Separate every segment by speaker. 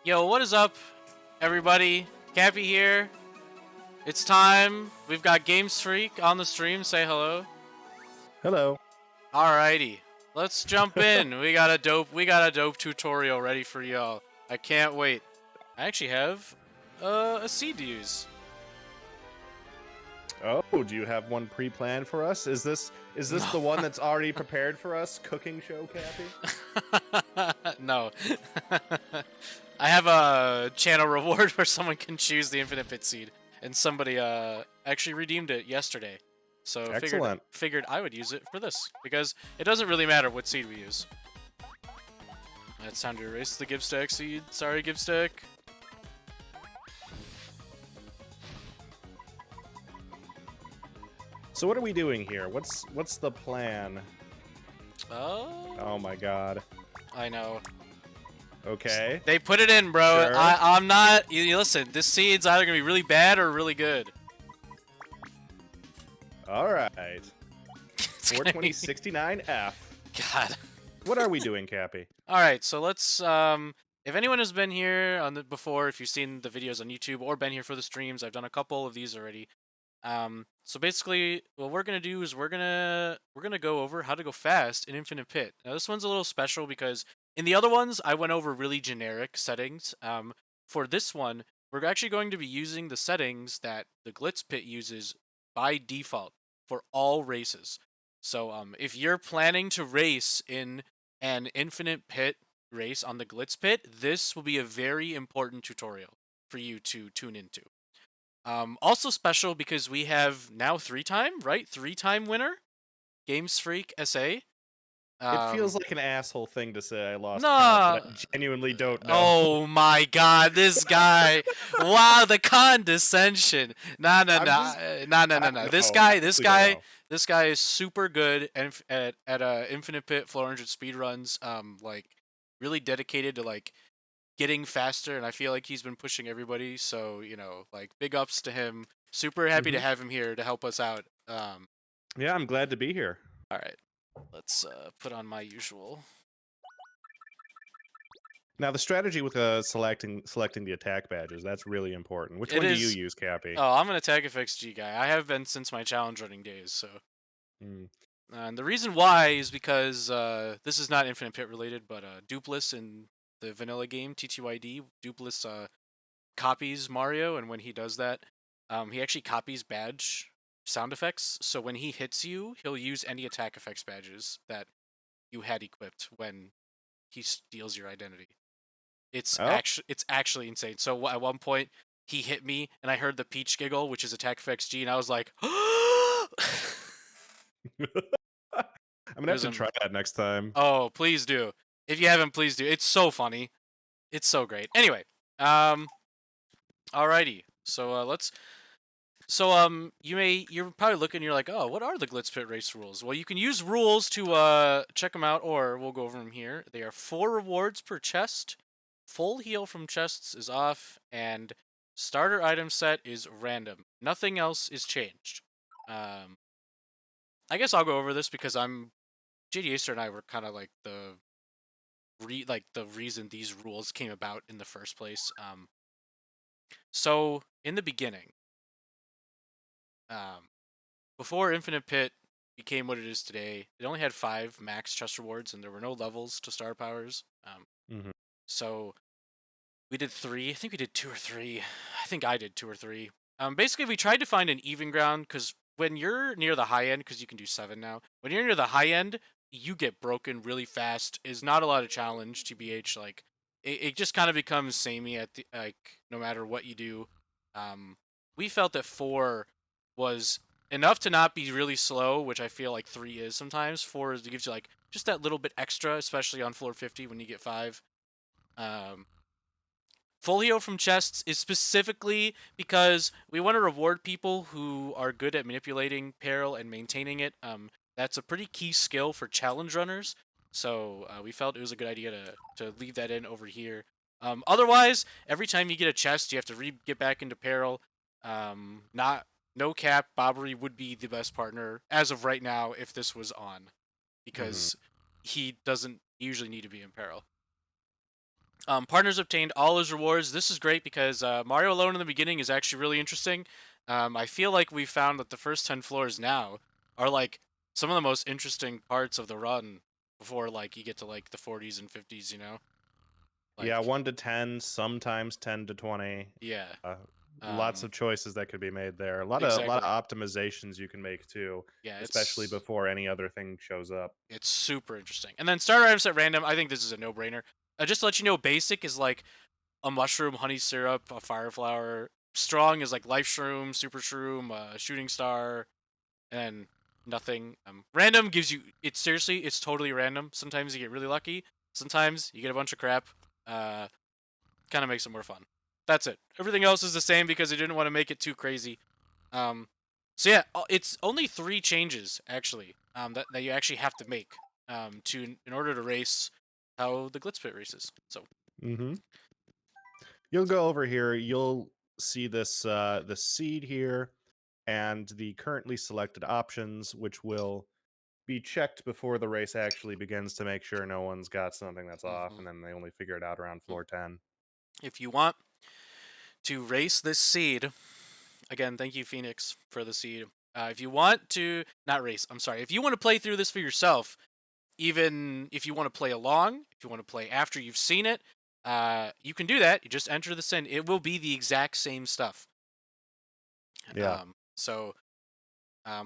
Speaker 1: Yo, what is up, everybody? Kappy here. It's time. We've got GamesFreak on the stream. Say hello.
Speaker 2: Hello.
Speaker 1: Alrighty, let's jump in. We got a dope tutorial ready for y'all. I can't wait. I actually have a seed to use.
Speaker 2: Oh, do you have one pre-planned for us? Is this the one that's already prepared for us? Cooking show, Kappy?
Speaker 1: No. I have a channel reward where someone can choose the infinite pit seed, and somebody actually redeemed it yesterday. So figured I would use it for this because it doesn't really matter what seed we use. It's time to erase the GiveStack seed. Sorry, GiveStack.
Speaker 2: So what are we doing here? What's the plan?
Speaker 1: Oh
Speaker 2: my god.
Speaker 1: I know.
Speaker 2: Okay.
Speaker 1: They put it in, bro.
Speaker 2: Sure.
Speaker 1: I'm not. You listen, this seed's either gonna be really bad or really good.
Speaker 2: All right. 42069F.
Speaker 1: God.
Speaker 2: What are we doing, Kappy?
Speaker 1: All right, so let's. If anyone has been here on the before, if you've seen the videos on YouTube or been here for the streams, I've done a couple of these already. So basically, what we're gonna do is we're gonna go over how to go fast in Infinite Pit. Now this one's a little special because in the other ones I went over really generic settings. For this one, we're actually going to be using the settings that the Glitz Pit uses by default for all races. So if you're planning to race in an Infinite Pit race on the Glitz Pit, this will be a very important tutorial for you to tune into. Also special because we have now three-time winner, GamesfreakSA.
Speaker 2: It feels like an asshole thing to say. I lost
Speaker 1: Nah.
Speaker 2: count, but I genuinely don't know.
Speaker 1: Oh my god, this guy. Wow, the condescension. Nah. This guy is super good at Infinite Pit 400 speedruns. Like really dedicated to like getting faster, and I feel like he's been pushing everybody, so you know, like big ups to him. Super happy to have him here to help us out.
Speaker 2: Yeah, I'm glad to be here.
Speaker 1: All right, let's put on my usual.
Speaker 2: Now the strategy with selecting the attack badges, that's really important. Which one do you use, Kappy?
Speaker 1: Oh, I'm an attack FXG guy. I have been since my challenge running days, so. And the reason why is because this is not Infinite Pit related, but Dupless in the vanilla game TTYD, Dupless copies Mario, and when he does that, he actually copies badge sound effects. So when he hits you, he'll use any attack effects badges that you had equipped when he steals your identity. It's actually insane. So at one point he hit me, and I heard the Peach giggle, which is attack effects G, and I was like,
Speaker 2: I'm gonna have to try that next time.
Speaker 1: Oh, please do. If you haven't, please do. It's so funny. It's so great. Anyway, alrighty. So you're probably looking. You're like, oh, what are the Glitz Pit race rules? Well, you can use rules to check them out, or we'll go over them here. They are 4 rewards per chest. Full heal from chests is off, and starter item set is random. Nothing else is changed. I guess I'll go over this because JD Acer and I were kind of like the reason these rules came about in the first place. So in the beginning, before Infinite Pit became what it is today, it only had 5 max chest rewards, and there were no levels to star powers. So we did 3. I think we did 2 or 3. I think I did 2 or 3. Basically, we tried to find an even ground because when you're near the high end, because you can do 7 now, when you're near the high end, you get broken really fast. Is not a lot of challenge, TBH. Like, it just kind of becomes samey at the no matter what you do. We felt that 4 was enough to not be really slow, which I feel like 3 is sometimes. 4 gives you like just that little bit extra, especially on floor 50 when you get 5. Full heal from chests is specifically because we want to reward people who are good at manipulating peril and maintaining it. That's a pretty key skill for challenge runners, so we felt it was a good idea to leave that in over here. Otherwise, every time you get a chest, you have to get back into peril. No cap, Bobbery would be the best partner as of right now if this was on, because he doesn't usually need to be in peril. Partners obtained all his rewards. This is great because Mario alone in the beginning is actually really interesting. I feel like we found that the first 10 floors now are like some of the most interesting parts of the run before like you get to like the 40s and 50s, you know?
Speaker 2: Yeah,
Speaker 1: Like
Speaker 2: 1 to 10, sometimes 10 to 20.
Speaker 1: yeah.
Speaker 2: Uh, lots
Speaker 1: Um
Speaker 2: of choices that could be made there. A lot of
Speaker 1: exactly.
Speaker 2: optimizations you can make too,
Speaker 1: Yeah,
Speaker 2: especially before any other thing shows up.
Speaker 1: it's super interesting. And then starter items at random, I think this is a no-brainer. Just to let you know, basic is like a mushroom, honey syrup, a fire flower. Strong is like life shroom, super shroom, shooting star, and nothing. Random gives you it's totally random. Sometimes you get really lucky. Sometimes you get a bunch of crap. Uh, kind of makes it more fun. That's it. Everything else is the same because they didn't want to make it too crazy. Um, so yeah, it's only 3 changes actually. That you actually have to make to in order to race how the Glitz Pit races. So
Speaker 2: Mm-hmm. You'll go over here. You'll see this seed here, and the currently selected options, which will be checked before the race actually begins to make sure no one's got something that's off,
Speaker 1: mhm.
Speaker 2: and then they only figure it out around floor 10.
Speaker 1: If you want to race this seed, again, thank you Phoenix for the seed. If you want to not race, I'm sorry. If you want to play through this for yourself, even if you want to play along, if you want to play after you've seen it, you can do that. You just enter this in. It will be the exact same stuff.
Speaker 2: Yeah.
Speaker 1: So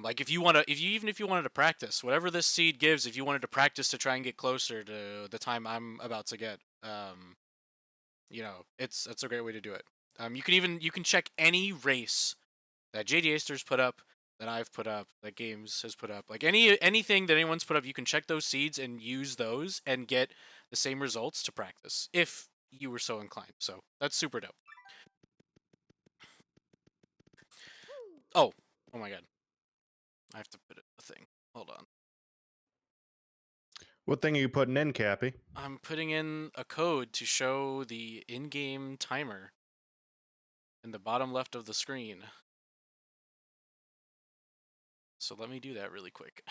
Speaker 1: like if you want to, if you wanted to practice, whatever this seed gives, if you wanted to practice to try and get closer to the time I'm about to get, you know, it's a great way to do it. You can check any race that JD Aster's put up, that I've put up, that Games has put up, like anything that anyone's put up, you can check those seeds and use those and get the same results to practice if you were so inclined. So that's super dope. Oh, oh my god, I have to put it a thing. Hold on,
Speaker 2: What thing are you putting in, Kappy?
Speaker 1: I'm putting in a code to show the in-game timer in the bottom left of the screen. So let me do that really quick.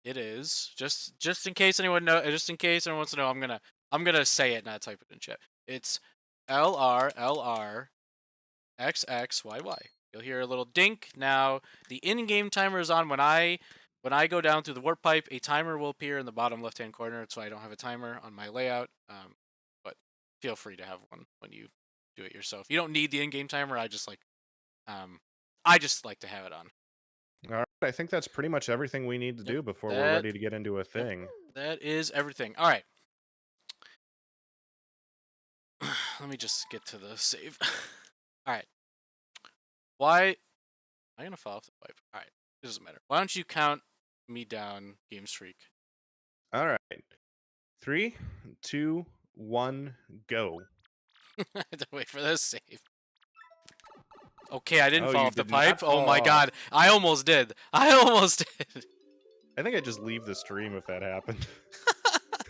Speaker 1: It is just in case anyone know, just in case anyone wants to know, I'm gonna say it, not type it in chat. It's LRLRXXYY. You'll hear a little dink. Now the in-game timer is on. When I go down through the warp pipe, a timer will appear in the bottom left-hand corner. So I don't have a timer on my layout, but feel free to have one when you do it yourself. You don't need the in-game timer. Um, I just like to have it on.
Speaker 2: All right, I think that's pretty much everything we need to
Speaker 1: Yep.
Speaker 2: do before we're
Speaker 1: That
Speaker 2: ready to get into a
Speaker 1: yep.
Speaker 2: thing.
Speaker 1: That is everything. All right. Let me just get to the save. All right. Why? Am I gonna fall off the pipe? All right. It doesn't matter. Why don't you count me down, GamesFreak?
Speaker 2: All right. 3, 2, 1, go.
Speaker 1: I had to wait for this save. Okay, I didn't
Speaker 2: Oh,
Speaker 1: fall
Speaker 2: you
Speaker 1: off the
Speaker 2: did
Speaker 1: pipe.
Speaker 2: not
Speaker 1: Oh
Speaker 2: fall
Speaker 1: my
Speaker 2: off.
Speaker 1: god, I almost did. I almost did.
Speaker 2: I think I'd just leave the stream if that happened.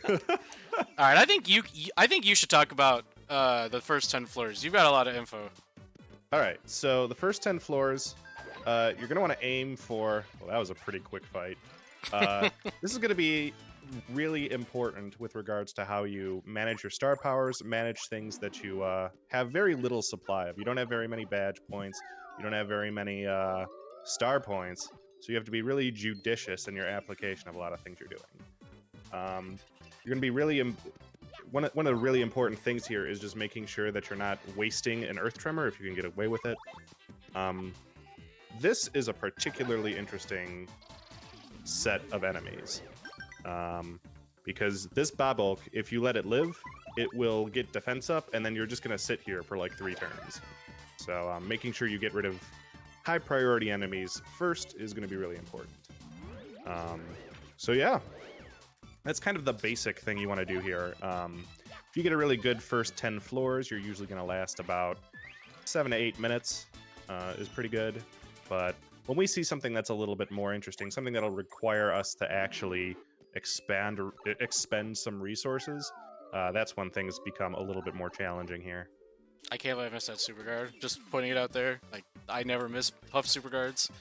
Speaker 1: All right. I think you should talk about the first 10 floors. You've got a lot of info.
Speaker 2: All right, so the first 10 floors, you're going to want to aim for... Well, that was a pretty quick fight. This is going to be really important with regards to how you manage your star powers, manage things that you have very little supply of. You don't have very many badge points. You don't have very many star points. So you have to be really judicious in your application of a lot of things you're doing. You're going to be really... One of the really important things here is just making sure that you're not wasting an earth tremor if you can get away with it. This is a particularly interesting set of enemies. Because this Bobolk, if you let it live, it will get defense up, and then you're just going to sit here for like 3 turns. So making sure you get rid of high priority enemies first is going to be really important. So yeah. That's kind of the basic thing you want to do here. If you get a really good first 10 floors, you're usually going to last about 7 to 8 minutes. Is pretty good. But when we see something that's a little bit more interesting, something that'll require us to actually expend some resources, that's when things become a little bit more challenging here.
Speaker 1: I can't believe I missed that super guard. Just putting it out there. Like, I never miss puff super guards.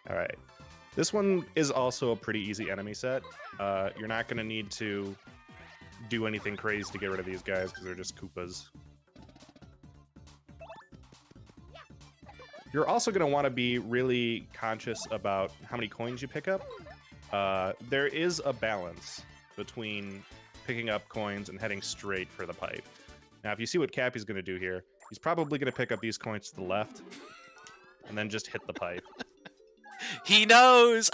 Speaker 2: All right. This one is also a pretty easy enemy set. You're not going to need to do anything crazy to get rid of these guys because they're just Koopas. You're also going to want to be really conscious about how many coins you pick up. There is a balance between picking up coins and heading straight for the pipe. Now, if you see what Kappy's going to do here, he's probably going to pick up these coins to the left and then just hit the pipe.
Speaker 1: He knows!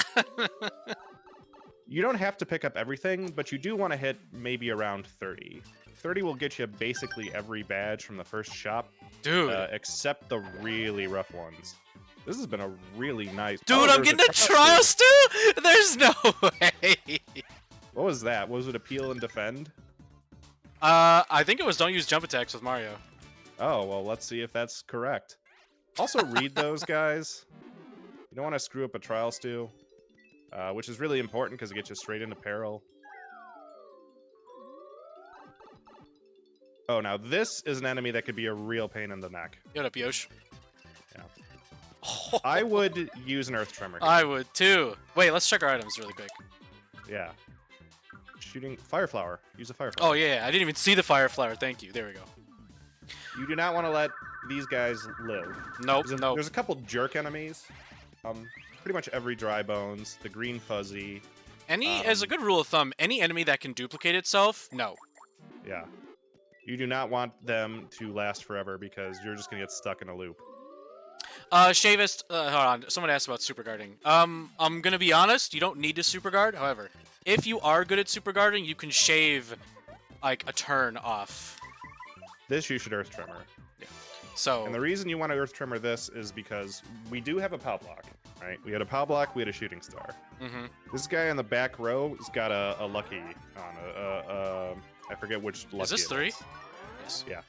Speaker 2: You don't have to pick up everything, but you do want to hit maybe around 30. 30 will get you basically every badge from the first shop.
Speaker 1: Dude.
Speaker 2: Except the really rough ones. This has been a really nice...
Speaker 1: Dude, I'm getting a trial stew? There's no way!
Speaker 2: What was that? Was it appeal and defend?
Speaker 1: I think it was don't use jump attacks with Mario.
Speaker 2: Oh, well, let's see if that's correct. Also, read those, guys. You don't want to screw up a trial stew, which is really important because it gets you straight into peril. Oh, now this is an enemy that could be a real pain in the neck.
Speaker 1: Get up, Yosh.
Speaker 2: Yeah. I would use an Earth Tremor here.
Speaker 1: I would too. Wait, let's check our items really quick.
Speaker 2: Yeah. Shooting Fire Flower. Use a Fire Flower.
Speaker 1: Oh yeah, I didn't even see the Fire Flower. Thank you. There we go.
Speaker 2: You do not want to let these guys live.
Speaker 1: Nope, nope.
Speaker 2: There's a couple jerk enemies. Pretty much every Dry Bones, the Green Fuzzy.
Speaker 1: As a good rule of thumb, any enemy that can duplicate itself, no.
Speaker 2: Yeah. You do not want them to last forever because you're just gonna get stuck in a loop.
Speaker 1: Shavist, hold on. Someone asked about super guarding. I'm gonna be honest. You don't need to super guard. However, if you are good at super guarding, you can shave like a turn off.
Speaker 2: This you should Earth Tremor.
Speaker 1: Yeah. So.
Speaker 2: And the reason you want to Earth Tremor this is because we do have a POW block, right? We had a POW block. We had a Shooting Star.
Speaker 1: Mm-hmm.
Speaker 2: This guy in the back row has got a Lucky on I forget which Lucky.
Speaker 1: Is this 3?
Speaker 2: Yes. Yeah.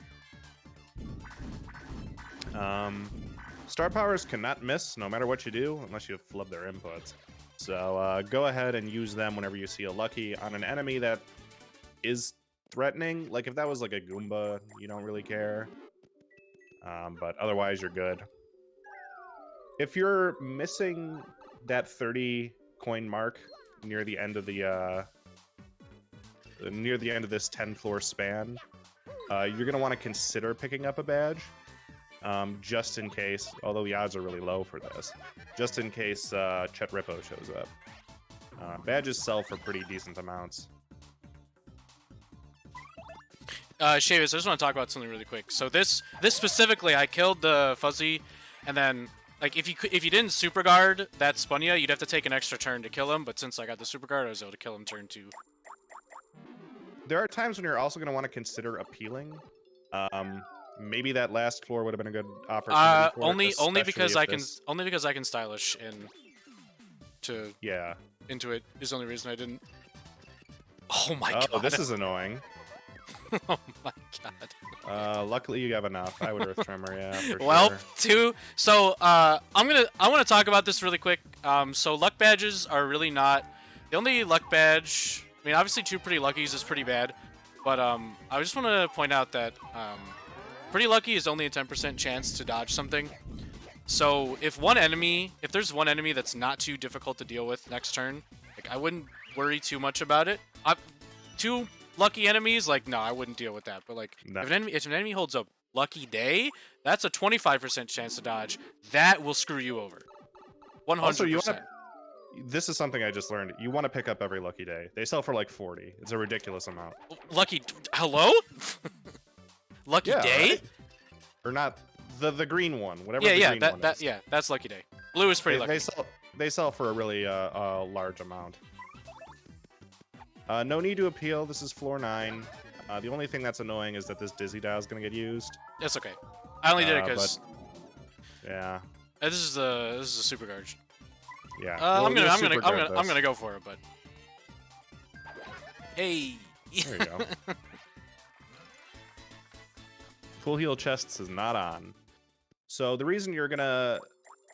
Speaker 2: Star powers cannot miss no matter what you do unless you flub their inputs. So go ahead and use them whenever you see a Lucky on an enemy that is threatening. Like if that was like a Goomba, you don't really care. But otherwise you're good. If you're missing that 30 coin mark near the end of the this 10 floor span, you're gonna want to consider picking up a badge. Just in case, although the odds are really low for this, just in case Chet Rippo shows up. Badges sell for pretty decent amounts.
Speaker 1: Shavis, I just want to talk about something really quick. So this specifically, I killed the Fuzzy, and then like if you didn't super guard that spun ya, you'd have to take an extra turn to kill him. But since I got the super guard, I was able to kill him turn 2.
Speaker 2: There are times when you're also going to want to consider appealing. Maybe that last floor would have been a good opportunity.
Speaker 1: Only because I can stylish into it is the only reason I didn't. Oh my god!
Speaker 2: This is annoying.
Speaker 1: Oh my god!
Speaker 2: Luckily you have enough. I would Earth Tremor, yeah. For
Speaker 1: well,
Speaker 2: sure.
Speaker 1: 2. So I want to talk about this really quick. So luck badges are really not the only luck badge. I mean, obviously 2 pretty luckies is pretty bad, but I just want to point out that pretty lucky is only a 10% chance to dodge something. So if there's one enemy that's not too difficult to deal with next turn, like I wouldn't worry too much about it. 2 lucky enemies, like no, I wouldn't deal with that. But like if an enemy holds a lucky day, that's a 25% chance to dodge. That will screw you over. 100%.
Speaker 2: Also, this is something I just learned. You want to pick up every lucky day. They sell for like 40. It's a ridiculous amount.
Speaker 1: Lucky, hello? Lucky day?
Speaker 2: Right? Or not the green one, whatever.
Speaker 1: That's lucky day. Blue is pretty lucky.
Speaker 2: They sell for a really large amount. No need to appeal. This is floor 9. The only thing that's annoying is that this Dizzy Dial is going to get used.
Speaker 1: That's okay. I only did it because.
Speaker 2: Yeah.
Speaker 1: This is a super guard.
Speaker 2: Yeah.
Speaker 1: I'm gonna go for it, but. Hey.
Speaker 2: There you go. Full heal chests is not on. So the reason you're gonna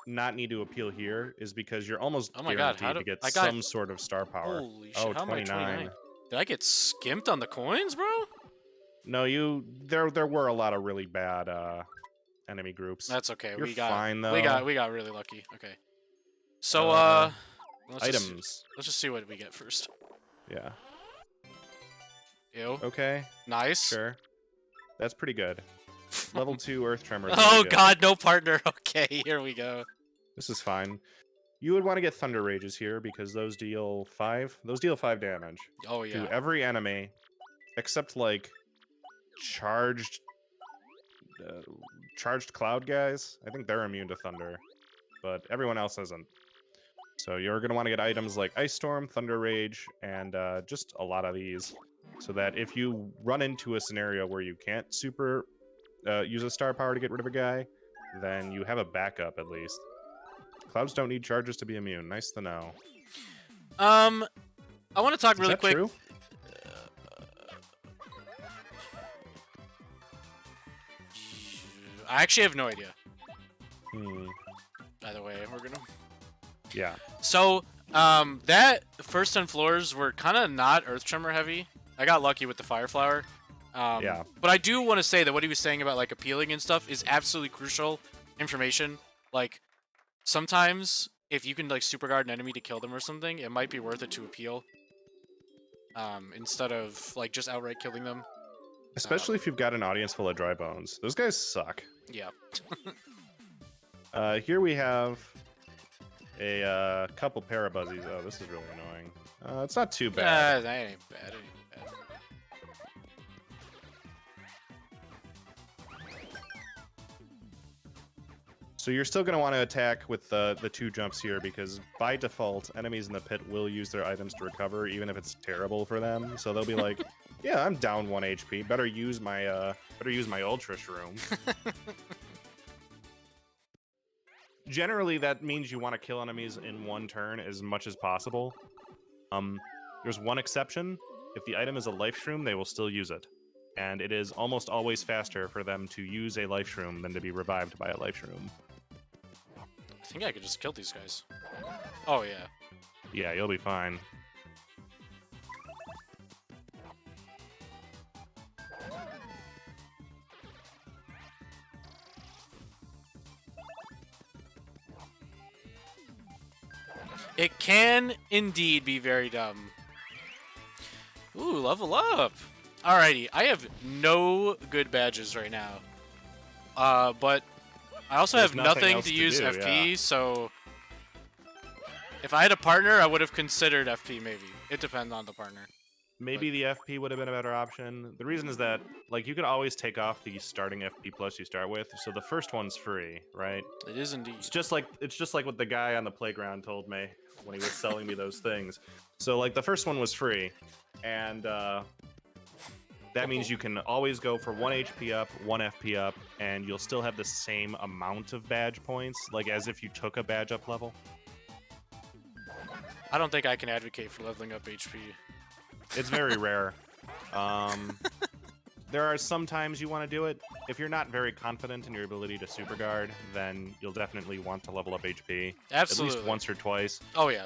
Speaker 2: not need to appeal here is because you're almost guaranteed to get some sort of star power.
Speaker 1: Holy shit, how 29. Did I get skimped on the coins, bro?
Speaker 2: No, there were a lot of really bad enemy groups.
Speaker 1: That's okay.
Speaker 2: You're
Speaker 1: we got
Speaker 2: fine though.
Speaker 1: We got really lucky. Okay. So
Speaker 2: Items.
Speaker 1: Let's just see what we get first.
Speaker 2: Yeah.
Speaker 1: Ew.
Speaker 2: Okay.
Speaker 1: Nice.
Speaker 2: Sure. That's pretty good. Level 2 Earth Tremor.
Speaker 1: Oh god, no partner. Okay, here we go.
Speaker 2: This is fine. You would want to get Thunder Rages here because those deal 5. Those deal 5 damage.
Speaker 1: Oh yeah.
Speaker 2: To every enemy, except like charged cloud guys. I think they're immune to thunder, but everyone else isn't. So you're going to want to get items like Ice Storm, Thunder Rage, and just a lot of these, so that if you run into a scenario where you can't super use a star power to get rid of a guy, then you have a backup at least. Clouds don't need charges to be immune. Nice to know.
Speaker 1: I want to talk really quick.
Speaker 2: True?
Speaker 1: I actually have no idea.
Speaker 2: By
Speaker 1: the way, we're gonna.
Speaker 2: Yeah.
Speaker 1: So, that first 10 floors were kind of not Earth Tremor heavy. I got lucky with the Fire Flower.
Speaker 2: Yeah.
Speaker 1: But I do want to say that what he was saying about like appealing and stuff is absolutely crucial information. Like, sometimes if you can like super guard an enemy to kill them or something, it might be worth it to appeal. Instead of like just outright killing them.
Speaker 2: Especially if you've got an audience full of dry bones. Those guys suck.
Speaker 1: Yeah.
Speaker 2: Here we have a couple Parabuzzies. Oh, this is really annoying. It's not too bad.
Speaker 1: That ain't bad. It ain't bad.
Speaker 2: So you're still going to want to attack with the 2 jumps here because by default, enemies in the pit will use their items to recover, even if it's terrible for them. So they'll be like, "Yeah, I'm down 1 HP. Better use my Ultra Shroom." Generally, that means you want to kill enemies in 1 turn as much as possible. There's one exception. If the item is a Life Shroom, they will still use it. And it is almost always faster for them to use a Life Shroom than to be revived by a Life Shroom.
Speaker 1: I think I could just kill these guys. Oh, yeah.
Speaker 2: Yeah, you'll be fine.
Speaker 1: It can indeed be very dumb. Ooh, level up. Alrighty, I have no good badges right now. But I also have nothing to use FP, yeah. So if I had a partner, I would have considered FP maybe. It depends on the partner.
Speaker 2: Maybe the FP would have been a better option. The reason is that, like, you could always take off the starting FP plus you start with, so the first one's free, right?
Speaker 1: It is indeed.
Speaker 2: It's just like what the guy on the playground told me when he was selling me those things. So, like, the first one was free, and that means you can always go for 1 HP up, 1 FP up, and you'll still have the same amount of badge points, like as if you took a badge up level.
Speaker 1: I don't think I can advocate for leveling up HP.
Speaker 2: It's very rare. There are some times you want to do it. If you're not very confident in your ability to super guard, then you'll definitely want to level up HP.
Speaker 1: Absolutely.
Speaker 2: At least once or twice.
Speaker 1: Oh, yeah.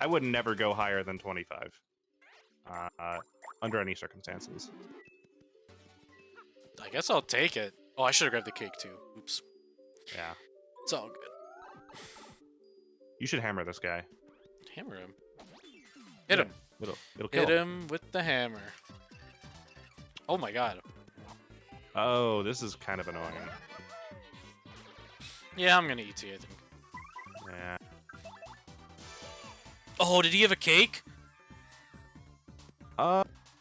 Speaker 2: I would never go higher than 25. Under any circumstances.
Speaker 1: I guess I'll take it. Oh, I should have grabbed the cake too. Oops.
Speaker 2: Yeah.
Speaker 1: It's all good.
Speaker 2: You should hammer this guy.
Speaker 1: Hammer him. Hit him.
Speaker 2: It'll kill
Speaker 1: him. Hit him with the hammer. Oh my god.
Speaker 2: Oh, this is kind of annoying.
Speaker 1: Yeah, I'm gonna ET, I think.
Speaker 2: Yeah.
Speaker 1: Oh, did he have a cake?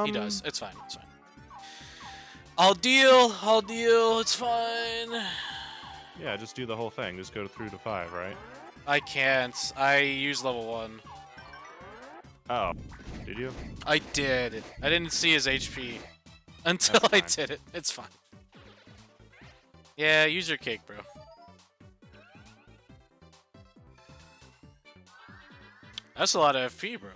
Speaker 1: He
Speaker 2: He
Speaker 1: does. It's fine. It's fine. I'll deal. I'll deal. It's fine.
Speaker 2: Yeah, just do the whole thing. Just go through to 5, right?
Speaker 1: I can't. I used level 1.
Speaker 2: Oh, did you?
Speaker 1: I did. I didn't see his HP until I did it. It's fine. Yeah, use your cake, bro. That's a lot of FP, bro.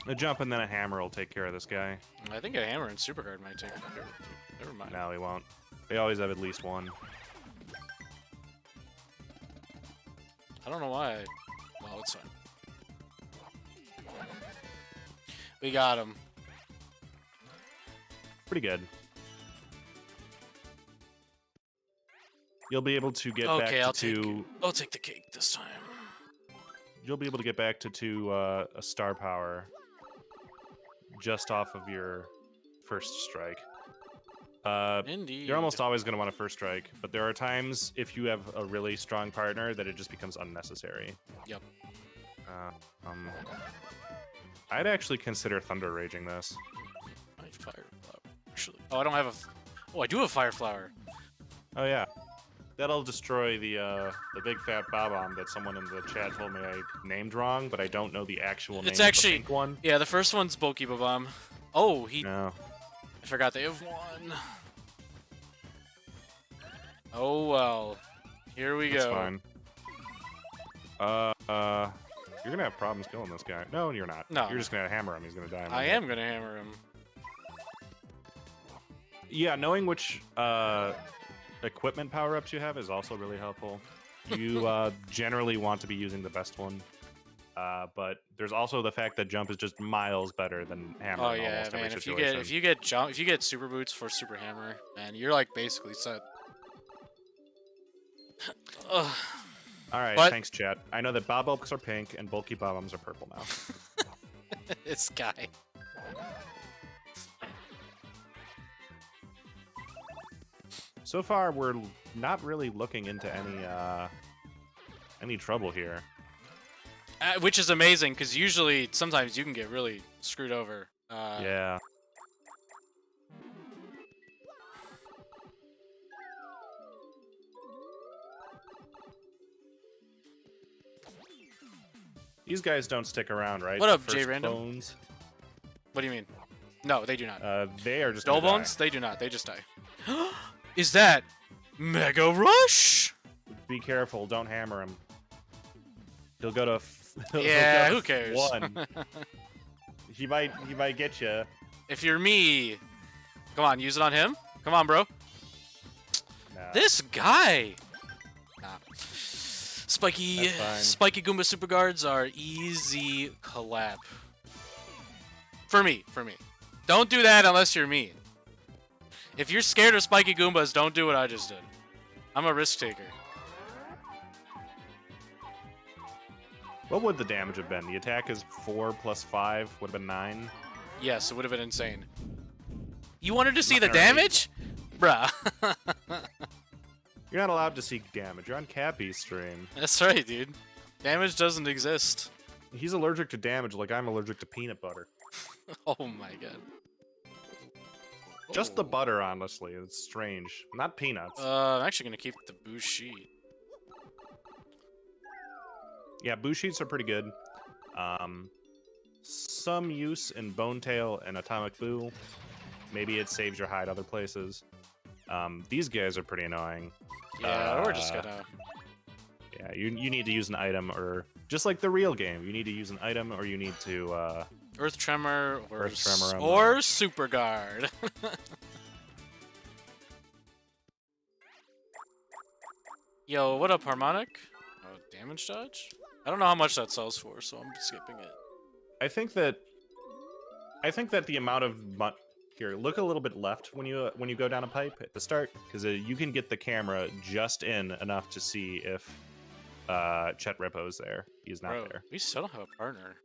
Speaker 2: A jump and then a hammer will take care of this guy.
Speaker 1: I think a hammer and superguard might take care of it. Never mind.
Speaker 2: No, he won't. They always have at least one.
Speaker 1: I don't know why. Well, it's fine. We got him.
Speaker 2: Pretty good. You'll be able to get
Speaker 1: Okay,
Speaker 2: back to
Speaker 1: I'll take the cake this time.
Speaker 2: You'll be able to get back to a star power just off of your first strike.
Speaker 1: Indeed.
Speaker 2: You're almost always going to want a first strike, but there are times if you have a really strong partner that it just becomes unnecessary.
Speaker 1: Yep.
Speaker 2: I'd actually consider Thunder Raging this.
Speaker 1: My fire flower. Actually, oh, I don't have a. Oh, I do have fire flower.
Speaker 2: Oh yeah, that'll destroy the big fat bob-omb that someone in the chat told me I named wrong, but I don't know the actual name.
Speaker 1: It's actually
Speaker 2: of the pink one.
Speaker 1: Yeah, the first one's Bulky Bomb. Oh,
Speaker 2: No.
Speaker 1: I forgot they have one. Oh well. Here we
Speaker 2: That's
Speaker 1: go.
Speaker 2: fine. You're gonna have problems killing this guy. No, you're not.
Speaker 1: No.
Speaker 2: You're just gonna hammer him. He's gonna die.
Speaker 1: I am gonna hammer him.
Speaker 2: Yeah, knowing which equipment power-ups you have is also really helpful. You generally want to be using the best one. But there's also the fact that jump is just miles better than hammer.
Speaker 1: Oh
Speaker 2: in
Speaker 1: yeah,
Speaker 2: almost every
Speaker 1: man.
Speaker 2: situation.
Speaker 1: If you get super boots for super hammer, man, you're like basically set. Ugh.
Speaker 2: All right,
Speaker 1: But-
Speaker 2: thanks, chat. I know that bob-ombs are pink and bulky bob-ombs are purple now.
Speaker 1: This guy.
Speaker 2: So far, we're not really looking into any trouble here.
Speaker 1: Which is amazing, because usually, sometimes you can get really screwed over.
Speaker 2: Yeah. These guys don't stick around, right?
Speaker 1: What
Speaker 2: The
Speaker 1: up, J
Speaker 2: first
Speaker 1: Random?
Speaker 2: Bones,
Speaker 1: What do you mean? No, they do not.
Speaker 2: they are just
Speaker 1: Dull
Speaker 2: gonna
Speaker 1: Bones? They do not. They just die. Is that Mega Rush?
Speaker 2: die. Be careful. Don't hammer him. He'll go to. He'll
Speaker 1: Yeah,
Speaker 2: go
Speaker 1: who
Speaker 2: to
Speaker 1: cares?
Speaker 2: 1. He might get you.
Speaker 1: If you're me, come on, use it on him. Come on, bro.
Speaker 2: Nah.
Speaker 1: This guy. Nah. Spiky
Speaker 2: That's fine.
Speaker 1: Goomba Super Guards are easy collab. For me. Don't do that unless you're me. If you're scared of Spiky Goombas, don't do what I just did. I'm a risk taker.
Speaker 2: What would the damage have been? The attack is 4 plus 5 would have been 9.
Speaker 1: Yes, it would have been insane. You wanted to see the
Speaker 2: Alright.
Speaker 1: damage? Bruh.
Speaker 2: You're not allowed to see damage. You're on Kappy's stream.
Speaker 1: That's right, dude. Damage doesn't exist.
Speaker 2: He's allergic to damage like I'm allergic to peanut butter.
Speaker 1: Oh my god.
Speaker 2: Just the butter, honestly. It's strange. Not peanuts.
Speaker 1: I'm actually gonna keep the boost sheet.
Speaker 2: Yeah, boo sheets are pretty good. Some use in Bone Tail and Atomic Boo. Maybe it saves your hide other places. These guys are pretty annoying.
Speaker 1: Yeah, we're just gonna.
Speaker 2: Yeah, you need to use an item, or just like the real game, you need to use an item, or you need to
Speaker 1: Earth Tremor or,
Speaker 2: Earth Tremor 'em.
Speaker 1: or Super Guard. Yo, what up, Harmonic? Oh, damage dodge? I don't know how much that sells for, so I'm skipping it.
Speaker 2: I think that the amount of here, look a little bit left when you go down a pipe at the start, because you can get the camera just in enough to see if Chet Repo's there. He's not
Speaker 1: Bro,
Speaker 2: there.
Speaker 1: we still don't have a partner.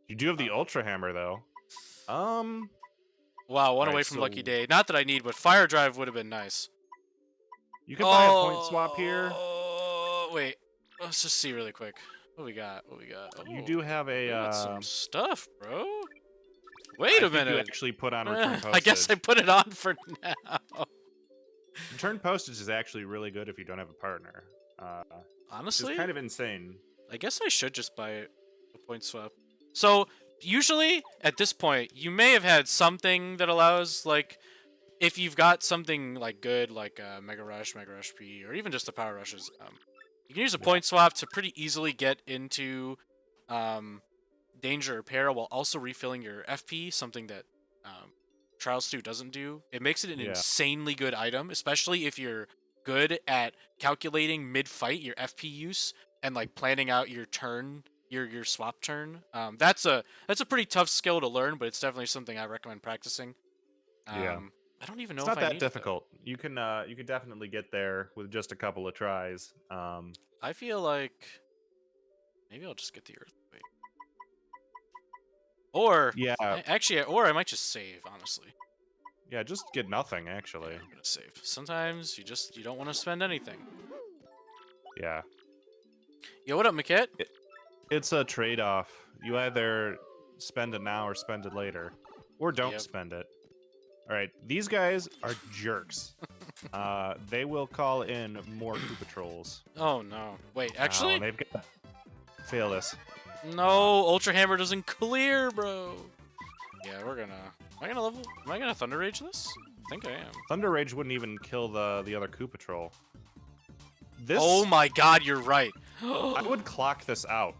Speaker 2: You do have the Ultra Hammer though.
Speaker 1: Wow, one
Speaker 2: Alright,
Speaker 1: away from
Speaker 2: so-
Speaker 1: Lucky Day. Not that I need, but Fire Drive would have been nice.
Speaker 2: You can buy a point swap here.
Speaker 1: Oh, wait. Let's just see really quick. What we got? Oh,
Speaker 2: You do have
Speaker 1: we
Speaker 2: a.
Speaker 1: got some stuff, bro.
Speaker 2: I
Speaker 1: Wait a
Speaker 2: think
Speaker 1: minute.
Speaker 2: You actually put on return postage.
Speaker 1: I guess I put it on for now.
Speaker 2: Return postage is actually really good if you don't have a partner.
Speaker 1: Honestly,
Speaker 2: It's kind of insane.
Speaker 1: I guess I should just buy a point swap. So usually at this point, you may have had something that allows, like, if you've got something like good, like Mega Rush P, or even just the Power Rushes, you can use a point swap to pretty easily get into danger or peril while also refilling your FP, something that Trials 2 doesn't do. It makes it an insanely good item, especially if you're good at calculating mid-fight your FP use and like planning out your turn, your swap turn. That's a pretty tough skill to learn, but it's definitely something I recommend practicing.
Speaker 2: Yeah.
Speaker 1: I don't even know
Speaker 2: It's
Speaker 1: if
Speaker 2: not
Speaker 1: I
Speaker 2: that
Speaker 1: need
Speaker 2: difficult. You can definitely get there with just a couple of tries.
Speaker 1: I feel like maybe I'll just get the earthquake. Or
Speaker 2: Yeah,
Speaker 1: or I might just save, honestly.
Speaker 2: yeah, just get nothing actually.
Speaker 1: Yeah, I'm gonna save. Sometimes you don't want to spend anything.
Speaker 2: Yeah.
Speaker 1: Yo, what up, Maquette?
Speaker 2: It's a trade-off. You either spend it now or spend it later, or don't
Speaker 1: Yep.
Speaker 2: spend it. All right, these guys are jerks. They will call in more Koopa Trolls.
Speaker 1: Oh no. Wait,
Speaker 2: Oh,
Speaker 1: actually?
Speaker 2: and they've got fail this.
Speaker 1: No, Ultra Hammer doesn't clear, bro. Yeah, we're gonna. Am I gonna Thunder Rage this? I think I am.
Speaker 2: Thunder Rage wouldn't even kill the other Koopa Troll. This.
Speaker 1: Oh my God, you're right.
Speaker 2: I would clock this out.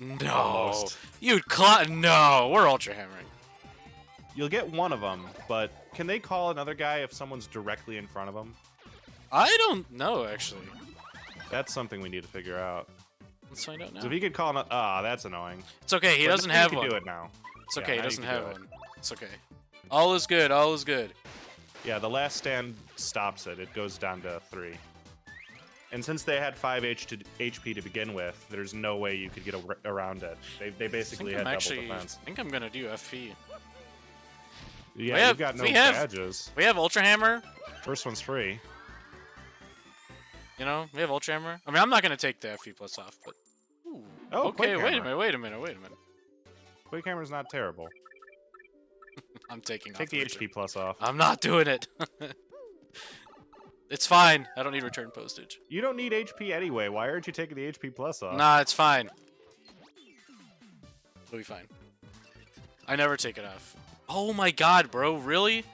Speaker 1: No.
Speaker 2: Almost.
Speaker 1: You'd No, we're Ultra Hammering.
Speaker 2: You'll get one of them, but can they call another guy if someone's directly in front of them?
Speaker 1: I don't know, actually.
Speaker 2: That's something we need to figure out.
Speaker 1: Let's find out now.
Speaker 2: So if he could call, that's annoying.
Speaker 1: It's okay. He
Speaker 2: But
Speaker 1: doesn't
Speaker 2: now you
Speaker 1: have
Speaker 2: can
Speaker 1: one.
Speaker 2: do it now.
Speaker 1: It's
Speaker 2: Yeah,
Speaker 1: okay. He
Speaker 2: now you
Speaker 1: doesn't
Speaker 2: can
Speaker 1: have
Speaker 2: do it.
Speaker 1: one. It's okay. All is good. All is good.
Speaker 2: Yeah, the last stand stops it. It goes down to 3. And since they had 5 HP to begin with, there's no way you could get around it. They basically had double defense.
Speaker 1: I think I'm gonna do FP.
Speaker 2: Yeah, you've got no badges.
Speaker 1: We have Ultra Hammer.
Speaker 2: First one's free.
Speaker 1: You know, we have Ultra Hammer. I mean, I'm not gonna take the FP plus off, but. Ooh.
Speaker 2: Oh,
Speaker 1: okay.
Speaker 2: Quake
Speaker 1: Wait a
Speaker 2: Hammer.
Speaker 1: minute. Wait a minute. Wait a minute.
Speaker 2: Quake Hammer's not terrible.
Speaker 1: I'm taking
Speaker 2: Take
Speaker 1: off
Speaker 2: the
Speaker 1: return.
Speaker 2: HP plus off.
Speaker 1: I'm not doing it. It's fine. I don't need return postage.
Speaker 2: You don't need HP anyway. Why aren't you taking the HP plus off?
Speaker 1: Nah, it's fine. It'll be fine. I never take it off. Oh my God, bro! Really?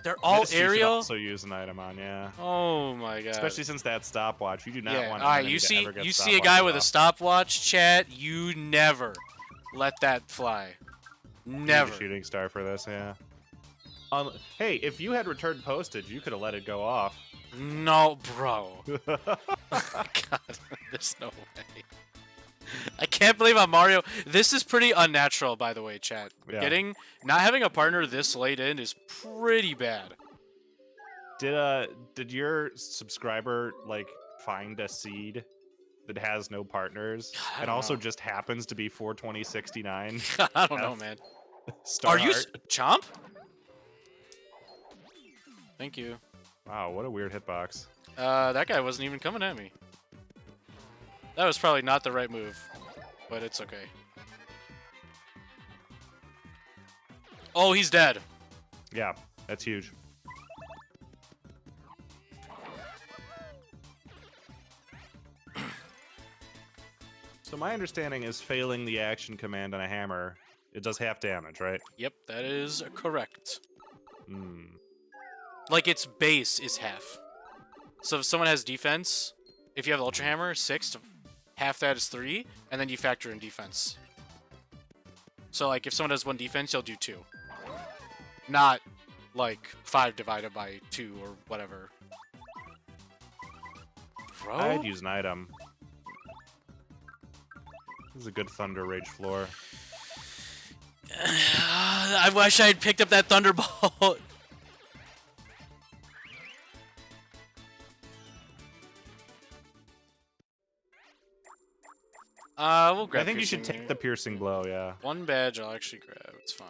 Speaker 1: They're all
Speaker 2: This you should
Speaker 1: aerial.
Speaker 2: also use an item on, yeah.
Speaker 1: Oh my God.
Speaker 2: Especially since that stopwatch. You do not
Speaker 1: yeah.
Speaker 2: want.
Speaker 1: All right.
Speaker 2: enemy
Speaker 1: You
Speaker 2: to
Speaker 1: see,
Speaker 2: ever get
Speaker 1: you see a guy
Speaker 2: stopwatches
Speaker 1: with a
Speaker 2: off.
Speaker 1: stopwatch, chat. You never let that fly.
Speaker 2: You need a
Speaker 1: Never.
Speaker 2: shooting star for this, yeah. Hey, if you had returned postage, you could have let it go off.
Speaker 1: No, bro. God, there's no way. I can't believe I'm Mario. This is pretty unnatural, by the way, chat.
Speaker 2: Yeah.
Speaker 1: Not having a partner this late in is pretty bad.
Speaker 2: Did your subscriber like find a seed that has no partners
Speaker 1: God, I
Speaker 2: and
Speaker 1: don't
Speaker 2: also
Speaker 1: know.
Speaker 2: just happens to be 42069?
Speaker 1: I don't know, man.
Speaker 2: Star
Speaker 1: Are you
Speaker 2: art?
Speaker 1: Chomp? Thank you.
Speaker 2: Wow, what a weird hitbox.
Speaker 1: That guy wasn't even coming at me. That was probably not the right move, but it's okay. Oh, he's dead.
Speaker 2: Yeah, that's huge. So my understanding is failing the action command on a hammer, it does half damage, right?
Speaker 1: Yep, that is correct.
Speaker 2: Hmm.
Speaker 1: Like, its base is half. So if someone has defense, if you have Ultra Hammer, 6, half that is 3, and then you factor in defense. So, like, if someone has 1 defense, you'll do 2. Not, like, 5 divided by 2 or whatever. Bro?
Speaker 2: I'd use an item. This is a good Thunder Rage floor.
Speaker 1: I wish I had picked up that Thunderbolt. We'll grab
Speaker 2: I think you should
Speaker 1: piercing.
Speaker 2: take the piercing blow, yeah.
Speaker 1: 1 badge I'll actually grab. It's fine.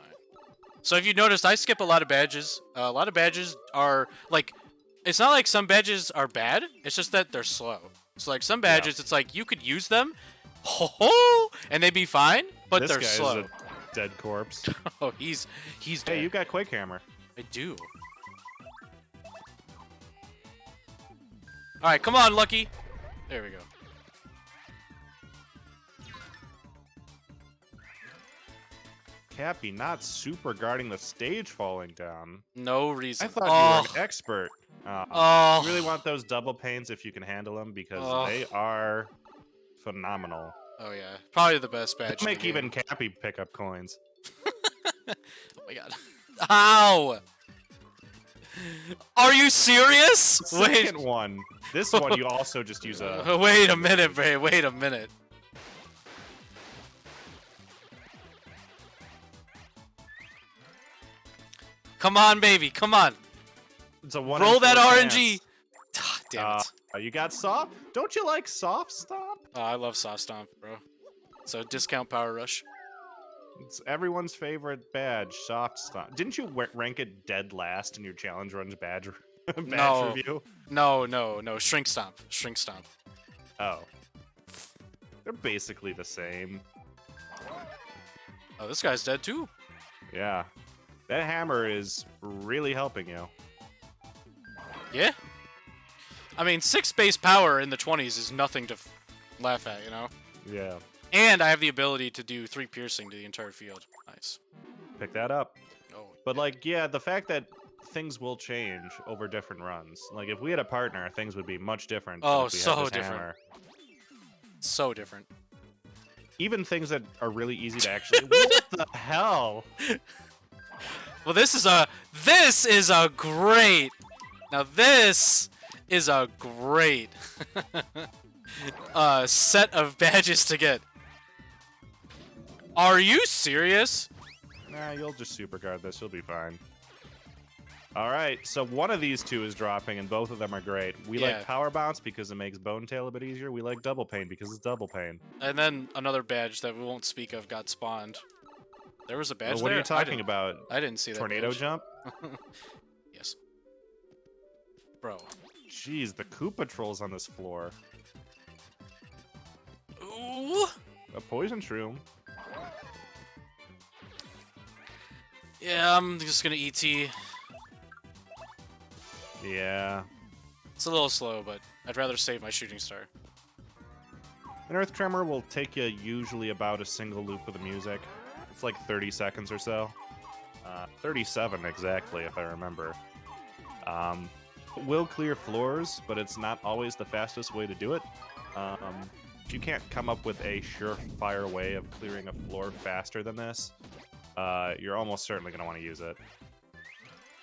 Speaker 1: So if you noticed, I skip a lot of badges. A lot of badges are, like, it's not like some badges are bad. It's just that they're slow. So, like, some badges, it's like you could use them, and they'd be fine, but
Speaker 2: This
Speaker 1: they're
Speaker 2: guy
Speaker 1: slow.
Speaker 2: is a dead corpse.
Speaker 1: Oh, he's dead.
Speaker 2: Hey, you got Quake Hammer.
Speaker 1: I do. All right, come on, Lucky. There we go.
Speaker 2: Kappy not super guarding the stage falling down.
Speaker 1: No reason.
Speaker 2: I thought you were an expert.
Speaker 1: Oh.
Speaker 2: You really want those double pains if you can handle them because
Speaker 1: Oh.
Speaker 2: they are phenomenal.
Speaker 1: Oh yeah, probably the best badge.
Speaker 2: They'll
Speaker 1: in
Speaker 2: make
Speaker 1: the game.
Speaker 2: even Kappy pick up coins.
Speaker 1: Oh my god. Ow! Are you serious?
Speaker 2: Second one. This one you also just use a.
Speaker 1: Wait a minute, Bray. Wait a minute. Come on, baby. Come on.
Speaker 2: It's a 1
Speaker 1: Roll
Speaker 2: in 4
Speaker 1: that
Speaker 2: chance.
Speaker 1: RNG. Damn it.
Speaker 2: You got soft? Don't you like soft stomp?
Speaker 1: Oh, I love soft stomp, bro. So discount power rush.
Speaker 2: It's everyone's favorite badge, soft stomp. Didn't you rank it dead last in your challenge runs badge
Speaker 1: No.
Speaker 2: review?
Speaker 1: No. Shrink stomp. Shrink stomp.
Speaker 2: Oh. They're basically the same.
Speaker 1: Oh, this guy's dead too.
Speaker 2: Yeah. That hammer is really helping you.
Speaker 1: Yeah. I mean, 6 base power in the 20s is nothing to laugh at, you know?
Speaker 2: Yeah.
Speaker 1: And I have the ability to do 3 piercing to the entire field. Nice.
Speaker 2: Pick that up.
Speaker 1: Oh.
Speaker 2: But, like, yeah, the fact that things will change over different runs. Like, if we had a partner, things would be much different.
Speaker 1: Oh,
Speaker 2: if we had
Speaker 1: so
Speaker 2: this
Speaker 1: different.
Speaker 2: hammer.
Speaker 1: So different.
Speaker 2: Even things that are really easy to actually... What the hell?
Speaker 1: Well, this is a great... Now, this is a great set of badges to get. Are you serious?
Speaker 2: Nah, you'll just superguard this. You'll be fine. All right, so one of these two is dropping, and both of them are great. We like Power Bounce because it makes Bone Tail a bit easier. We like Double Pain because it's Double Pain.
Speaker 1: And then another badge that we won't speak of got spawned. There was a badge
Speaker 2: What
Speaker 1: there?
Speaker 2: are you talking about?
Speaker 1: I didn't see that
Speaker 2: Tornado
Speaker 1: badge.
Speaker 2: Jump?
Speaker 1: Yes. Bro.
Speaker 2: Jeez, the Koopa Trolls on this floor.
Speaker 1: Ooh.
Speaker 2: A Poison Shroom.
Speaker 1: Yeah, I'm just gonna ET.
Speaker 2: Yeah.
Speaker 1: It's a little slow, but I'd rather save my shooting star.
Speaker 2: An Earth Tremor will take you usually about a single loop of the music. It's like 30 seconds or so. 37 exactly, if I remember. It will clear floors, but it's not always the fastest way to do it. If you can't come up with a surefire way of clearing a floor faster than this, you're almost certainly going to want to use it.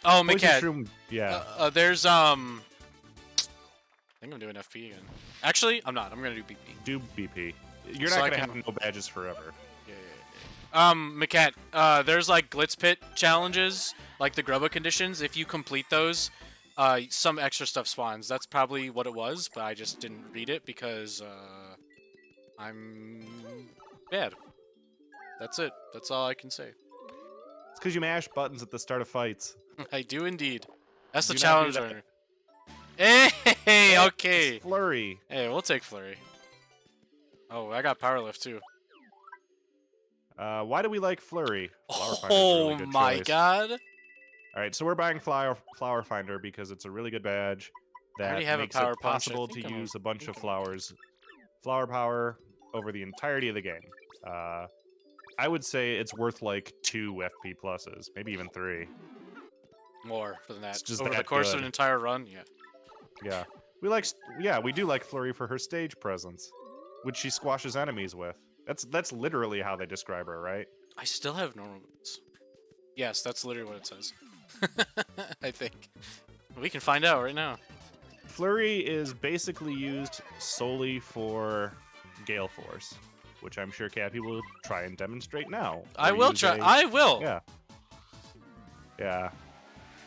Speaker 1: Oh, Mikat.
Speaker 2: Yeah.
Speaker 1: There's I think I'm doing FP again. Actually, I'm not. I'm gonna do BP.
Speaker 2: Do BP. You're not gonna have no badges forever.
Speaker 1: Yeah. Mikat, there's like Glitz Pit challenges, like the Grubba conditions. If you complete those, some extra stuff spawns. That's probably what it was, but I just didn't read it because I'm bad. That's it. That's all I can say.
Speaker 2: It's because you mash buttons at the start of fights.
Speaker 1: I do indeed. That's the
Speaker 2: Do
Speaker 1: challenge
Speaker 2: not do
Speaker 1: owner. Hey, okay.
Speaker 2: It's Flurry.
Speaker 1: Hey, we'll take Flurry. Oh, I got Power Lift too.
Speaker 2: Why do we like Flurry?
Speaker 1: Oh really my god.
Speaker 2: All right, so we're buying Flower Finder because it's a really good badge that makes it possible to use a bunch of flowers, flower power over the entirety of the game. I would say it's worth like 2 FP pluses, maybe even 3.
Speaker 1: More than that.
Speaker 2: Just
Speaker 1: over the course of an entire run, yeah.
Speaker 2: Yeah. We do like Flurry for her stage presence, which she squashes enemies with. That's literally how they describe her, right?
Speaker 1: I still have normal boots. Yes, that's literally what it says. I think. We can find out right now.
Speaker 2: Flurry is basically used solely for Gale Force, which I'm sure Kappy will try and demonstrate now.
Speaker 1: I will try. I will.
Speaker 2: Yeah. Yeah.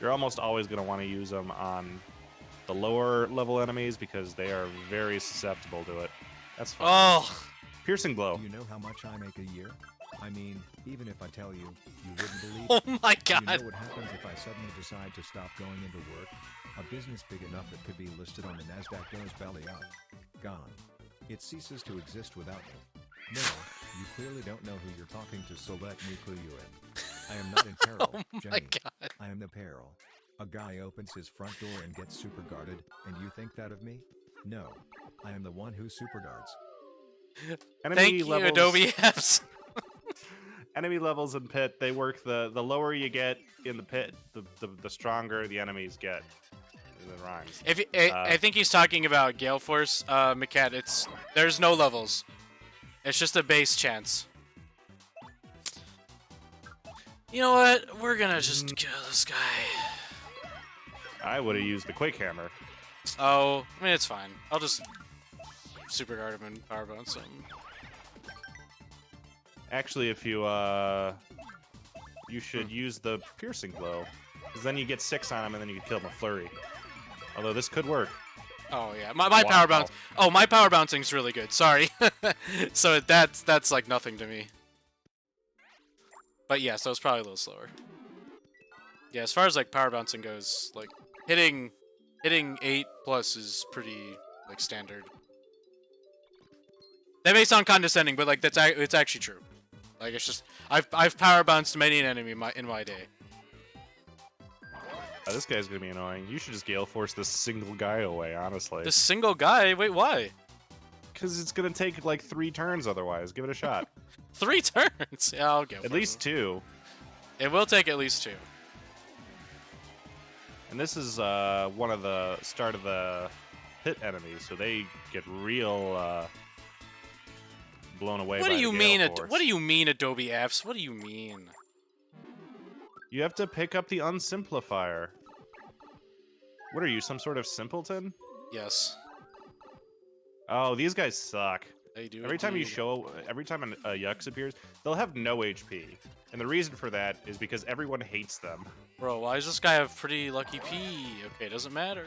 Speaker 2: You're almost always going to want to use them on the lower level enemies because they are very susceptible to it. That's fine.
Speaker 1: Oh.
Speaker 2: Piercing Blow.
Speaker 3: Do you know how much I make a year? I mean, even if I tell you, you wouldn't believe
Speaker 1: Oh
Speaker 3: it.
Speaker 1: my god.
Speaker 3: You know what happens if I suddenly decide to stop going into work? A business big enough that could be listed on the NASDAQ goes belly up. Gone. It ceases to exist without me. No, you clearly don't know who you're talking to, so let me clue you in. I am not in peril,
Speaker 1: Oh my
Speaker 3: Jenny.
Speaker 1: god.
Speaker 3: I am the peril. A guy opens his front door and gets super guarded, and you think that of me? No. I am the one who super guards.
Speaker 1: Thank you, Adobe Apps.
Speaker 2: Enemy levels in Pit, they work the lower you get in the pit, the stronger the enemies get. It rhymes.
Speaker 1: I think he's talking about Gale Force, Mikat. There's no levels. It's just a base chance. You know what? We're gonna just kill this guy.
Speaker 2: I would have used the Quake Hammer.
Speaker 1: Oh, I mean, it's fine. I'll just super guard him and power bounce him.
Speaker 2: Actually, if you you should use the Piercing Blow. Because then you get 6 on him, and then you can kill him with Flurry. Although this could work.
Speaker 1: Oh yeah, my power bounce. Oh, my power bouncing's really good. Sorry. So that's like nothing to me. But yeah, so it's probably a little slower. Yeah, as far as like power bouncing goes, like hitting 8+ is pretty like standard. That may sound condescending, but like it's actually true. Like it's just I've power bounced many an enemy in my day.
Speaker 2: This guy's gonna be annoying. You should just Gale Force this single guy away, honestly.
Speaker 1: This single guy? Wait, why?
Speaker 2: Because it's gonna take like 3 turns otherwise. Give it a shot.
Speaker 1: 3 turns? Yeah, I'll go.
Speaker 2: At least 2.
Speaker 1: It will take at least 2.
Speaker 2: And this is one of the start of the pit enemies, so they get real blown away.
Speaker 1: What
Speaker 2: by
Speaker 1: do you
Speaker 2: the
Speaker 1: mean?
Speaker 2: Gale Force.
Speaker 1: What do you mean, Adobe Apps? What do you mean?
Speaker 2: You have to pick up the unsimplifier. What are you, some sort of simpleton?
Speaker 1: Yes.
Speaker 2: Oh, these guys suck.
Speaker 1: They do.
Speaker 2: Every time
Speaker 1: indeed.
Speaker 2: every time a Yux appears, they'll have no HP. And the reason for that is because everyone hates them.
Speaker 1: Bro, why does this guy have pretty lucky P? Okay, doesn't matter.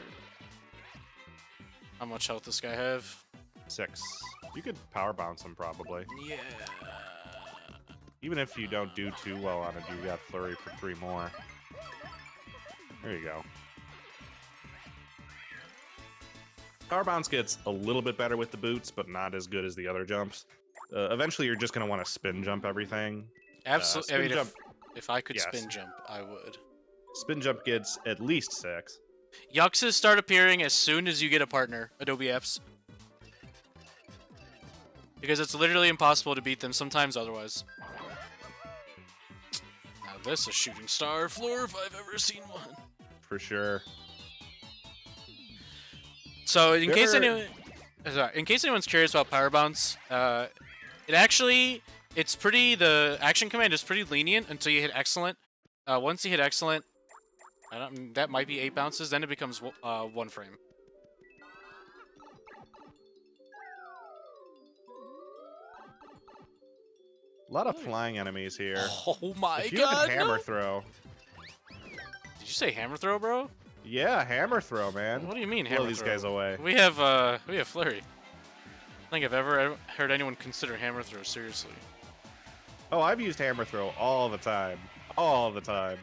Speaker 1: How much health this guy have?
Speaker 2: 6. You could power bounce him probably.
Speaker 1: Yeah.
Speaker 2: Even if you don't do too well on it, you got Flurry for 3 more. There you go. Power bounce gets a little bit better with the boots, but not as good as the other jumps. Eventually, you're just going to want to spin jump everything.
Speaker 1: Absolutely. I mean,
Speaker 2: jump,
Speaker 1: if I could
Speaker 2: yes.
Speaker 1: spin jump, I would.
Speaker 2: Spin jump gets at least 6.
Speaker 1: Yuxes start appearing as soon as you get a partner, Adobe Apps. Because it's literally impossible to beat them sometimes otherwise. Now this is a shooting star floor if I've ever seen one.
Speaker 2: For sure.
Speaker 1: So in case anyone's curious about power bounce, the action command is pretty lenient until you hit excellent. Once you hit excellent, that might be 8 bounces. Then it becomes 1 frame.
Speaker 2: A lot of flying enemies here.
Speaker 1: Oh my
Speaker 2: if you
Speaker 1: god!
Speaker 2: have hammer
Speaker 1: no.
Speaker 2: throw.
Speaker 1: Did you say hammer throw, bro?
Speaker 2: Yeah, hammer throw, man.
Speaker 1: What do you mean
Speaker 2: Blow
Speaker 1: hammer
Speaker 2: these
Speaker 1: throw?
Speaker 2: guys away.
Speaker 1: We have Flurry. I think I've ever heard anyone consider hammer throw seriously.
Speaker 2: Oh, I've used hammer throw all the time. All the time.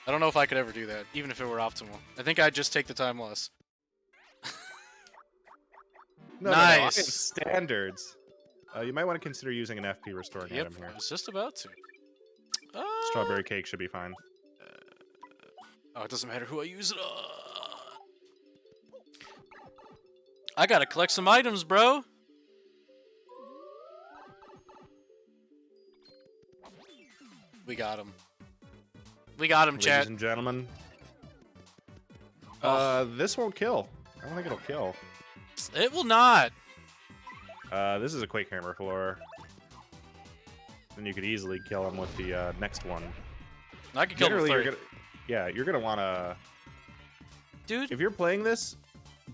Speaker 1: I don't know if I could ever do that, even if it were optimal. I think I'd just take the time loss.
Speaker 2: No, I have
Speaker 1: Nice.
Speaker 2: standards. You might want to consider using an FP restoring
Speaker 1: Yep,
Speaker 2: item here.
Speaker 1: I was just about to.
Speaker 2: Strawberry cake should be fine.
Speaker 1: Oh, it doesn't matter who I use it on. I gotta collect some items, bro. We got him. We got him,
Speaker 2: Ladies
Speaker 1: chat.
Speaker 2: and gentlemen.
Speaker 1: Oh.
Speaker 2: This won't kill. I don't think it'll kill.
Speaker 1: It will not.
Speaker 2: This is a Quake Hammer floor. Then you could easily kill him with the next one.
Speaker 1: I could kill him with
Speaker 2: Generally,
Speaker 1: 30.
Speaker 2: you're gonna want to.
Speaker 1: Dude.
Speaker 2: If you're playing this,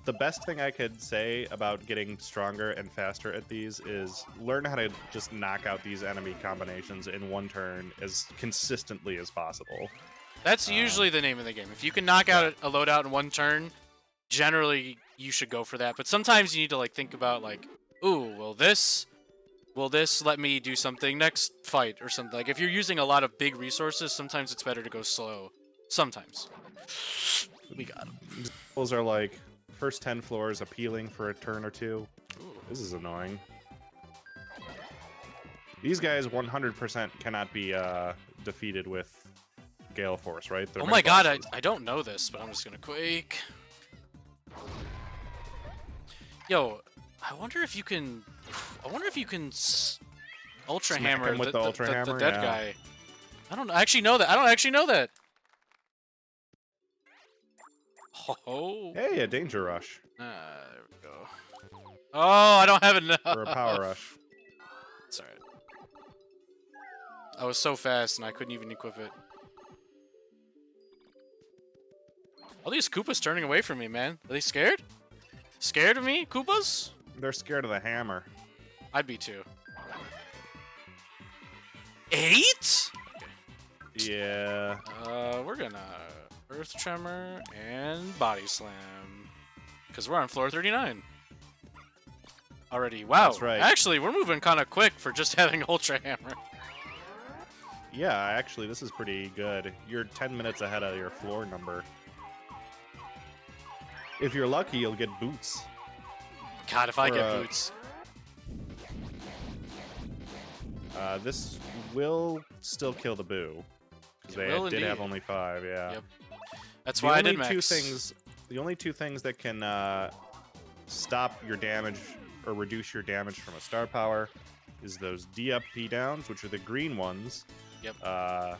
Speaker 2: the best thing I could say about getting stronger and faster at these is learn how to just knock out these enemy combinations in 1 turn as consistently as possible.
Speaker 1: That's usually the name of the game. If you can knock out a loadout in 1 turn, generally you should go for that. But sometimes you need to like think about like, ooh, will this let me do something next fight or something? Like if you're using a lot of big resources, sometimes it's better to go slow. Sometimes. We got him.
Speaker 2: Examples are like first 10 floors appealing for a turn or 2.
Speaker 1: Ooh.
Speaker 2: This is annoying. These guys 100% cannot be defeated with Gale Force, right? They're
Speaker 1: Oh my god,
Speaker 2: bosses.
Speaker 1: I don't know this, but I'm just gonna Quake. Yo, I wonder if you can Ultra
Speaker 2: Smack
Speaker 1: Hammer
Speaker 2: him with the Ultra
Speaker 1: the
Speaker 2: Hammer,
Speaker 1: dead
Speaker 2: yeah.
Speaker 1: guy. I don't actually know that. I don't actually know that. Oh.
Speaker 2: Hey, a Danger Rush.
Speaker 1: There we go. Oh, I don't have enough.
Speaker 2: Or a Power Rush.
Speaker 1: It's alright. I was so fast and I couldn't even equip it. All these Koopas turning away from me, man. Are they scared? Scared of me, Koopas?
Speaker 2: They're scared of the hammer.
Speaker 1: I'd be too. 8? Okay.
Speaker 2: Yeah.
Speaker 1: We're gonna Earth Tremor and Body Slam. Because we're on floor 39. Already. Wow.
Speaker 2: That's right.
Speaker 1: Actually, we're moving kind of quick for just having Ultra Hammer.
Speaker 2: Yeah, actually, this is pretty good. You're 10 minutes ahead of your floor number. If you're lucky, you'll get boots.
Speaker 1: God, if I get boots.
Speaker 2: This will still kill the boo. Because they did
Speaker 1: indeed.
Speaker 2: have only 5, yeah.
Speaker 1: Yep. That's why I did max.
Speaker 2: The only two things that can stop your damage or reduce your damage from a star power is those D up, P downs, which are the green ones.
Speaker 1: Yep.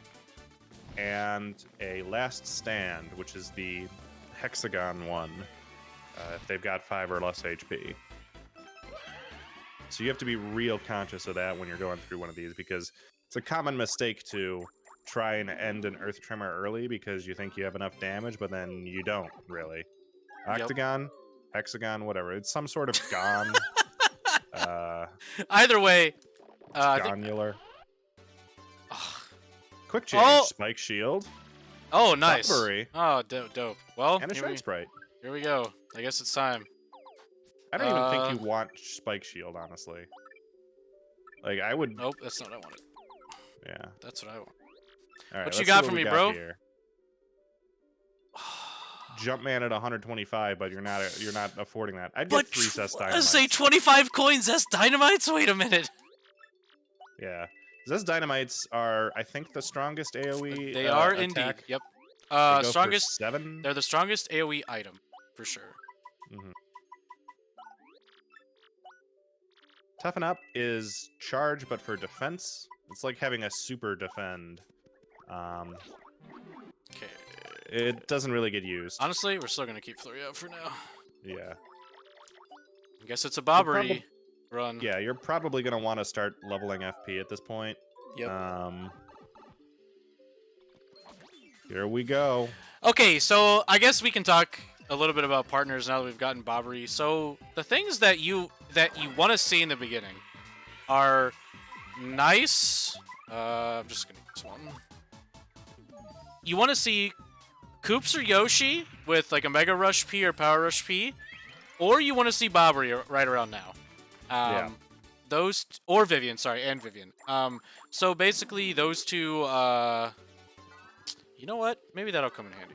Speaker 2: And a last stand, which is the hexagon one, if they've got 5 or less HP. So you have to be real conscious of that when you're going through one of these, because it's a common mistake to try and end an Earth Tremor early because you think you have enough damage, but then you don't, really. Octagon, hexagon, whatever. It's some sort of gon.
Speaker 1: Either way,
Speaker 2: gonular. Quick change, spike shield.
Speaker 1: Oh, nice.
Speaker 2: Buffery,
Speaker 1: Oh, dope. Well,
Speaker 2: and a shred sprite.
Speaker 1: Here we go. I guess it's time.
Speaker 2: I don't even think you want spike shield, honestly. Like, I would...
Speaker 1: Nope, that's not what I wanted.
Speaker 2: Yeah.
Speaker 1: That's what I want.
Speaker 2: All right,
Speaker 1: What you got for me, bro?
Speaker 2: Jumpman at 125, but you're not affording that. I'd get 3 Zest Dynamites.
Speaker 1: Let's say 25 coins Zest Dynamites? Wait a minute.
Speaker 2: Yeah. Zest Dynamites are, I think, the strongest AoE
Speaker 1: They are
Speaker 2: attack.
Speaker 1: indeed. Yep.
Speaker 2: They go
Speaker 1: Strongest...
Speaker 2: for 7?
Speaker 1: They're the strongest AoE item, for sure.
Speaker 2: Mm-hmm. Toughen Up is charge, but for defense. It's like having a super defend.
Speaker 1: Okay.
Speaker 2: It doesn't really get used.
Speaker 1: Honestly, we're still gonna keep Flurry up for now.
Speaker 2: Yeah.
Speaker 1: I guess it's a Bobbery run.
Speaker 2: Yeah, you're probably gonna want to start leveling FP at this point.
Speaker 1: Yep.
Speaker 2: Here we go.
Speaker 1: Okay, so I guess we can talk a little bit about partners now that we've gotten Bobbery. So the things that you want to see in the beginning are nice. I'm just gonna use one. You want to see Koops or Yoshi with like a Mega Rush P or Power Rush P, or you want to see Bobbery right around now.
Speaker 2: Yeah.
Speaker 1: Those or Vivian, sorry, and Vivian. So basically those two. You know what? Maybe that'll come in handy.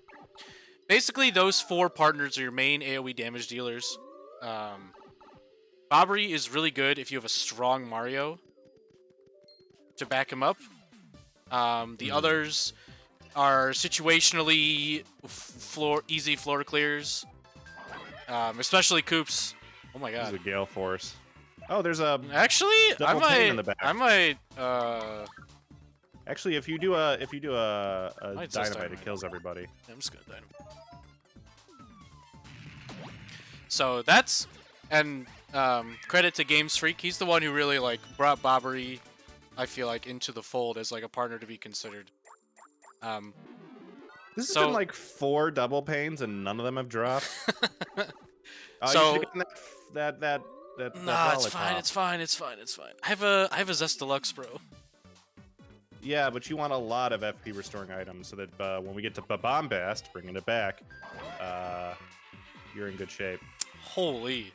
Speaker 1: Basically, those 4 partners are your main AoE damage dealers. Bobbery is really good if you have a strong Mario to back him up. The others are situationally easy floor clears, especially Koops. Oh my god!
Speaker 2: There's a Gale Force. Oh, there's a
Speaker 1: double
Speaker 2: pain in the back.
Speaker 1: I might.
Speaker 2: Actually, if you do a dynamite, it kills everybody.
Speaker 1: Yeah, I'm just gonna dynamite. So that's credit to GamesFreak. He's the one who really like brought Bobbery, I feel like, into the fold as like a partner to be considered.
Speaker 2: This has been like 4 double pains and none of them have dropped.
Speaker 1: So
Speaker 2: you should get that
Speaker 1: nah, it's fine. I have a Zest Deluxe, bro.
Speaker 2: Yeah, but you want a lot of FP restoring items so that when we get to Bombast, bringing it back, you're in good shape.
Speaker 1: Holy.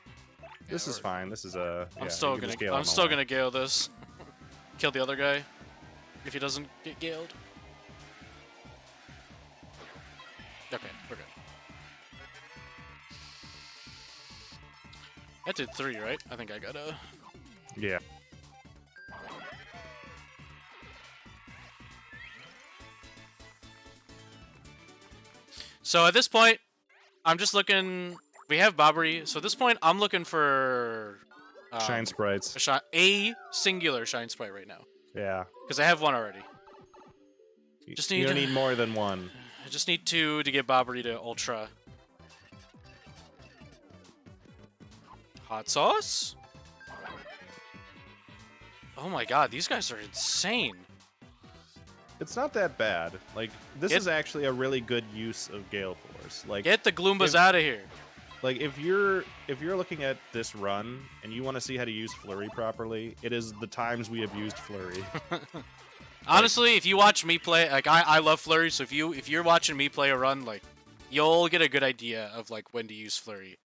Speaker 2: This is fine. This is a.
Speaker 1: I'm still gonna gale this. Kill the other guy if he doesn't get galed. Okay, we're good. I did 3, right? I think I got a.
Speaker 2: Yeah.
Speaker 1: So at this point, I'm just looking. We have Bobbery, so at this point, I'm looking for
Speaker 2: Shine Sprites.
Speaker 1: A singular Shine Sprite right now.
Speaker 2: Yeah.
Speaker 1: Because I have one already.
Speaker 2: You don't need more than 1.
Speaker 1: I just need 2 to get Bobbery to Ultra. Hot sauce? Oh my god, these guys are insane.
Speaker 2: It's not that bad. Like, this is actually a really good use of Gale Force. Like,
Speaker 1: get the Gloombas out of here.
Speaker 2: Like, if you're looking at this run and you want to see how to use Flurry properly, it is the times we have used Flurry.
Speaker 1: Honestly, if you watch me play, like I love Flurry, so if you're watching me play a run, like you'll get a good idea of like when to use Flurry.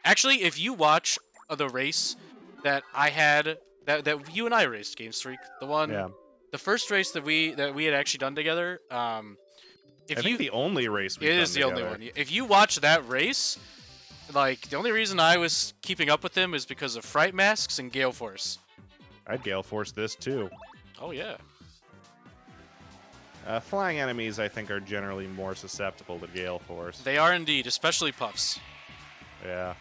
Speaker 1: Actually, if you watch the race that I had that you and I raced, GamesFreak, the first race that we had actually done together,
Speaker 2: I think the only race we've
Speaker 1: it
Speaker 2: done
Speaker 1: is the
Speaker 2: together.
Speaker 1: only one. If you watch that race, like the only reason I was keeping up with him is because of Fright Masks and Gale Force.
Speaker 2: I'd Gale Force this too.
Speaker 1: Oh yeah.
Speaker 2: Flying enemies, I think, are generally more susceptible to Gale Force.
Speaker 1: They are indeed, especially Puffs.
Speaker 2: Yeah.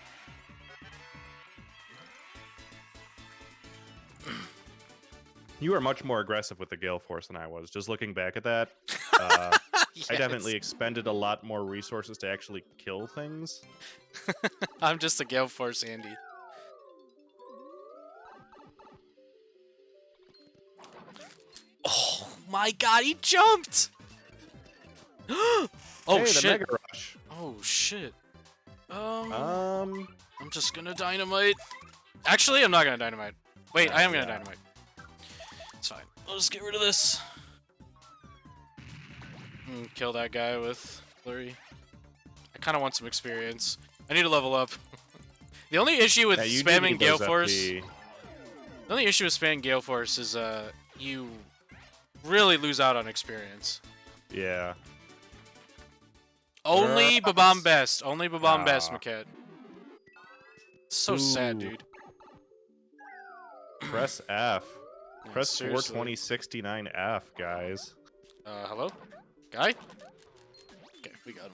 Speaker 2: You were much more aggressive with the Gale Force than I was. Just looking back at that,
Speaker 1: Yes.
Speaker 2: I definitely expended a lot more resources to actually kill things.
Speaker 1: I'm just a Gale Force Andy. Oh my god, he jumped! Oh
Speaker 2: hey,
Speaker 1: shit.
Speaker 2: The Mega Rush.
Speaker 1: Oh shit.
Speaker 2: Um,
Speaker 1: I'm just gonna dynamite. Actually, I'm not gonna dynamite. Wait, I am gonna dynamite. It's fine. I'll just get rid of this. Kill that guy with Flurry. I kind of want some experience. I need to level up. The only issue with spamming Gale Force... The only issue with spamming Gale Force is you really lose out on experience.
Speaker 2: Yeah.
Speaker 1: Only Babam Best. Only Babam Best, Maquette. So sad, dude.
Speaker 2: Press F.
Speaker 1: Yeah,
Speaker 2: Press
Speaker 1: seriously.
Speaker 2: 42069F, guys.
Speaker 1: Hello? Guy? Okay, we got him.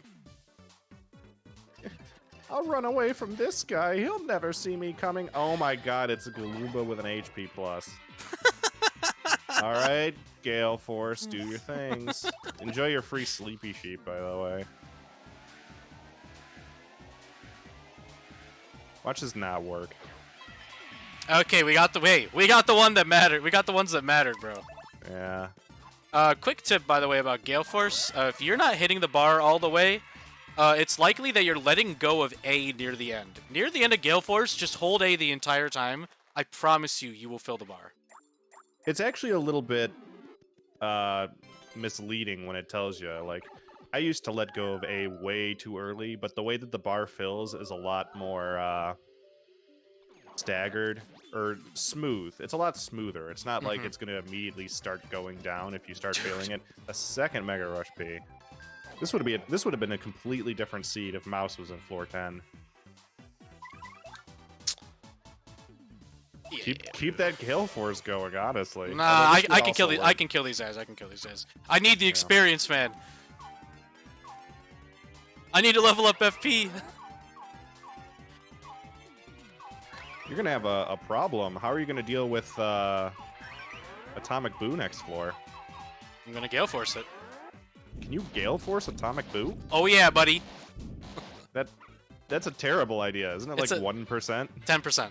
Speaker 2: I'll run away from this guy. He'll never see me coming. Oh my god, it's a Galooba with an HP plus. Alright, Gale Force, do your things. Enjoy your free Sleepy Sheep, by the way. Watch this not work.
Speaker 1: Okay, we got the one that mattered. We got the ones that mattered, bro.
Speaker 2: Yeah.
Speaker 1: Quick tip, by the way, about Gale Force. If you're not hitting the bar all the way, it's likely that you're letting go of A near the end. Near the end of Gale Force, just hold A the entire time. I promise you, you will fill the bar.
Speaker 2: It's actually a little bit misleading when it tells you. Like, I used to let go of A way too early, but the way that the bar fills is a lot more staggered or smooth. It's a lot smoother. It's not like it's going to immediately start going down if you start failing it. A second Mega Rush P. This would have been a completely different seed if Mouse was in floor 10.
Speaker 1: Yeah.
Speaker 2: Keep that Gale Force going, honestly.
Speaker 1: Nah, I can kill these. I can kill these guys. I can kill these guys. I need the experience, man. I need to level up FP.
Speaker 2: You're gonna have a problem. How are you gonna deal with Atomic Boo next floor?
Speaker 1: I'm gonna Gale Force it.
Speaker 2: Can you Gale Force Atomic Boo?
Speaker 1: Oh yeah, buddy.
Speaker 2: That's a terrible idea, isn't it?
Speaker 1: It's
Speaker 2: like 1%?
Speaker 1: 10%.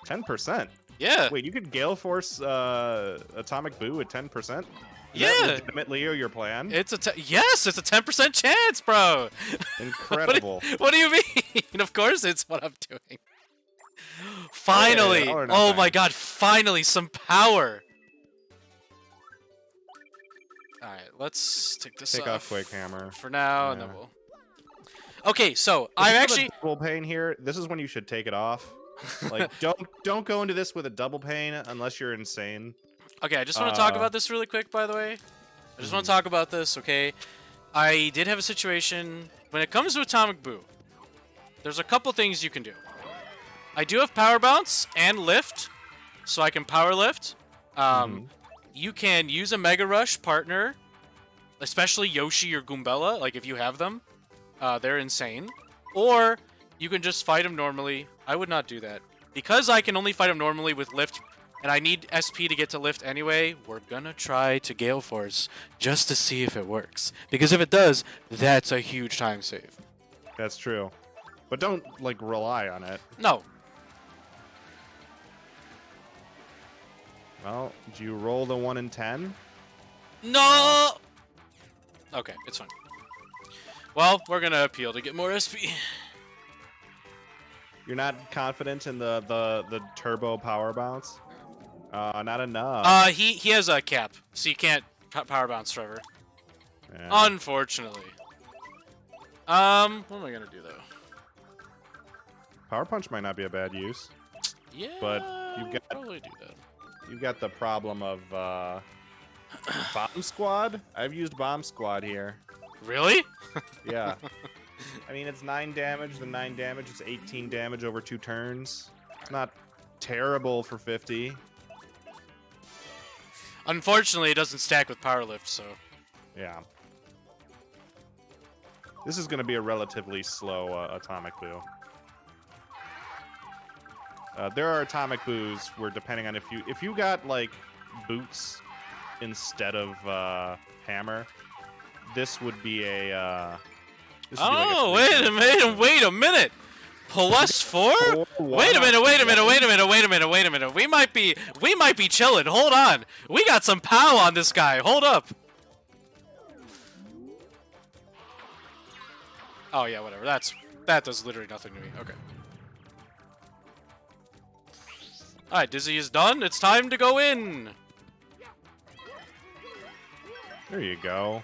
Speaker 2: 10%?
Speaker 1: Yeah.
Speaker 2: Wait, you could Gale Force Atomic Boo at 10%?
Speaker 1: Yeah.
Speaker 2: Is that legitimately your plan?
Speaker 1: Yes, it's a 10% chance, bro.
Speaker 2: Incredible.
Speaker 1: What do you mean? Of course, it's what I'm doing. Finally!
Speaker 2: Yeah,
Speaker 1: oh my god! Finally, some power. All right, let's take this
Speaker 2: Take off Quake Hammer
Speaker 1: for now, and
Speaker 2: Yeah.
Speaker 1: then we'll. Okay, so
Speaker 2: If
Speaker 1: I'm
Speaker 2: you have
Speaker 1: actually
Speaker 2: a double pane here. This is when you should take it off. Like, don't go into this with a double pane unless you're insane.
Speaker 1: okay. I just want to talk about this really quick. By the way, I just want to talk about this. Okay, I did have a situation when it comes to Atomic Boo. There's a couple things you can do. I do have Power Bounce and Lift, so I can Power Lift. You can use a Mega Rush partner, especially Yoshi or Goombella, like if you have them. They're insane. Or you can just fight them normally. I would not do that. Because I can only fight them normally with Lift, and I need SP to get to Lift anyway, we're gonna try to Gale Force just to see if it works. Because if it does, that's a huge time save.
Speaker 2: That's true. But don't, like, rely on it.
Speaker 1: No.
Speaker 2: Well, do you roll the 1 in 10?
Speaker 1: No! Okay, it's fine. Well, we're gonna appeal to get more SP.
Speaker 2: You're not confident in the turbo power bounce? Not enough.
Speaker 1: He has a cap, so you can't power bounce forever.
Speaker 2: Yeah.
Speaker 1: Unfortunately. What am I gonna do though?
Speaker 2: Power punch might not be a bad use.
Speaker 1: Yeah,
Speaker 2: But you've got
Speaker 1: probably do that.
Speaker 2: you've got the problem of bomb squad. I've used bomb squad here.
Speaker 1: Really?
Speaker 2: Yeah. I mean, it's 9 damage. The 9 damage. It's 18 damage over 2 turns. It's not terrible for 50.
Speaker 1: Unfortunately, it doesn't stack with power lift, so.
Speaker 2: Yeah. This is going to be a relatively slow atomic boo. There are atomic boos where, depending on if you got like boots instead of hammer, this would be a.
Speaker 1: Oh, wait a minute! +4? Wait a minute. We might be chilling. Hold on. We got some pow on this guy. Hold up. Oh yeah, whatever. That does literally nothing to me. Okay. Alright, Dizzy is done. It's time to go in.
Speaker 2: There you go.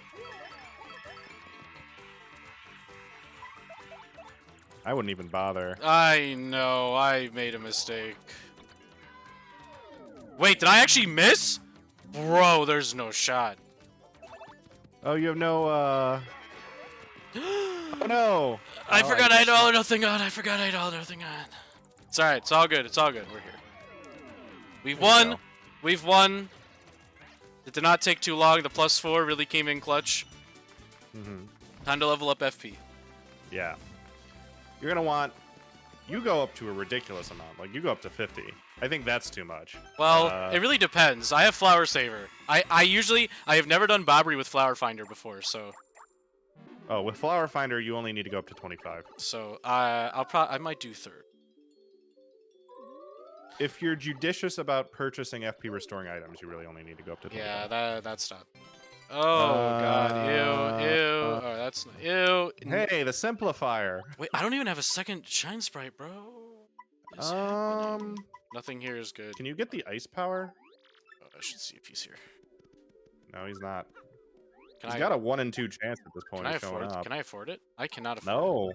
Speaker 2: I wouldn't even bother.
Speaker 1: I know, I made a mistake. Wait, did I actually miss? Bro, there's no shot.
Speaker 2: Oh, you have no, oh no!
Speaker 1: I
Speaker 2: Oh,
Speaker 1: forgot I had all or nothing on. It's alright, it's all good. We're here. We've
Speaker 2: There you
Speaker 1: won.
Speaker 2: go.
Speaker 1: We've won. It did not take too long. The +4 really came in clutch. Time to level up FP.
Speaker 2: Yeah. You're gonna want. You go up to a ridiculous amount. Like, you go up to 50. I think that's too much.
Speaker 1: Well, it really depends. I have Flower Saver. I have never done Bobbery with Flower Finder before, so.
Speaker 2: Oh, with Flower Finder, you only need to go up to 25.
Speaker 1: So I might do third.
Speaker 2: If you're judicious about purchasing FP restoring items, you really only need to go up to 25.
Speaker 1: Yeah, that's not. Oh god, ew. Oh, that's not, ew.
Speaker 2: Hey, the simplifier.
Speaker 1: Wait, I don't even have a second Shine Sprite, bro. What is happening? Nothing here is good.
Speaker 2: Can you get the ice power?
Speaker 1: Oh, I should see if he's here.
Speaker 2: No, he's not.
Speaker 1: Can
Speaker 2: He's got a 1 in 2 chance at this point
Speaker 1: Can I
Speaker 2: of showing
Speaker 1: afford?
Speaker 2: up.
Speaker 1: Can I afford it? I cannot afford it.
Speaker 2: No.
Speaker 1: All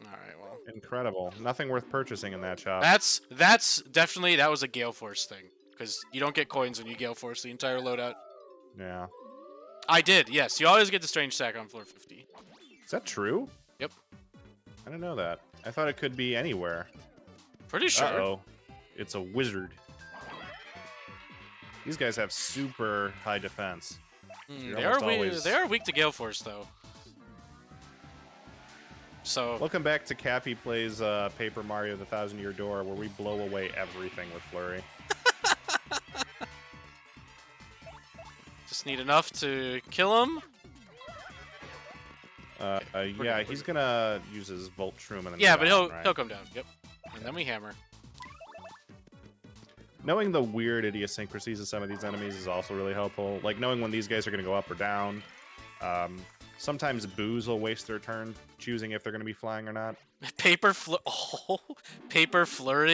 Speaker 1: right, well.
Speaker 2: Incredible. Nothing worth purchasing in that shop.
Speaker 1: That's definitely that was a Gale Force thing because you don't get coins when you Gale Force the entire loadout.
Speaker 2: Yeah.
Speaker 1: I did, yes. You always get the strange stack on floor 50.
Speaker 2: Is that true?
Speaker 1: Yep.
Speaker 2: I didn't know that. I thought it could be anywhere.
Speaker 1: Pretty sure.
Speaker 2: Uh-oh. It's a wizard. These guys have super high defense. You're
Speaker 1: They
Speaker 2: almost
Speaker 1: are
Speaker 2: always-
Speaker 1: they are weak to Gale Force though. So
Speaker 2: Welcome back to Kappy Plays Paper Mario: The Thousand-Year Door, where we blow away everything with Flurry.
Speaker 1: just need enough to kill him.
Speaker 2: Yeah, he's gonna use his Volt Shroom and then
Speaker 1: Yeah,
Speaker 2: go
Speaker 1: but
Speaker 2: down, right?
Speaker 1: he'll come down. Yep. And then we hammer.
Speaker 2: Knowing the weird idiosyncrasies of some of these enemies is also really helpful. Like knowing when these guys are gonna go up or down. Sometimes boos will waste their turn choosing if they're gonna be flying or not.
Speaker 1: Paper Flurry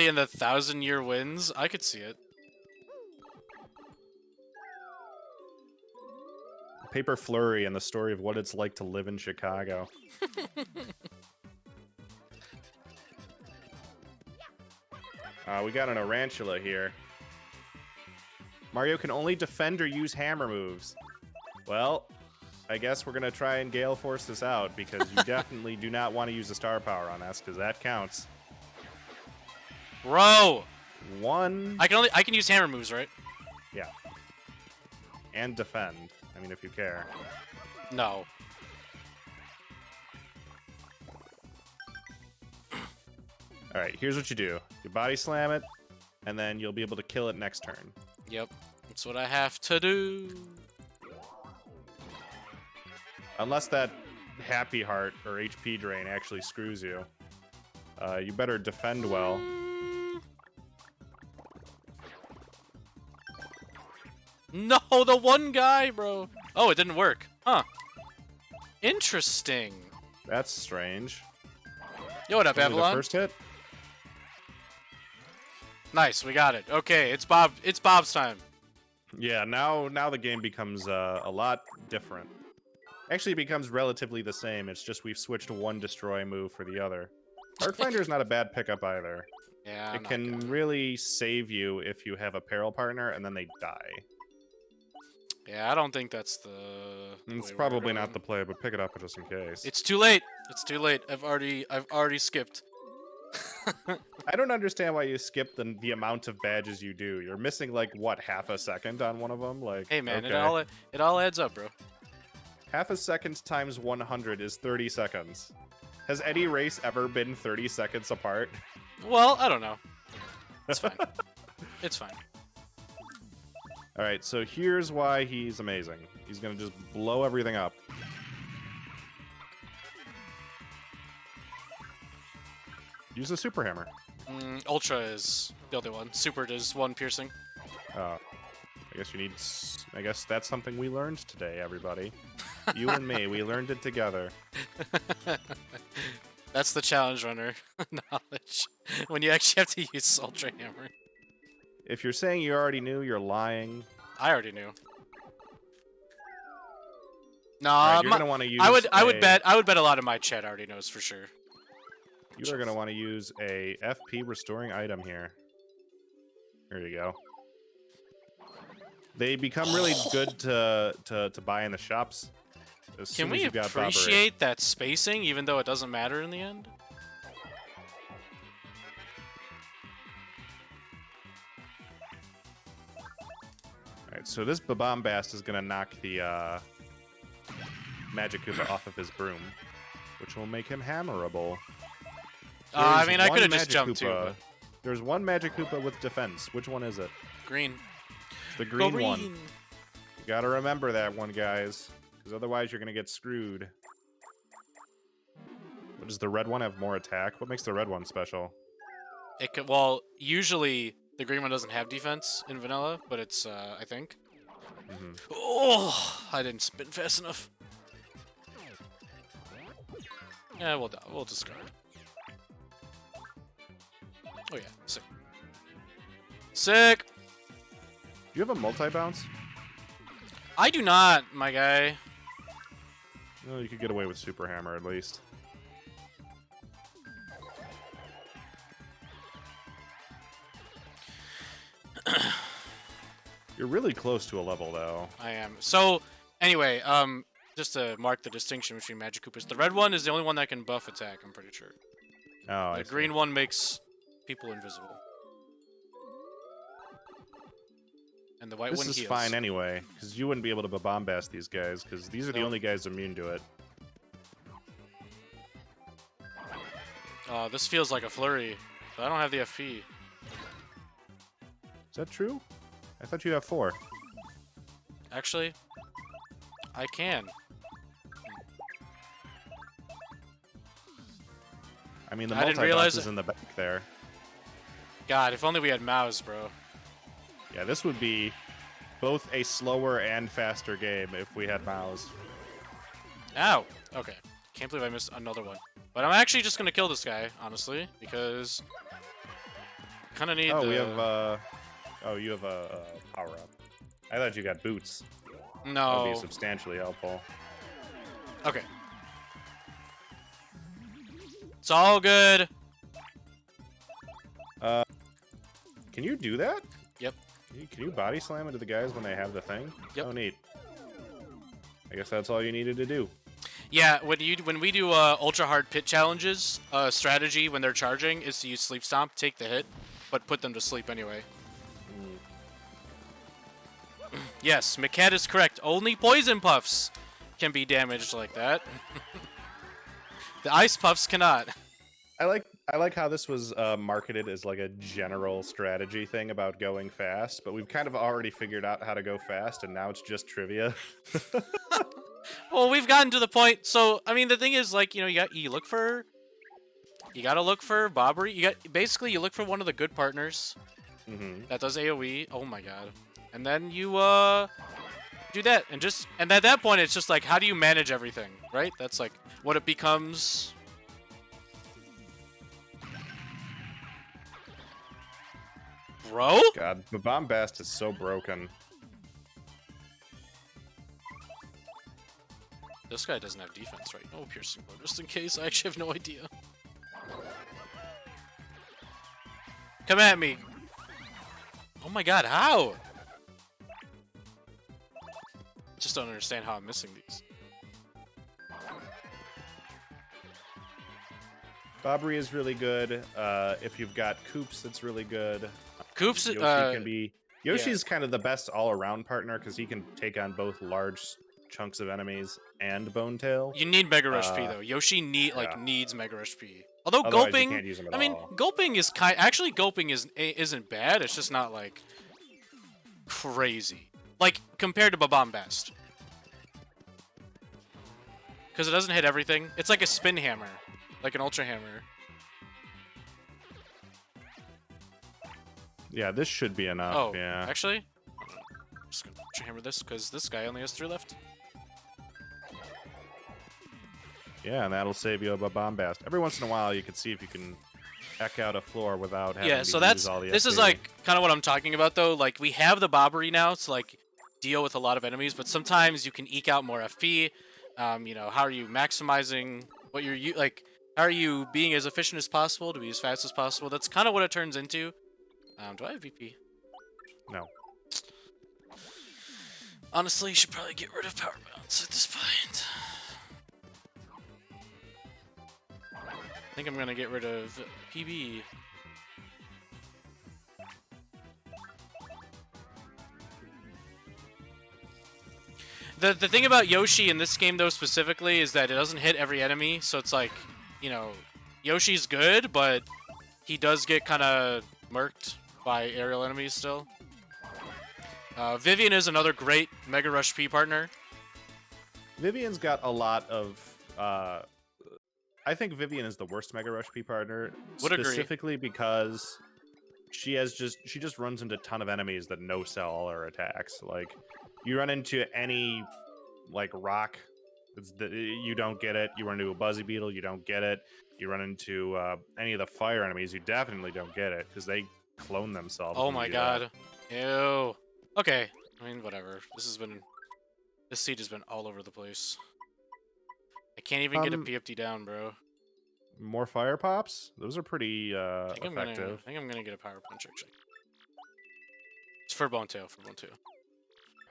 Speaker 1: and the 1,000-year winds. I could see it.
Speaker 2: Paper Flurry and the story of what it's like to live in Chicago. We got an Arantula here. Mario can only defend or use hammer moves. Well, I guess we're gonna try and Gale Force this out because you definitely do not want to use the star power on us because that counts.
Speaker 1: Bro,
Speaker 2: 1.
Speaker 1: I can use hammer moves, right?
Speaker 2: Yeah. And defend. I mean, if you care.
Speaker 1: No.
Speaker 2: All right, here's what you do. You body slam it, and then you'll be able to kill it next turn.
Speaker 1: Yep. That's what I have to do.
Speaker 2: Unless that happy heart or HP drain actually screws you. You better defend well.
Speaker 1: No, the one guy, bro. Oh, it didn't work. Huh. Interesting.
Speaker 2: That's strange.
Speaker 1: Yo, what up,
Speaker 2: Only the
Speaker 1: Avalon?
Speaker 2: first hit?
Speaker 1: Nice, we got it. Okay, it's Bob. It's Bob's time.
Speaker 2: Yeah, now the game becomes a lot different. Actually, it becomes relatively the same. It's just we've switched one destroy move for the other. Arcfinder's not a bad pickup either.
Speaker 1: Yeah,
Speaker 2: It can really save you if you have a peril partner and then they die.
Speaker 1: Yeah, I don't think that's the.
Speaker 2: It's probably not the play, but pick it up just in case.
Speaker 1: It's too late. It's too late. I've already skipped.
Speaker 2: I don't understand why you skip the amount of badges you do. You're missing like what, half a second on one of them? Like,
Speaker 1: hey man,
Speaker 2: okay.
Speaker 1: it all adds up, bro.
Speaker 2: Half a second times 100 is 30 seconds. Has any race ever been 30 seconds apart?
Speaker 1: Well, I don't know. It's fine. It's fine.
Speaker 2: All right, so here's why he's amazing. He's gonna just blow everything up. Use a super hammer.
Speaker 1: Ultra is the other one. Super is one piercing.
Speaker 2: I guess you need. I guess that's something we learned today, everybody. You and me, we learned it together.
Speaker 1: That's the challenge runner knowledge. When you actually have to use Ultra Hammer.
Speaker 2: If you're saying you already knew, you're lying.
Speaker 1: I already knew. No,
Speaker 2: right, you're gonna want to use.
Speaker 1: I would bet a lot of my chat already knows for sure.
Speaker 2: You are gonna want to use a FP restoring item here. Here you go. They become really good to buy in the shops.
Speaker 1: Can we appreciate that spacing, even though it doesn't matter in the end?
Speaker 2: Alright, so this Bombast is gonna knock the Magic Koopa off of his broom, which will make him hammerable.
Speaker 1: I mean, I could have just jumped too. But...
Speaker 2: There's one Magic Koopa with defense. Which one is it?
Speaker 1: Green.
Speaker 2: It's the green one. You gotta remember that one, guys, because otherwise you're gonna get screwed. What, does the red one have more attack? What makes the red one special?
Speaker 1: It could, well, usually the green one doesn't have defense in vanilla, but it's I think. Oh, I didn't spin fast enough. Yeah, we'll discard. Oh yeah, sick. Sick!
Speaker 2: Do you have a multi-bounce?
Speaker 1: I do not, my guy.
Speaker 2: No, you could get away with Super Hammer at least. You're really close to a level, though.
Speaker 1: I am. So, anyway, just to mark the distinction between Magic Koopas, the red one is the only one that can buff attack, I'm pretty sure.
Speaker 2: Oh,
Speaker 1: the green one makes people invisible. And the white one heals.
Speaker 2: This is fine anyway, because you wouldn't be able to bombast these guys, because these are the only guys immune to it.
Speaker 1: This feels like a flurry, but I don't have the FP.
Speaker 2: Is that true? I thought you have 4.
Speaker 1: Actually, I can.
Speaker 2: I mean, the multi-bounce is in the back there.
Speaker 1: God, if only we had mouse, bro.
Speaker 2: Yeah, this would be both a slower and faster game if we had mouse.
Speaker 1: Ow! Okay. Can't believe I missed another one. But I'm actually just gonna kill this guy, honestly, because I kind of need.
Speaker 2: Oh, we have. Oh, you have a power-up. I thought you got boots.
Speaker 1: No.
Speaker 2: That would be substantially helpful.
Speaker 1: Okay. It's all good.
Speaker 2: Can you do that?
Speaker 1: Yep.
Speaker 2: Can you body slam into the guys when they have the thing?
Speaker 1: Yep.
Speaker 2: Oh, neat. I guess that's all you needed to do.
Speaker 1: Yeah, when we do ultra hard pit challenges, strategy when they're charging is to use sleep stomp, take the hit, but put them to sleep anyway. Yes, McCat is correct. Only poison puffs can be damaged like that. The ice puffs cannot.
Speaker 2: I like how this was marketed as like a general strategy thing about going fast, but we've kind of already figured out how to go fast, and now it's just trivia.
Speaker 1: Well, we've gotten to the point. So, I mean, the thing is, like, you know, you gotta look for Bobbery. You look for one of the good partners that does AOE. Oh my god. And then you do that, and at that point, it's just like, how do you manage everything, right? That's like what it becomes. bro.
Speaker 2: God, the Bombast is so broken.
Speaker 1: This guy doesn't have defense, right? No piercing blow, just in case. I actually have no idea. Come at me. Oh my god, how? Just don't understand how I'm missing these.
Speaker 2: Bobbery is really good. If you've got Koops, it's really good.
Speaker 1: Koops,
Speaker 2: Yoshi can be. Yoshi's kind of the best all-around partner because he can take on both large chunks of enemies and Bone Tail.
Speaker 1: You need Mega Rush P though. Yoshi needs Mega Rush P. Although
Speaker 2: Otherwise,
Speaker 1: gulping,
Speaker 2: you can't use him at
Speaker 1: I mean,
Speaker 2: all.
Speaker 1: gulping is gulping isn't bad. It's just not like crazy. Like compared to Bombast. Because it doesn't hit everything. It's like a spin hammer. Like an Ultra Hammer.
Speaker 2: Yeah, this should be enough.
Speaker 1: Oh,
Speaker 2: yeah.
Speaker 1: actually, I'm just gonna Ultra Hammer this because this guy only has 3 left.
Speaker 2: Yeah, and that'll save you a Bombast. Every once in a while, you can see if you can eck out a floor without having to
Speaker 1: So
Speaker 2: use all the
Speaker 1: this is
Speaker 2: FP.
Speaker 1: like kind of what I'm talking about though. Like we have the Bobbery now to like deal with a lot of enemies, but sometimes you can eke out more FP. You know, how are you maximizing what you're like? How are you being as efficient as possible to be as fast as possible? That's kind of what it turns into. Do I have VP?
Speaker 2: No.
Speaker 1: Honestly, you should probably get rid of Power Bounce at this point. I think I'm gonna get rid of PB. The thing about Yoshi in this game though specifically is that it doesn't hit every enemy, so it's like, you know, Yoshi's good, but he does get kind of murked by aerial enemies still. Vivian is another great Mega Rush P partner.
Speaker 2: Vivian's got a lot of. I think Vivian is the worst Mega Rush P partner,
Speaker 1: Would agree.
Speaker 2: specifically because she just runs into a ton of enemies that no sell all her attacks. Like you run into any like rock, you don't get it. You run into a Buzzy Beetle, you don't get it. You run into any of the fire enemies, you definitely don't get it because they clone themselves.
Speaker 1: Oh
Speaker 2: when
Speaker 1: my
Speaker 2: you do
Speaker 1: god. Ew. Okay. I mean, whatever. This seed has been all over the place. I can't even get a PFD down, bro.
Speaker 2: that. More fire pops? Those are pretty
Speaker 1: I think
Speaker 2: effective.
Speaker 1: I'm gonna get a Power Punch, actually. It's for Bone Tail,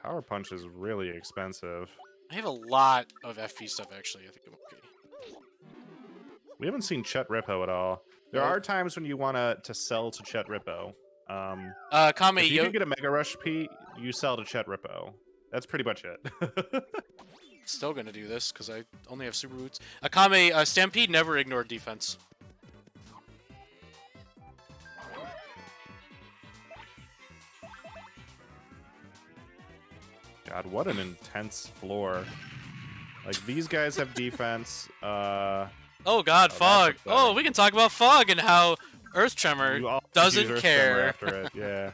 Speaker 2: Power Punch is really expensive.
Speaker 1: I have a lot of FP stuff, actually. I think I'm okay.
Speaker 2: We haven't seen Chet Rippo at all. There
Speaker 1: Nope.
Speaker 2: are times when you want to sell to Chet Rippo.
Speaker 1: Kame,
Speaker 2: If you can get a Mega Rush P, you sell to Chet Rippo. That's pretty much it.
Speaker 1: Still gonna do this, because I only have Super Boots. Akame, Stampede never ignored defense.
Speaker 2: God, what an intense floor. Like, these guys have defense.
Speaker 1: Oh god,
Speaker 2: Oh, that's
Speaker 1: Fog!
Speaker 2: pathetic.
Speaker 1: Oh, we can talk about Fog and how Earth Tremor
Speaker 2: You all
Speaker 1: doesn't
Speaker 2: use Earth
Speaker 1: care.
Speaker 2: Tremor after it, yeah.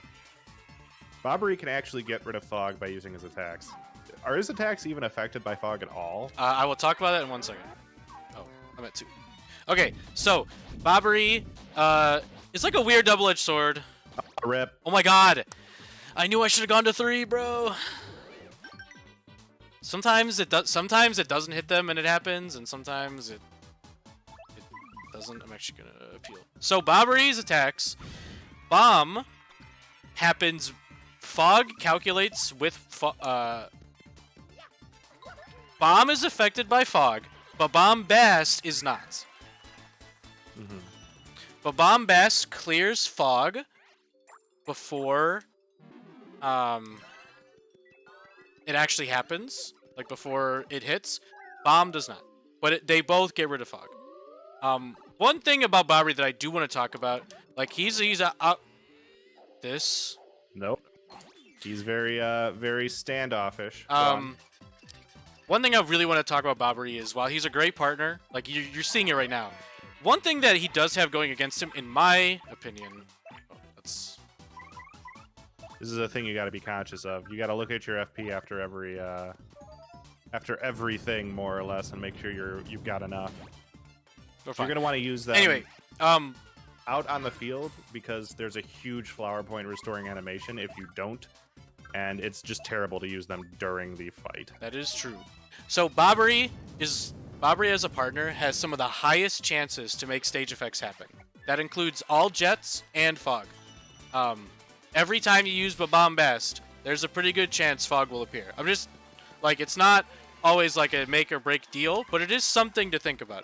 Speaker 2: Bobbery can actually get rid of Fog by using his attacks. Are his attacks even affected by Fog at all?
Speaker 1: I will talk about that in 1 second. Oh, I'm at 2. Okay, so Bobbery is like a weird double-edged sword.
Speaker 2: Rip.
Speaker 1: Oh my god! I knew I should have gone to 3, bro. Sometimes it does. Sometimes it doesn't hit them and it happens, and sometimes it doesn't. I'm actually gonna appeal. So Bobbery's attacks, Bomb happens. Fog calculates with Bomb is affected by Fog, but Bombast is not.
Speaker 2: Mm-hmm.
Speaker 1: But Bombast clears Fog before it actually happens, like before it hits. Bomb does not, but they both get rid of Fog. One thing about Bobbery that I do want to talk about, like he's this.
Speaker 2: Nope. He's very standoffish.
Speaker 1: One thing I really want to talk about Bobbery is while he's a great partner, like you're seeing it right now. One thing that he does have going against him, in my opinion,
Speaker 2: This is a thing you got to be conscious of. You got to look at your FP after everything more or less, and make sure you've got enough. You're gonna want to use that.
Speaker 1: Anyway,
Speaker 2: out on the field because there's a huge flower point restoring animation if you don't, and it's just terrible to use them during the fight.
Speaker 1: That is true. So Bobbery as a partner has some of the highest chances to make stage effects happen. That includes all jets and fog. Every time you use Bombast, there's a pretty good chance fog will appear. I'm just like, it's not always like a make or break deal, but it is something to think about.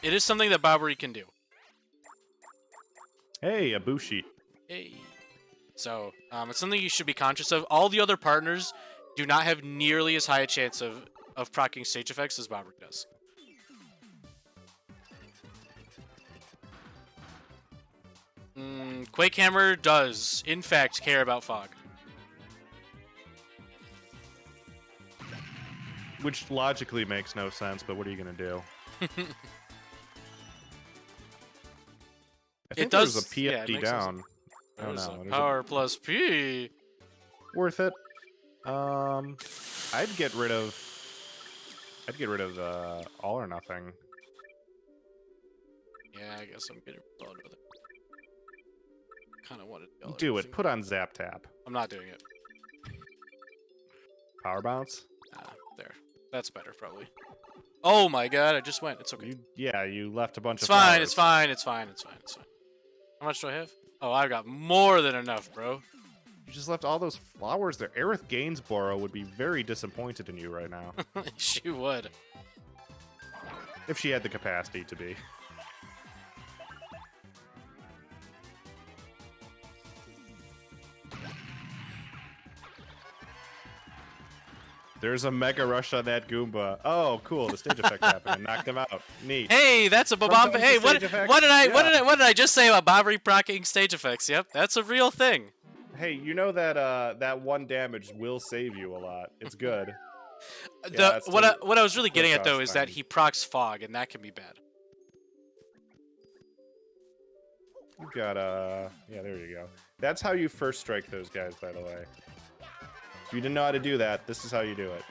Speaker 1: It is something that Bobbery can do.
Speaker 2: Hey, a boo sheet.
Speaker 1: Hey. So, it's something you should be conscious of. All the other partners do not have nearly as high a chance of proccing stage effects as Bobbery does. Quakehammer does, in fact, care about fog.
Speaker 2: Which logically makes no sense, but what are you going to do? I think
Speaker 1: It does.
Speaker 2: there's a PFD
Speaker 1: yeah,
Speaker 2: down. Oh no. There's
Speaker 1: Power plus P.
Speaker 2: worth it. I'd get rid of all or nothing.
Speaker 1: Yeah, I guess I'm getting blown with it. Kind of wanted to
Speaker 2: Do it. Put on Zap Tap.
Speaker 1: I'm not doing it.
Speaker 2: Power bounce.
Speaker 1: There. That's better, probably. Oh my god, I just went. It's okay.
Speaker 2: You left a bunch
Speaker 1: It's
Speaker 2: of
Speaker 1: fine,
Speaker 2: flowers.
Speaker 1: it's fine, it's fine, it's fine, it's fine. How much do I have? Oh, I've got more than enough, bro.
Speaker 2: You just left all those flowers there. Aerith Gainsborough would be very disappointed in you right now.
Speaker 1: She would.
Speaker 2: If she had the capacity to be. There's a Mega Rush on that Goomba. Oh, cool. The stage effect happened and knocked him out. Neat.
Speaker 1: Hey, that's a Bomb.
Speaker 2: Sometimes
Speaker 1: Hey,
Speaker 2: the
Speaker 1: what
Speaker 2: stage effects-
Speaker 1: did I
Speaker 2: yeah.
Speaker 1: what did I just say about Bobbery proccing stage effects? Yep, that's a real thing.
Speaker 2: Hey, you know that that one damage will save you a lot. It's good. Yeah, that's
Speaker 1: What I was really
Speaker 2: still
Speaker 1: getting at though
Speaker 2: costs
Speaker 1: is that
Speaker 2: time.
Speaker 1: he procs fog, and that can be bad.
Speaker 2: You've got yeah, there you go. That's how you first strike those guys, by the way. If you didn't know how to do that, this is how you do it.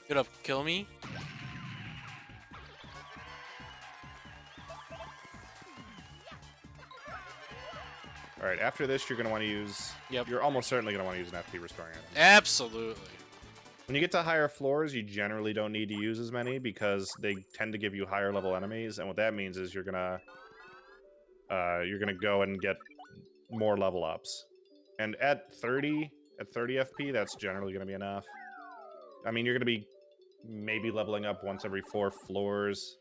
Speaker 1: Gonna kill me?
Speaker 2: All right, after this, you're gonna want to use.
Speaker 1: Yep.
Speaker 2: You're almost certainly gonna want to use an FP restoring item.
Speaker 1: Absolutely.
Speaker 2: When you get to higher floors, you generally don't need to use as many because they tend to give you higher level enemies, and what that means is you're gonna go and get more level ups. And at 30 FP, that's generally gonna be enough. I mean, you're gonna be maybe leveling up once every 4 floors,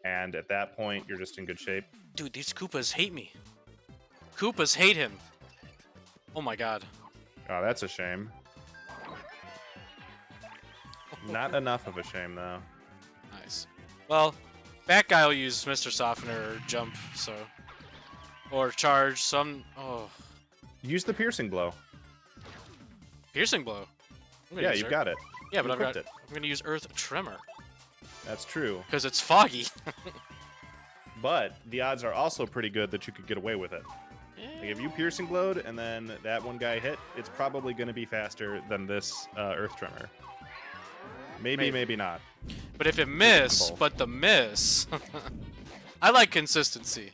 Speaker 2: and at that point, you're just in good shape.
Speaker 1: Dude, these Koopas hate me. Koopas hate him. Oh my god.
Speaker 2: Oh, that's a shame. Not enough of a shame, though.
Speaker 1: Nice. Well, that guy will use Mr. Softener or jump, so. Or charge, some. Oh.
Speaker 2: Use the piercing blow.
Speaker 1: Piercing blow.
Speaker 2: Yeah, you've got it.
Speaker 1: Yeah, but
Speaker 2: You
Speaker 1: I'm
Speaker 2: equipped
Speaker 1: gonna use Earth Tremor.
Speaker 2: That's true.
Speaker 1: Because it's foggy.
Speaker 2: But the odds are also pretty good that you could get away with it. Like if you piercing blowed and then that one guy hit, it's probably going to be faster than this Earth Tremor. Maybe not.
Speaker 1: But if it miss,
Speaker 2: Both.
Speaker 1: but the miss. I like consistency.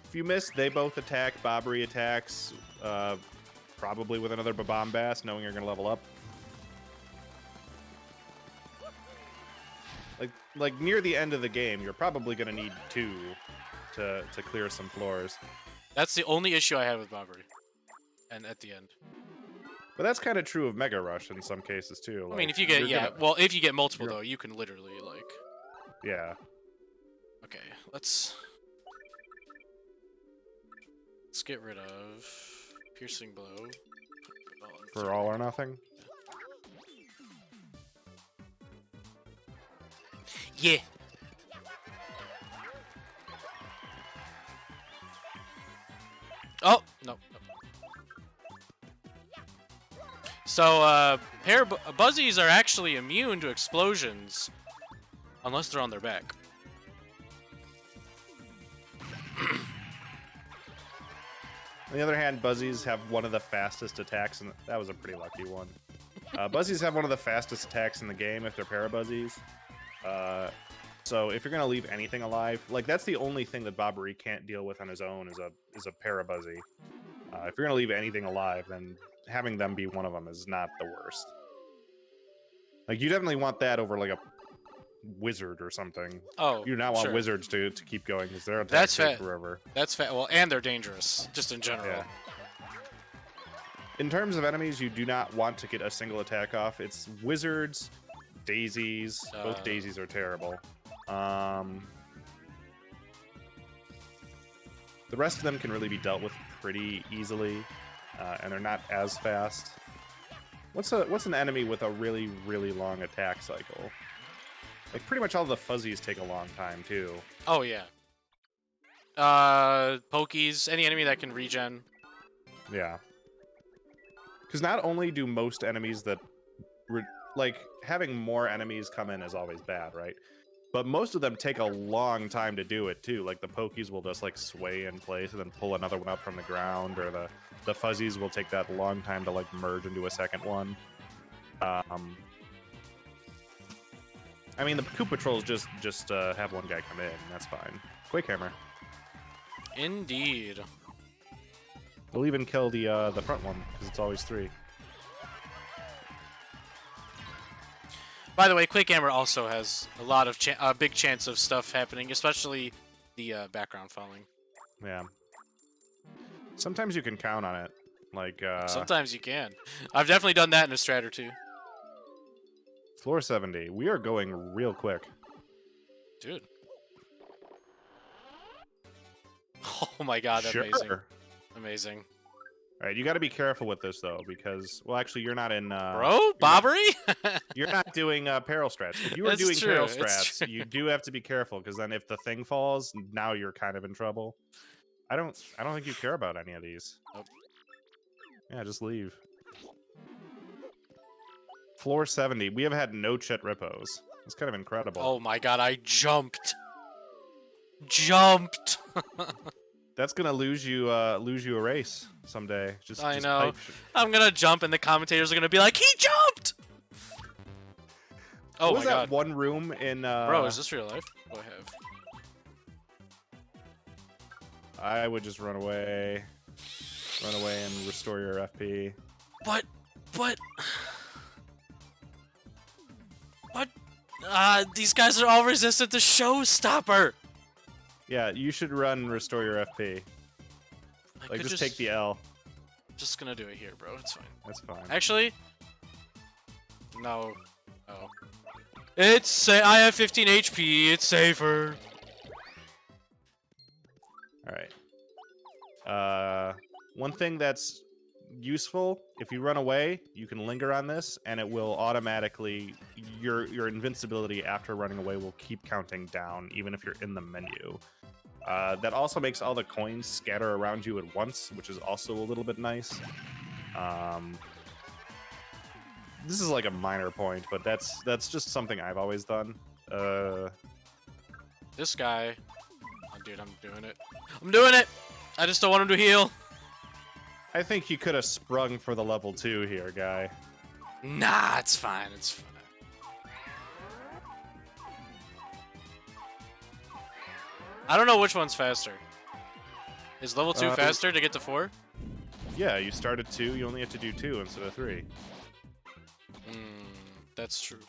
Speaker 2: If you miss, they both attack. Bobbery attacks, probably with another Bombast, knowing you're going to level up. Like near the end of the game, you're probably going to need 2 to clear some floors.
Speaker 1: That's the only issue I had with Bobbery. And at the end.
Speaker 2: But that's kind of true of Mega Rush in some cases too.
Speaker 1: I mean,
Speaker 2: like,
Speaker 1: if you get,
Speaker 2: you're gonna-
Speaker 1: well, if you get multiple
Speaker 2: you're-
Speaker 1: though, you can literally like.
Speaker 2: Yeah.
Speaker 1: Okay, let's get rid of piercing blow. Put it all in
Speaker 2: For all or nothing.
Speaker 1: Yeah. Oh no. So, Buzzies are actually immune to explosions, unless they're on their back.
Speaker 2: On the other hand, Buzzies have one of the fastest attacks, and that was a pretty lucky one. Buzzies have one of the fastest attacks in the game if they're Parabuzzies. So if you're gonna leave anything alive, like that's the only thing that Bobbery can't deal with on his own is a Parabuzzy. If you're gonna leave anything alive, then having them be one of them is not the worst. Like you definitely want that over like a wizard or something.
Speaker 1: Oh,
Speaker 2: You do not want
Speaker 1: sure.
Speaker 2: wizards to keep going because their
Speaker 1: That's
Speaker 2: attacks take
Speaker 1: fair.
Speaker 2: forever.
Speaker 1: That's well, and they're dangerous, just in general.
Speaker 2: Yeah. In terms of enemies, you do not want to get a single attack off. It's wizards, daisies. Both daisies are terrible. The rest of them can really be dealt with pretty easily, and they're not as fast. What's an enemy with a really, really long attack cycle? Like pretty much all the fuzzies take a long time too.
Speaker 1: Oh yeah. Pokies, any enemy that can regen.
Speaker 2: Yeah. Because not only do most enemies that, like having more enemies come in is always bad, right? But most of them take a long time to do it too. Like the Pokies will just like sway in place and then pull another one up from the ground, or the fuzzies will take that long time to like merge into a second one. I mean, the Koopa Patrols just have one guy come in, and that's fine. Quake Hammer.
Speaker 1: Indeed.
Speaker 2: We'll even kill the front one because it's always 3.
Speaker 1: By the way, Quake Hammer also has a lot of big chance of stuff happening, especially the background falling.
Speaker 2: Yeah. Sometimes you can count on it. Like
Speaker 1: Sometimes you can. I've definitely done that in a strat or two.
Speaker 2: Floor 70. We are going real quick.
Speaker 1: Dude. Oh my god,
Speaker 2: Sure.
Speaker 1: amazing. Amazing.
Speaker 2: All right, you got to be careful with this though, because well, actually, you're not in.
Speaker 1: Bro, Bobbery?
Speaker 2: You're not doing peril strats. If you were
Speaker 1: It's
Speaker 2: doing
Speaker 1: true,
Speaker 2: peril
Speaker 1: it's
Speaker 2: strats,
Speaker 1: true.
Speaker 2: you do have to be careful, because then if the thing falls, now you're kind of in trouble. I don't think you care about any of these.
Speaker 1: Nope.
Speaker 2: Yeah, just leave. Floor 70. We have had no Chet Rippos. It's kind of incredible.
Speaker 1: Oh my god, I jumped. Jumped.
Speaker 2: That's gonna lose you a race someday.
Speaker 1: I
Speaker 2: just
Speaker 1: know.
Speaker 2: pipe
Speaker 1: I'm gonna jump and the commentators are gonna be like, he jumped! Oh
Speaker 2: what
Speaker 1: my
Speaker 2: was
Speaker 1: god.
Speaker 2: that one room in
Speaker 1: Bro, is this real life? What do I have?
Speaker 2: I would just run away and restore your FP.
Speaker 1: But these guys are all resistant to Showstopper.
Speaker 2: Yeah, you should run and restore your FP.
Speaker 1: I
Speaker 2: Like,
Speaker 1: could
Speaker 2: just take the L.
Speaker 1: Just gonna do it here, bro. It's fine.
Speaker 2: That's fine.
Speaker 1: Actually, no. Oh. I have 15 HP. It's safer.
Speaker 2: All right. One thing that's useful, if you run away, you can linger on this, and it will automatically your invincibility after running away will keep counting down, even if you're in the menu. That also makes all the coins scatter around you at once, which is also a little bit nice. This is like a minor point, but that's just something I've always done.
Speaker 1: This guy. Oh, dude, I'm doing it. I'm doing it! I just don't want him to heal.
Speaker 2: I think you could have sprung for the level 2 here, guy.
Speaker 1: Nah, it's fine. It's fine. I don't know which one's faster. Is level 2 faster to get to 4?
Speaker 2: Yeah, you start at 2, you only have to do 2 instead of 3.
Speaker 1: That's true.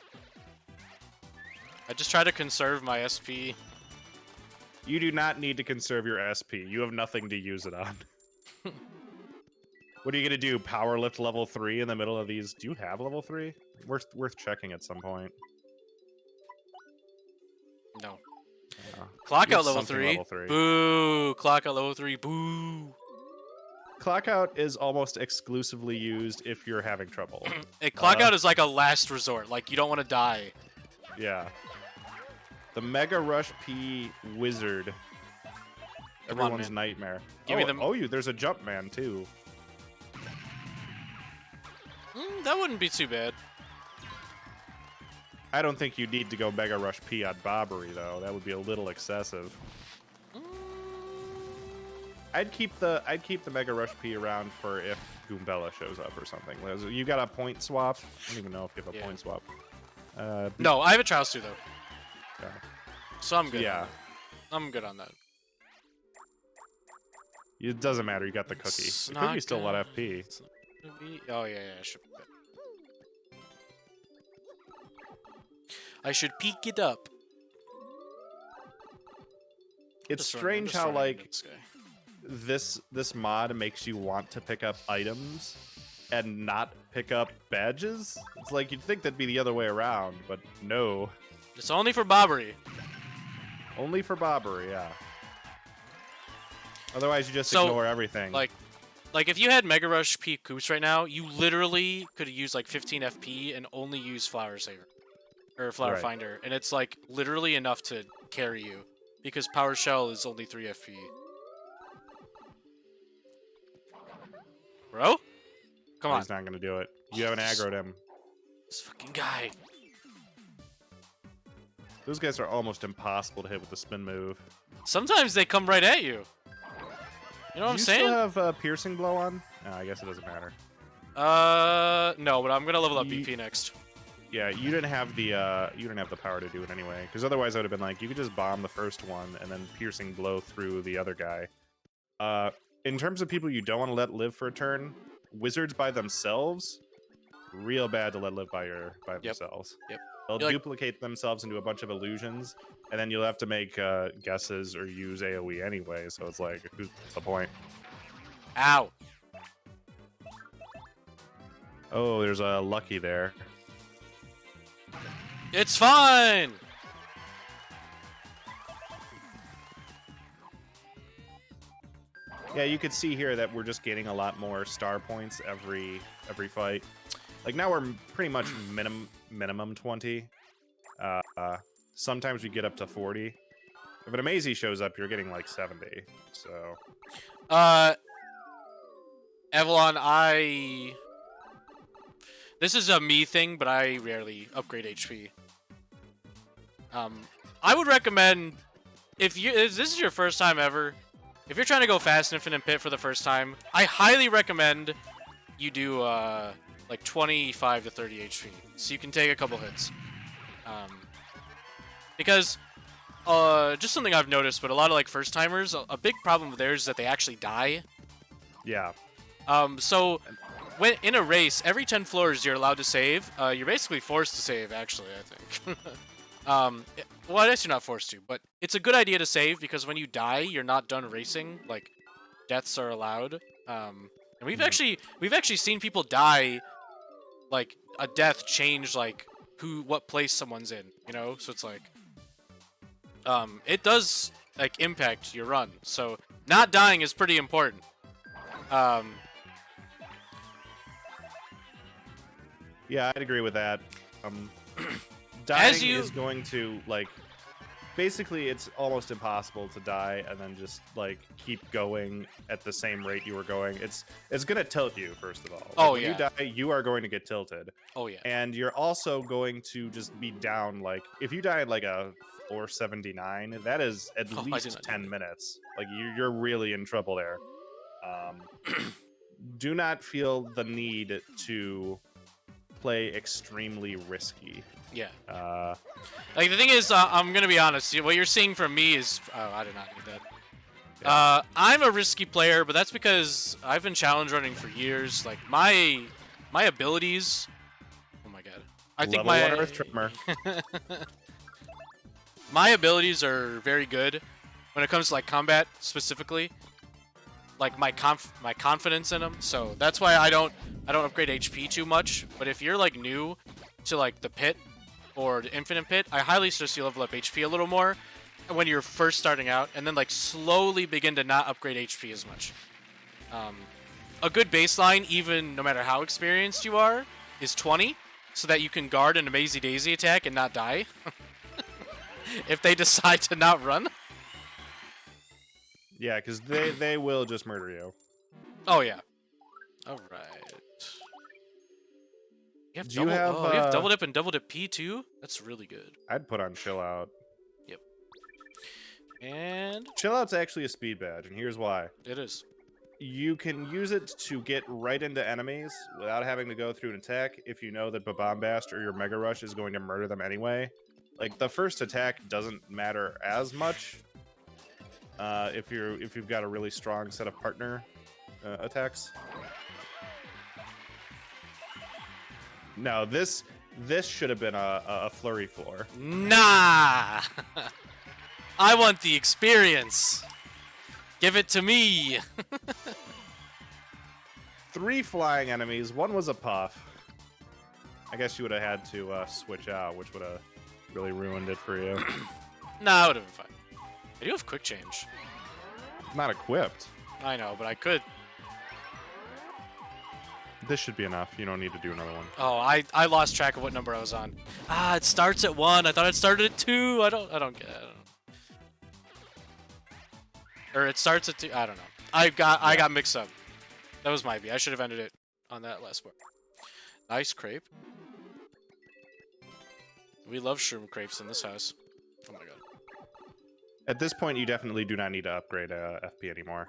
Speaker 1: I just try to conserve my SP.
Speaker 2: You do not need to conserve your SP. You have nothing to use it on. What are you gonna do? Power lift level 3 in the middle of these? Do you have level 3? Worth checking at some point.
Speaker 1: No.
Speaker 2: Oh.
Speaker 1: Clock
Speaker 2: You
Speaker 1: out
Speaker 2: have
Speaker 1: level
Speaker 2: something
Speaker 1: 3.
Speaker 2: level 3.
Speaker 1: Boo! Clock out level 3. Boo!
Speaker 2: Clock out is almost exclusively used if you're having trouble.
Speaker 1: Clock out is like a last resort. Like, you don't want to die.
Speaker 2: Yeah. The Mega Rush P Wizard.
Speaker 1: Come on,
Speaker 2: Everyone's
Speaker 1: man.
Speaker 2: nightmare.
Speaker 1: Give me the-
Speaker 2: there's a jump man too.
Speaker 1: That wouldn't be too bad.
Speaker 2: I don't think you need to go Mega Rush P on Bobbery though. That would be a little excessive. I'd keep the Mega Rush P around for if Goombella shows up or something. You got a point swap? I don't even know if you have a point swap.
Speaker 1: No, I have a Trials too though.
Speaker 2: Yeah.
Speaker 1: So I'm good.
Speaker 2: Yeah.
Speaker 1: I'm good on that.
Speaker 2: It doesn't matter. You got the cookie. The cookie's still a lot of FP.
Speaker 1: Oh yeah, I should. I should peek it up.
Speaker 2: It's strange how like this mod makes you want to pick up items and not pick up badges. It's like you'd think that'd be the other way around, but no.
Speaker 1: It's only for Bobbery.
Speaker 2: Only for Bobbery, yeah. Otherwise, you just ignore everything.
Speaker 1: Like if you had Mega Rush P Coops right now, you literally could use like 15 FP and only use Flower Saver or Flower Finder, and it's like literally enough to carry you because Power Shell is only 3 FP. Bro, come on.
Speaker 2: He's not gonna do it. You haven't aggroed him.
Speaker 1: This fucking guy.
Speaker 2: Those guys are almost impossible to hit with the spin move.
Speaker 1: Sometimes they come right at you. You know what I'm saying?
Speaker 2: Do you still have piercing blow on? No, I guess it doesn't matter.
Speaker 1: No, but I'm gonna level up BP next.
Speaker 2: Yeah, you didn't have the power to do it anyway, because otherwise I would have been like, you could just bomb the first one and then piercing blow through the other guy. In terms of people you don't want to let live for a turn, wizards by themselves, real bad to let live by themselves.
Speaker 1: Yep.
Speaker 2: They'll duplicate themselves into a bunch of illusions, and then you'll have to make guesses or use AoE anyway, so it's like, what's the point?
Speaker 1: Ow.
Speaker 2: Oh, there's a Lucky there.
Speaker 1: It's fine!
Speaker 2: Yeah, you could see here that we're just gaining a lot more star points every fight. Like now we're pretty much minimum 20. Sometimes we get up to 40. If an Amazy shows up, you're getting like 70. So.
Speaker 1: Avalon, this is a me thing, but I rarely upgrade HP. I would recommend if this is your first time ever, if you're trying to go fast Infinite Pit for the first time, I highly recommend you do like 25 to 30 HP, so you can take a couple hits. Because just something I've noticed, but a lot of like first timers, a big problem with theirs is that they actually die.
Speaker 2: Yeah.
Speaker 1: So when in a race, every 10 floors you're allowed to save. You're basically forced to save, actually, I think. Well, I guess you're not forced to, but it's a good idea to save because when you die, you're not done racing. Like, deaths are allowed. And we've actually seen people die, like a death change like what place someone's in, you know? So it's like it does like impact your run. So not dying is pretty important.
Speaker 2: Yeah, I'd agree with that. Dying
Speaker 1: As you...
Speaker 2: is going to, like, basically it's almost impossible to die and then just, like, keep going at the same rate you were going. It's going to tilt you, first of all. Like, when you die, you are going to get tilted.
Speaker 1: Oh, yeah.
Speaker 2: And you're also going to just be down, like, if you die at, like, a 479, that is at least 10 minutes. Like, you're really in trouble there. Do not feel the need to play extremely risky.
Speaker 1: Yeah. Like the thing is, I'm gonna be honest. What you're seeing from me is, I did not need that. Yeah. I'm a risky player, but that's because I've been challenge running for years. Like my abilities. Oh my god. I think my
Speaker 2: Earth Tremor.
Speaker 1: My abilities are very good when it comes to like combat specifically. Like my confidence in them. So that's why I don't upgrade HP too much. But if you're like new to like the pit or the Infinite Pit, I highly suggest you level up HP a little more when you're first starting out, and then like slowly begin to not upgrade HP as much. A good baseline, even no matter how experienced you are, is 20, so that you can guard an Amazy Daisy attack and not die if they decide to not run.
Speaker 2: Yeah, because they will just murder you.
Speaker 1: Oh yeah. All right. You have you have double dip and double dip P too? That's really good.
Speaker 2: I'd put on chill out.
Speaker 1: Yep. And
Speaker 2: Chill Out's actually a speed badge, and here's why.
Speaker 1: it is.
Speaker 2: You can use it to get right into enemies without having to go through an attack if you know that Bombast or your Mega Rush is going to murder them anyway. Like, the first attack doesn't matter as much if you've got a really strong set of partner attacks. No, this should have been a flurry floor.
Speaker 1: Nah! I want the experience. Give it to me.
Speaker 2: 3 flying enemies. 1 was a puff. I guess you would have had to switch out, which would have really ruined it for you.
Speaker 1: Nah, it would have been fine. I do have quick change.
Speaker 2: Not equipped.
Speaker 1: I know, but I could.
Speaker 2: This should be enough. You don't need to do another one.
Speaker 1: Oh, I lost track of what number I was on. Ah, it starts at 1. I thought it started at 2. I don't get it. I don't know. Or it starts at 2. I don't know. I got mixed up. That was my B. I should have ended it on that last part. Nice crepe. We love shroom crepes in this house. Oh my god.
Speaker 2: At this point, you definitely do not need to upgrade FP anymore.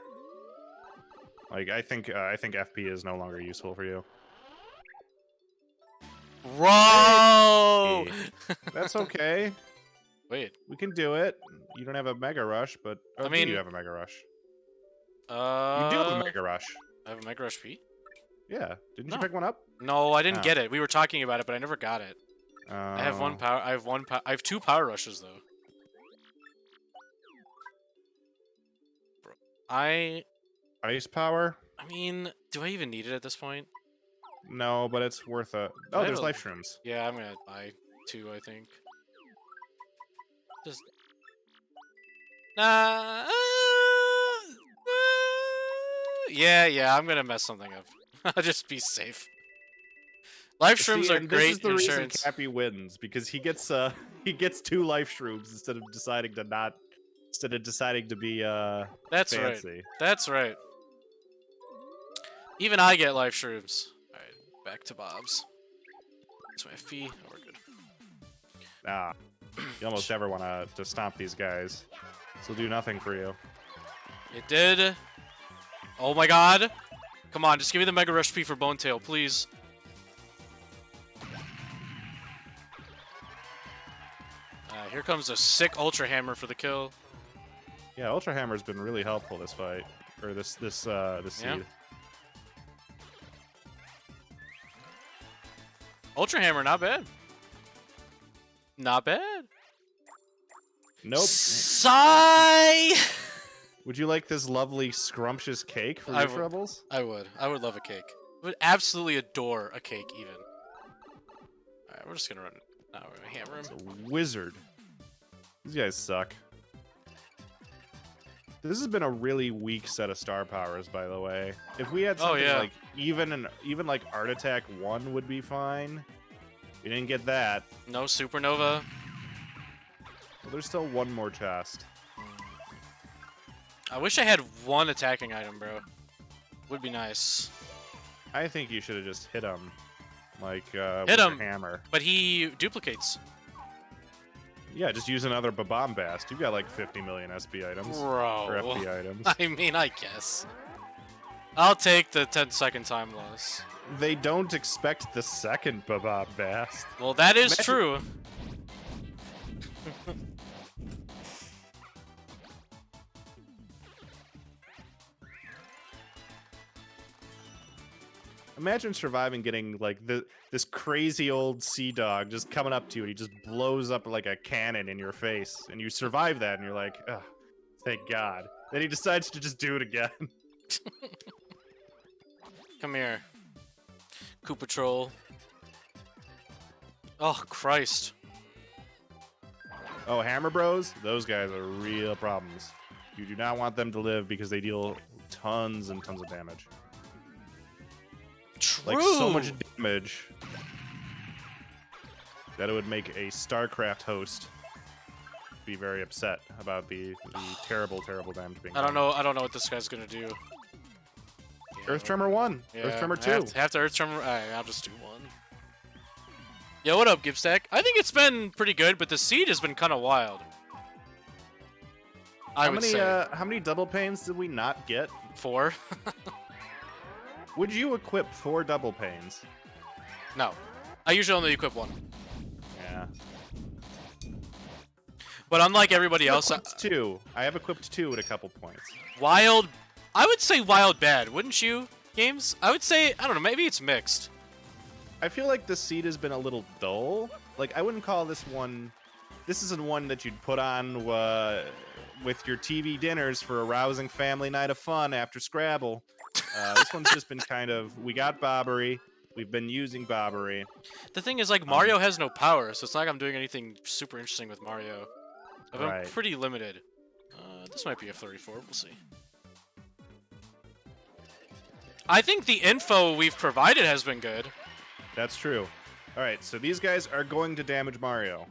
Speaker 2: Like, I think FP is no longer useful for you.
Speaker 1: Bro!
Speaker 2: That's okay.
Speaker 1: Wait.
Speaker 2: We can do it. You don't have a Mega Rush, but
Speaker 1: I mean,
Speaker 2: you have a Mega Rush.
Speaker 1: You
Speaker 2: You do have a Mega Rush.
Speaker 1: I have a Mega Rush P?
Speaker 2: Yeah. Didn't
Speaker 1: No.
Speaker 2: you pick one up?
Speaker 1: No, I didn't
Speaker 2: Oh.
Speaker 1: get it. We were talking about it, but I never got it. I have one power. I have 2 power rushes though. Bro,
Speaker 2: Ice power?
Speaker 1: I mean, do I even need it at this point?
Speaker 2: No, but it's worth a. Oh,
Speaker 1: I
Speaker 2: there's
Speaker 1: don't-
Speaker 2: life shrooms.
Speaker 1: Yeah, I'm gonna buy 2, I think. Just nah. Yeah, I'm gonna mess something up. I'll just be safe. Life shrooms
Speaker 2: See,
Speaker 1: are
Speaker 2: and
Speaker 1: great
Speaker 2: this is the
Speaker 1: insurance.
Speaker 2: reason Kappy wins, because he gets 2 life shrooms instead of deciding to be
Speaker 1: That's right.
Speaker 2: fancy.
Speaker 1: That's right. Even I get life shrooms. Alright, back to Bob's. That's my FP. Oh, we're good.
Speaker 2: Ah, you almost never want to stomp these guys. This will do nothing for you.
Speaker 1: It did. Oh my god. Come on, just give me the Mega Rush P for Bone Tail, please. Here comes a sick Ultra Hammer for the kill.
Speaker 2: Yeah, Ultra Hammer's been really helpful this fight, or this seed.
Speaker 1: Yeah. Ultra Hammer, not bad. Not bad.
Speaker 2: Nope.
Speaker 1: Sigh!
Speaker 2: Would you like this lovely scrumptious cake for
Speaker 1: I
Speaker 2: your
Speaker 1: would.
Speaker 2: troubles?
Speaker 1: I would. I would love a cake. I would absolutely adore a cake, even. Alright, we're just gonna run. Now we're gonna hammer
Speaker 2: It's
Speaker 1: him.
Speaker 2: a wizard. These guys suck. This has been a really weak set of star powers, by the way. If we had something
Speaker 1: yeah.
Speaker 2: like even like Art Attack 1 would be fine. We didn't get that.
Speaker 1: No Supernova.
Speaker 2: Well, there's still one more chest.
Speaker 1: I wish I had one attacking item, bro. Would be nice.
Speaker 2: I think you should have just hit him, like
Speaker 1: Hit
Speaker 2: with your
Speaker 1: him.
Speaker 2: hammer.
Speaker 1: But he duplicates.
Speaker 2: Yeah, just use another Bombast. You've got like 50 million SB items
Speaker 1: Bro.
Speaker 2: or FB items.
Speaker 1: I mean, I guess. I'll take the 10-second time loss.
Speaker 2: They don't expect the second Bombast.
Speaker 1: Well, that is
Speaker 2: Imagine-
Speaker 1: true.
Speaker 2: Imagine surviving getting like this crazy old sea dog just coming up to you and he just blows up like a cannon in your face, and you survive that and you're like, oh, thank God. Then he decides to just do it again.
Speaker 1: Come here. Koopa Troll. Oh, Christ.
Speaker 2: Oh, Hammer Bros? Those guys are real problems. You do not want them to live because they deal tons and tons of damage.
Speaker 1: True.
Speaker 2: Like, so much damage that it would make a StarCraft host be very upset about the terrible, terrible damage being
Speaker 1: I don't
Speaker 2: done.
Speaker 1: know. I don't know what this guy's gonna do.
Speaker 2: Earth Tremor 1.
Speaker 1: Yeah,
Speaker 2: Earth Tremor
Speaker 1: I
Speaker 2: 2.
Speaker 1: have to Earth Tremor. Alright, I'll just do one. Yo, what up, Gibstack? I think it's been pretty good, but the seed has been kind of wild. I would say
Speaker 2: how many double panes did we not get?
Speaker 1: 4.
Speaker 2: Would you equip 4 double panes?
Speaker 1: No, I usually only equip 1.
Speaker 2: Yeah.
Speaker 1: But unlike everybody else,
Speaker 2: Equipped 2. I have equipped 2 at a couple points.
Speaker 1: wild. I would say wild bad, wouldn't you? Games? I would say I don't know. Maybe it's mixed.
Speaker 2: I feel like the seed has been a little dull. Like, I wouldn't call this one... This isn't one that you'd put on with your TV dinners for a rousing family night of fun after Scrabble. This one's just been kind of... We got Bobbery. We've been using Bobbery.
Speaker 1: The thing is, like, Mario has no power, so it's not like I'm doing anything super interesting with Mario. I'm
Speaker 2: Right.
Speaker 1: pretty limited. This might be a 34. We'll see. I think the info we've provided has been good.
Speaker 2: That's true. All right, so these guys are going to damage Mario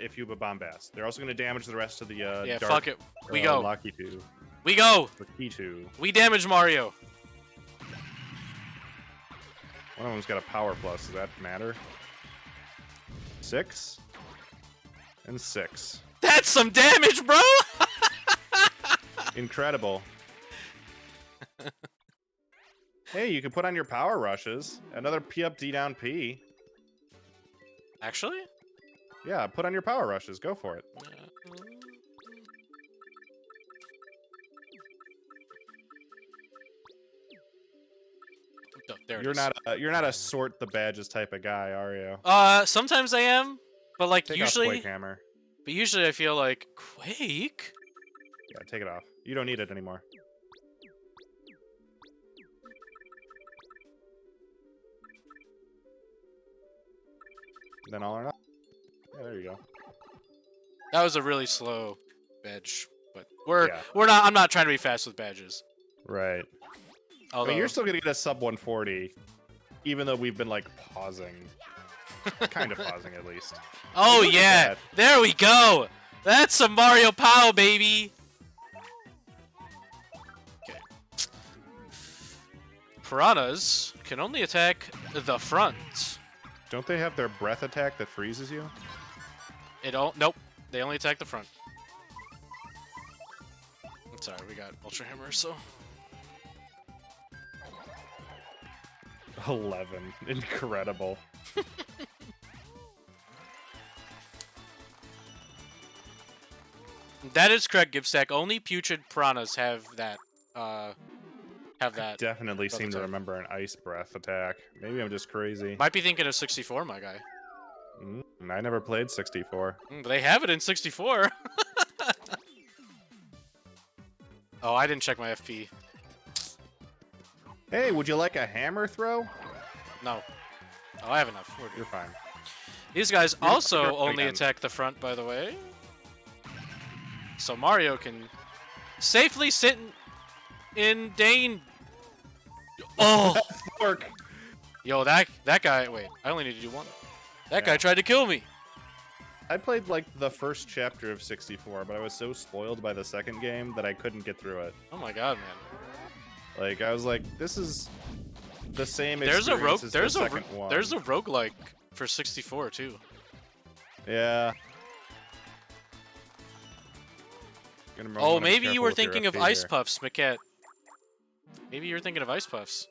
Speaker 2: if you have a Bombast. They're also going to damage the rest of the
Speaker 1: Yeah,
Speaker 2: dark,
Speaker 1: fuck it. We go.
Speaker 2: Lucky 2.
Speaker 1: We go.
Speaker 2: Lucky 2.
Speaker 1: We damage Mario.
Speaker 2: One of them's got a power plus. Does that matter? 6 and 6.
Speaker 1: That's some damage, bro.
Speaker 2: Incredible. Hey, you can put on your power rushes. Another P up, D down, P.
Speaker 1: Actually?
Speaker 2: Yeah, put on your power rushes. Go for it.
Speaker 1: Oh, there it
Speaker 2: You're
Speaker 1: is.
Speaker 2: not a sort the badges type of guy, are you?
Speaker 1: Sometimes I am, but like
Speaker 2: Take
Speaker 1: usually,
Speaker 2: off Quake Hammer.
Speaker 1: but usually I feel like Quake.
Speaker 2: Yeah, take it off. You don't need it anymore. Then all or nothing. Yeah, there you go.
Speaker 1: That was a really slow badge, but
Speaker 2: Yeah.
Speaker 1: we're not. I'm not trying to be fast with badges.
Speaker 2: Right. I
Speaker 1: Although
Speaker 2: mean, you're still gonna get a sub 140, even though we've been like pausing, kind of pausing at least.
Speaker 1: oh
Speaker 2: Look at
Speaker 1: yeah,
Speaker 2: that.
Speaker 1: there we go. That's some Mario Pow, baby. Okay. Piranhas can only attack the front.
Speaker 2: Don't they have their breath attack that freezes you?
Speaker 1: Nope. They only attack the front. I'm sorry, we got Ultra Hammer, so.
Speaker 2: 11. Incredible.
Speaker 1: That is correct, GamesfreakSA. Only putrid piranhas have that.
Speaker 2: Definitely
Speaker 1: breath
Speaker 2: seem to
Speaker 1: attack.
Speaker 2: remember an ice breath attack. Maybe I'm just crazy.
Speaker 1: Might be thinking of 64, my guy.
Speaker 2: I never played 64.
Speaker 1: But they have it in 64. Oh, I didn't check my FP.
Speaker 2: Hey, would you like a hammer throw?
Speaker 1: No. Oh, I have enough. We're good.
Speaker 2: You're fine.
Speaker 1: These guys
Speaker 2: You're
Speaker 1: also
Speaker 2: good
Speaker 1: only
Speaker 2: again.
Speaker 1: attack the front, by the way. So Mario can safely sit in Dane. Oh,
Speaker 2: Fork.
Speaker 1: yo, that guy. Wait, I only need to do one. That guy tried to kill me.
Speaker 2: I played like the first chapter of 64, but I was so spoiled by the second game that I couldn't get through it.
Speaker 1: Oh my god, man.
Speaker 2: Like I was like, this is the same
Speaker 1: There's a
Speaker 2: experience
Speaker 1: rogue.
Speaker 2: as
Speaker 1: There's
Speaker 2: the
Speaker 1: a
Speaker 2: second one.
Speaker 1: there's a roguelike for 64 too.
Speaker 2: Yeah.
Speaker 1: Oh, maybe you were thinking of Ice Puffs, Maquette. Maybe you were thinking of Ice Puffs.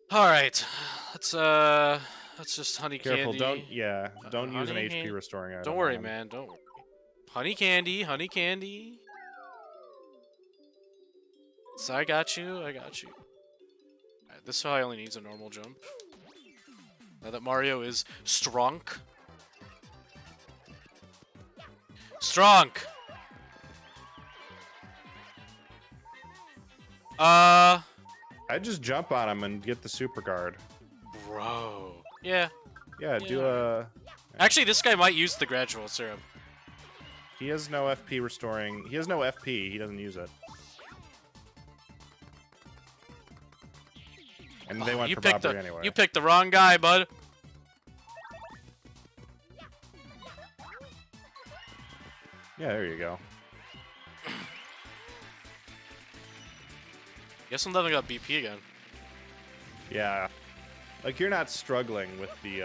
Speaker 1: All right, let's just honey
Speaker 2: Careful,
Speaker 1: candy.
Speaker 2: don't use an
Speaker 1: honey
Speaker 2: HP
Speaker 1: can-
Speaker 2: restoring item.
Speaker 1: Don't worry,
Speaker 2: on him.
Speaker 1: man. Don't worry. Honey candy, honey candy. So I got you. I got you. Alright, this guy only needs a normal jump. Now that Mario is strong. Strong.
Speaker 2: I'd just jump on him and get the super guard.
Speaker 1: Bro. Yeah.
Speaker 2: Yeah, do
Speaker 1: Yeah.
Speaker 2: a.
Speaker 1: Actually, this guy might use the gradual syrup.
Speaker 2: He has no FP restoring. He has no FP. He doesn't use it. And they
Speaker 1: Oh,
Speaker 2: went
Speaker 1: you
Speaker 2: for
Speaker 1: picked
Speaker 2: Bobbery anyway.
Speaker 1: You picked the wrong guy, bud.
Speaker 2: Yeah, there you go.
Speaker 1: Guess I'm leveling up BP again.
Speaker 2: Yeah, like you're not struggling with the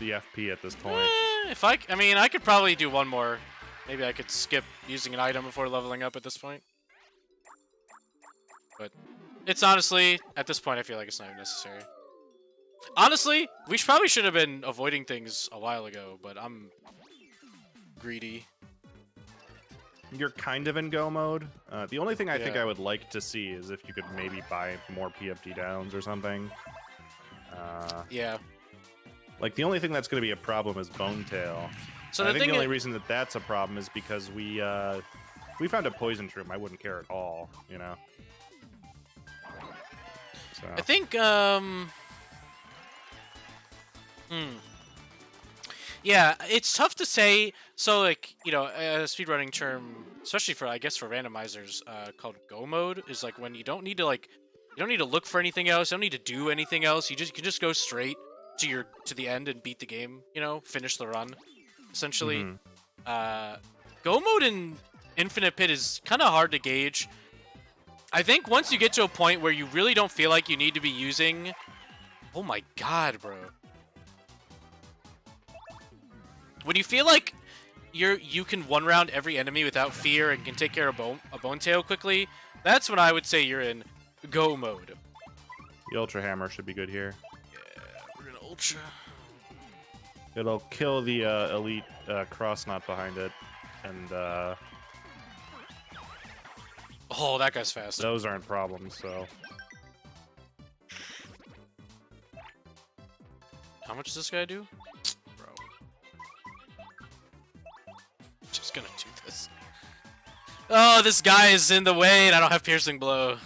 Speaker 2: FP at this point.
Speaker 1: If I mean, I could probably do one more Maybe I could skip using an item before leveling up at this point. But it's honestly, at this point, I feel like it's not even necessary. Honestly, we probably should have been avoiding things a while ago, but I'm greedy.
Speaker 2: You're kind of in go mode. The only thing I think
Speaker 1: Yeah.
Speaker 2: I would like to see is if you could maybe buy more PFT downs or something.
Speaker 1: Yeah.
Speaker 2: Like, the only thing that's going to be a problem is Bonetail.
Speaker 1: So
Speaker 2: I
Speaker 1: the
Speaker 2: think
Speaker 1: thing
Speaker 2: the only
Speaker 1: is,
Speaker 2: reason that that's a problem is because we found a poison shroom. I wouldn't care at all, you know. So
Speaker 1: I think, yeah, it's tough to say. So, like, you know, a speedrunning term, especially for, I guess, for randomizers, called go mode, is like when you don't need to, like, you don't need to look for anything else. You don't need to do anything else. You can just go straight to the end and beat the game. You know, finish the run, essentially. Go mode in Infinite Pit is kind of hard to gauge. I think once you get to a point where you really don't feel like you need to be using... Oh my god, bro. When you feel like you can one-round every enemy without fear and can take care of a bone tail quickly, that's when I would say you're in go mode.
Speaker 2: the Ultra Hammer should be good here.
Speaker 1: Yeah, we're in Ultra.
Speaker 2: It'll kill the elite cross knot behind it, and
Speaker 1: Oh, that guy's fast.
Speaker 2: those aren't problems. So
Speaker 1: How much does this guy do? Bro. Just gonna do this. Oh, this guy is in the way and I don't have piercing blow.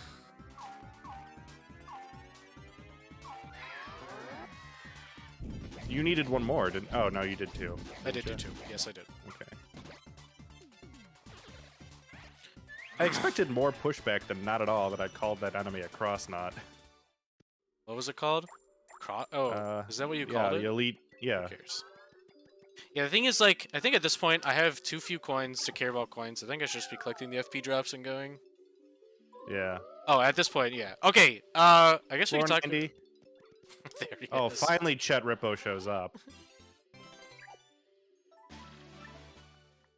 Speaker 2: you needed one more, didn't? Oh no, you did two.
Speaker 1: I did do
Speaker 2: Gotcha.
Speaker 1: two. Yes, I did.
Speaker 2: Okay. I expected more pushback than not at all that I called that enemy a cross knot.
Speaker 1: What was it called? Is that what you
Speaker 2: Yeah,
Speaker 1: called
Speaker 2: the
Speaker 1: it?
Speaker 2: elite. Yeah.
Speaker 1: Who cares? Yeah, the thing is, like, I think at this point I have too few coins to care about coins. I think I should just be collecting the FP drops and going.
Speaker 2: Yeah.
Speaker 1: Oh, at this point, yeah. Okay, I guess we
Speaker 2: Floor
Speaker 1: can talk.
Speaker 2: 90.
Speaker 1: There he
Speaker 2: Oh,
Speaker 1: is.
Speaker 2: finally Chet Rippo shows up.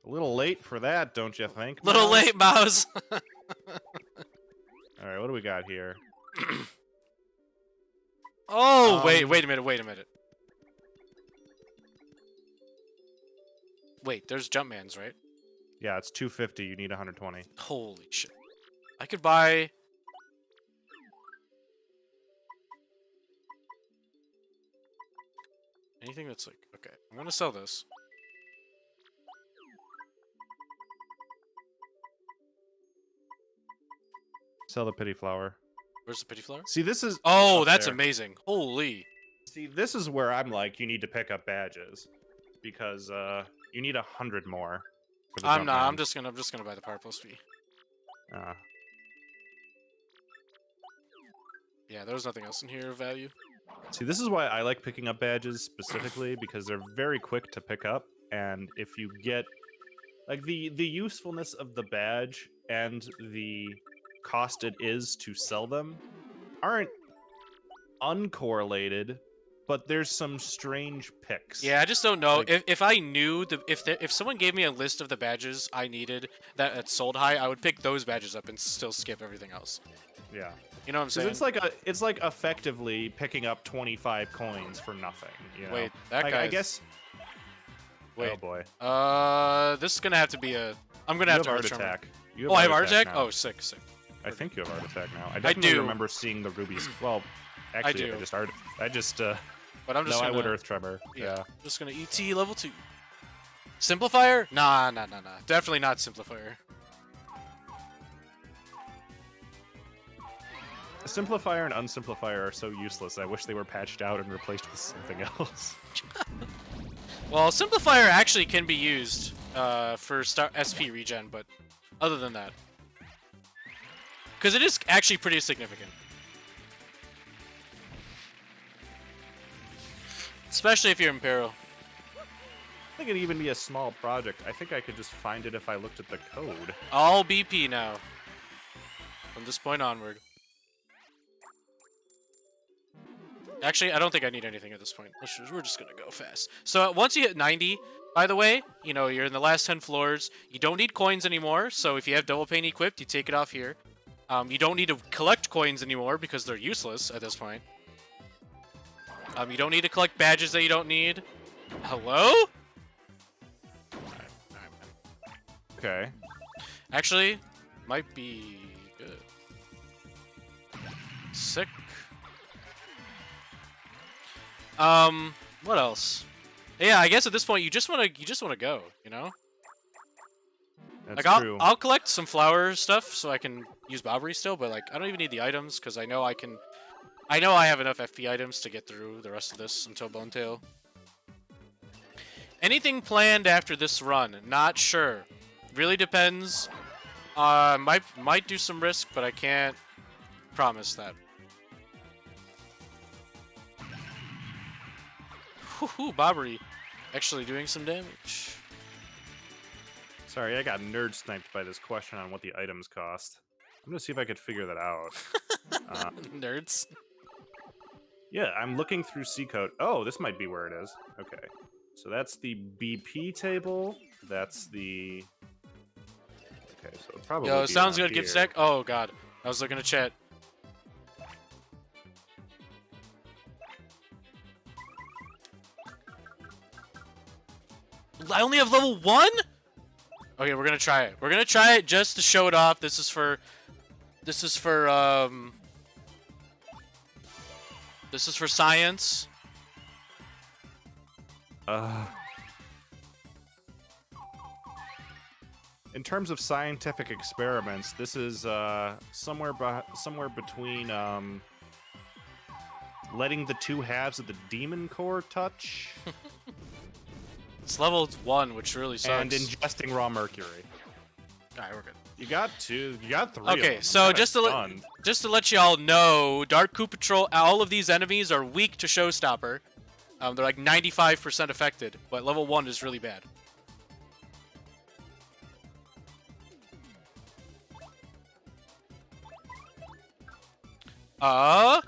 Speaker 2: A little late for that, don't you think?
Speaker 1: Little
Speaker 2: Miles?
Speaker 1: late, Mouse.
Speaker 2: Alright, what do we got here?
Speaker 1: Oh, wait a minute. Wait, there's Jumpmans, right?
Speaker 2: Yeah, it's 250. You need 120.
Speaker 1: Holy shit. I could buy... anything that's like... Okay, I'm gonna sell this.
Speaker 2: Sell the pity flower.
Speaker 1: Where's the pity flower?
Speaker 2: See, this is...
Speaker 1: Oh,
Speaker 2: up
Speaker 1: that's
Speaker 2: there.
Speaker 1: amazing. Holy.
Speaker 2: See, this is where I'm like, you need to pick up badges. Because, you need 100 more. For the
Speaker 1: I'm
Speaker 2: Jumpman.
Speaker 1: just gonna buy the Power Plus fee. Yeah, there was nothing else in here of value.
Speaker 2: See, this is why I like picking up badges specifically, because they're very quick to pick up, and if you get... Like, the usefulness of the badge and the cost it is to sell them aren't uncorrelated, but there's some strange picks.
Speaker 1: Yeah, I just don't know.
Speaker 2: Like-
Speaker 1: If I knew if someone gave me a list of the badges I needed that sold high, I would pick those badges up and still skip everything else.
Speaker 2: Yeah.
Speaker 1: You know what I'm
Speaker 2: 'Cause
Speaker 1: saying?
Speaker 2: it's like effectively picking up 25 coins for nothing. You know?
Speaker 1: Wait, that
Speaker 2: like,
Speaker 1: guy.
Speaker 2: I guess.
Speaker 1: Wait.
Speaker 2: Oh boy.
Speaker 1: This is gonna have to be a. I'm gonna
Speaker 2: You
Speaker 1: have
Speaker 2: have
Speaker 1: to
Speaker 2: art
Speaker 1: return.
Speaker 2: attack. You
Speaker 1: Oh, I have art attack.
Speaker 2: now.
Speaker 1: Oh, sick.
Speaker 2: I think you have art attack now. I definitely
Speaker 1: do.
Speaker 2: remember seeing the rubies. Well, actually,
Speaker 1: do.
Speaker 2: I just.
Speaker 1: But I'm just
Speaker 2: no,
Speaker 1: gonna.
Speaker 2: I would Earth Tremor.
Speaker 1: Yeah. Just gonna ET level 2. Simplifier? Nah. Definitely not simplifier.
Speaker 2: Simplifier and unsimplifier are so useless. I wish they were patched out and replaced with something else.
Speaker 1: Well, simplifier actually can be used for SP regen, but other than that, because it is actually pretty significant, especially if you're Imperial.
Speaker 2: I think it'd even be a small project. I think I could just find it if I looked at the code.
Speaker 1: All BP now. From this point onward. Actually, I don't think I need anything at this point. We're just gonna go fast. So once you hit 90, by the way. You know, you're in the last 10 floors. You don't need coins anymore, so if you have double pane equipped, you take it off here. You don't need to collect coins anymore because they're useless at this point. You don't need to collect badges that you don't need. Hello?
Speaker 2: Okay.
Speaker 1: Actually, might be good. Sick. What else? Yeah, I guess at this point you just wanna go, you know?
Speaker 2: That's
Speaker 1: Like
Speaker 2: true.
Speaker 1: I'll collect some flower stuff so I can use Bobbery still, but like I don't even need the items because I know I have enough FP items to get through the rest of this until Bonetail. Anything planned after this run? Not sure. Really depends. Might do some risk, but I can't promise that. Woohoo, Bobbery. Actually doing some damage.
Speaker 2: Sorry, I got nerd sniped by this question on what the items cost. I'm gonna see if I could figure that out.
Speaker 1: Nerds.
Speaker 2: Yeah, I'm looking through C code. Oh, this might be where it is. Okay. So that's the BP table. That's the... Okay, so it'll probably
Speaker 1: Yo,
Speaker 2: be
Speaker 1: sounds
Speaker 2: around
Speaker 1: good, Gift
Speaker 2: here.
Speaker 1: Stack. Oh god. I was looking at chat. I only have level 1? Okay, we're gonna try it. We're gonna try it just to show it off. This is for science.
Speaker 2: In terms of scientific experiments, this is somewhere between letting the two halves of the demon core touch
Speaker 1: It's level 1, which really sucks.
Speaker 2: and ingesting raw mercury.
Speaker 1: Alright, we're good.
Speaker 2: You got 2. You got 3. of
Speaker 1: Okay,
Speaker 2: them.
Speaker 1: so
Speaker 2: I'm
Speaker 1: just
Speaker 2: kinda
Speaker 1: to let y'all know, Dark Coup Patrol, all of these enemies are weak to Showstopper. They're like 95% affected, but level 1 is really bad.
Speaker 2: Damn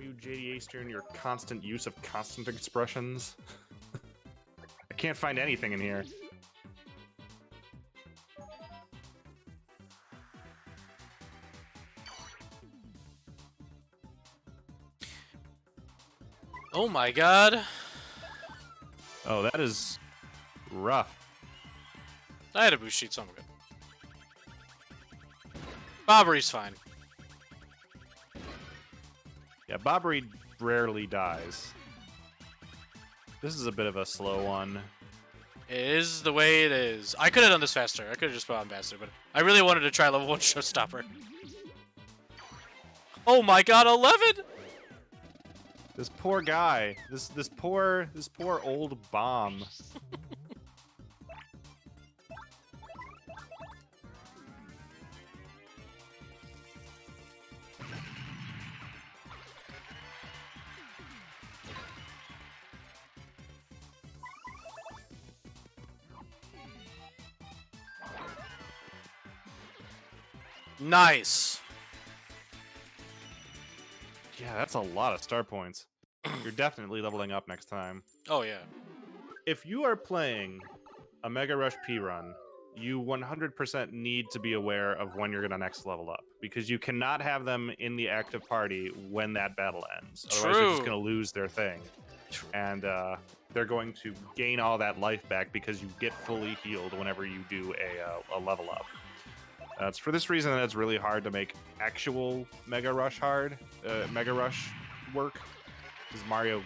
Speaker 2: you, JD Eastern, your constant use of constant expressions. I can't find anything in here.
Speaker 1: Oh my god.
Speaker 2: Oh, that is rough.
Speaker 1: I had a boost sheet, so I'm good. Bobbery's fine.
Speaker 2: Yeah, Bobbery rarely dies. This is a bit of a slow one.
Speaker 1: It is the way it is. I could have done this faster. I could have just put on faster, but I really wanted to try level 1 Showstopper. Oh my god, 11!
Speaker 2: This poor guy. This poor old bomb.
Speaker 1: Nice.
Speaker 2: Yeah, that's a lot of star points. You're definitely leveling up next time.
Speaker 1: Oh yeah.
Speaker 2: If you are playing a Mega Rush P run, you 100% need to be aware of when you're going to next level up, because you cannot have them in the active party when that battle ends. Otherwise, they're just
Speaker 1: True.
Speaker 2: going to lose their thing. And they're going to gain all that life back because you get fully healed whenever you do a level up. It's for this reason that it's really hard to make actual Mega Rush work, because Mario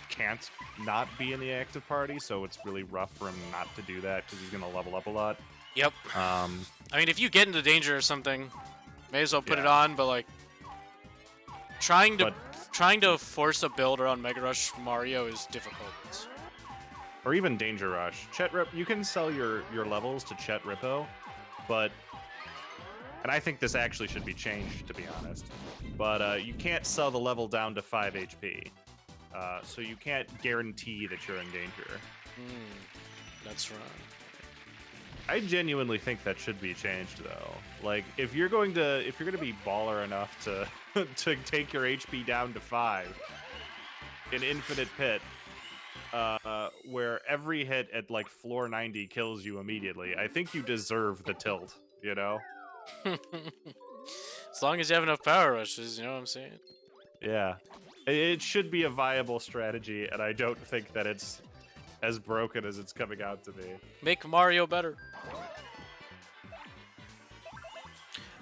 Speaker 2: can't not be in the active party, so it's really rough for him not to do that because he's going to level up a lot.
Speaker 1: Yep. I mean, if you get into danger or something, may as well put it on. But like, trying to force a build around Mega Rush Mario is difficult.
Speaker 2: Or even Danger Rush. Chet Rip, you can sell your levels to Chet Rippo, but, and I think this actually should be changed, to be honest, but you can't sell the level down to 5 HP. So you can't guarantee that you're in danger.
Speaker 1: That's right.
Speaker 2: I genuinely think that should be changed, though. Like, if you're going to be baller enough to to take your HP down to 5 in Infinite Pit, where every hit at like floor 90 kills you immediately, I think you deserve the tilt, you know?
Speaker 1: As long as you have enough power rushes, you know what I'm saying?
Speaker 2: Yeah. It should be a viable strategy, and I don't think that it's as broken as it's coming out to be.
Speaker 1: Make Mario better.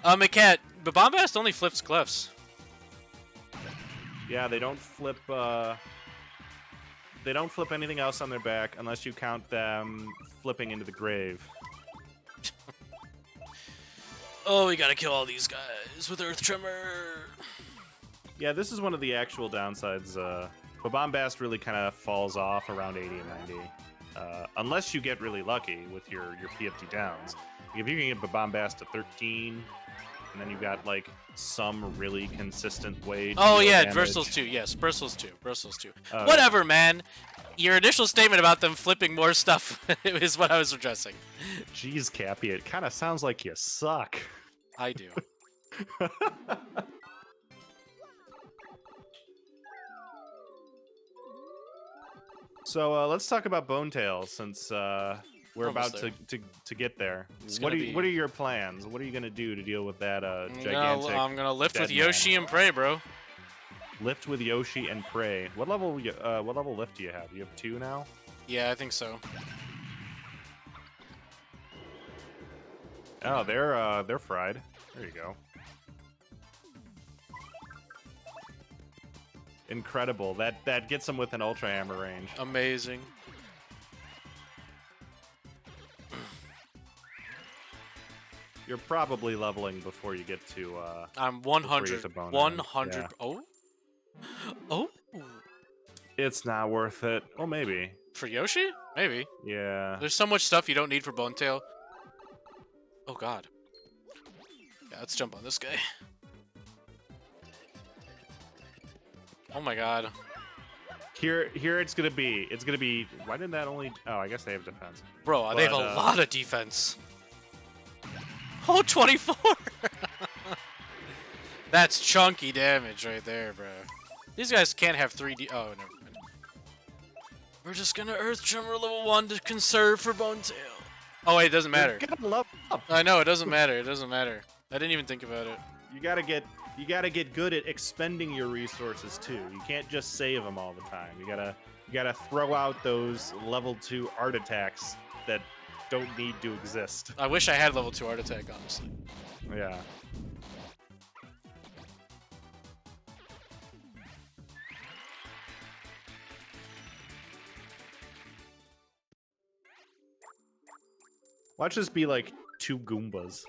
Speaker 1: McCat, but Bombast only flips cliffs.
Speaker 2: Yeah, they don't flip anything else on their back unless you count them flipping into the grave.
Speaker 1: Oh, we gotta kill all these guys with Earth Tremor.
Speaker 2: Yeah, this is one of the actual downsides. But Bombast really kind of falls off around 80 and 90. Unless you get really lucky with your PFT downs. If you can get Bombast to 13, and then you've got like some really consistent way to
Speaker 1: Oh
Speaker 2: deal
Speaker 1: yeah,
Speaker 2: damage.
Speaker 1: Bristles 2, yes, Bristles 2, Bristles 2.
Speaker 2: Oh,
Speaker 1: Whatever, man. Your initial statement about them flipping more stuff is what I was addressing.
Speaker 2: Jeez, Kappy, it kind of sounds like you suck.
Speaker 1: I do.
Speaker 2: So let's talk about Bonetail since we're
Speaker 1: Almost
Speaker 2: about to get there.
Speaker 1: It's
Speaker 2: What
Speaker 1: gonna
Speaker 2: are
Speaker 1: be-
Speaker 2: your plans? What are you gonna do to deal with that
Speaker 1: I'm
Speaker 2: gigantic
Speaker 1: gonna lift
Speaker 2: dead
Speaker 1: with Yoshi
Speaker 2: man?
Speaker 1: and pray, bro.
Speaker 2: Lift with Yoshi and pray? What level lift do you have? You have 2 now?
Speaker 1: Yeah, I think so.
Speaker 2: Oh, they're fried. There you go. Incredible. That gets them within Ultra Hammer range.
Speaker 1: Amazing.
Speaker 2: You're probably leveling before you get to
Speaker 1: I'm
Speaker 2: before you
Speaker 1: 100.
Speaker 2: get to bone
Speaker 1: 100.
Speaker 2: yeah.
Speaker 1: Oh? Oh?
Speaker 2: It's not worth it. Well, maybe.
Speaker 1: For Yoshi? Maybe.
Speaker 2: Yeah.
Speaker 1: There's so much stuff you don't need for Bonetail. Oh god. Yeah, let's jump on this guy. Oh my god.
Speaker 2: Here it's gonna be. It's gonna be. Why did that only? Oh, I guess they have defense.
Speaker 1: Bro, they have
Speaker 2: But,
Speaker 1: a lot of defense. Oh, 24! That's chunky damage right there, bro. These guys can't have 3D. Oh, never mind. We're just gonna Earth Tremor level 1 to conserve for Bonetail. Oh, wait, it doesn't matter.
Speaker 2: You gotta level up.
Speaker 1: I know, it doesn't matter. It doesn't matter. I didn't even think about it.
Speaker 2: You gotta get good at expending your resources too. You can't just save them all the time. You gotta throw out those level 2 art attacks that don't need to exist.
Speaker 1: I wish I had level 2 art attack, honestly.
Speaker 2: Yeah. Watch this be like 2 Goombas.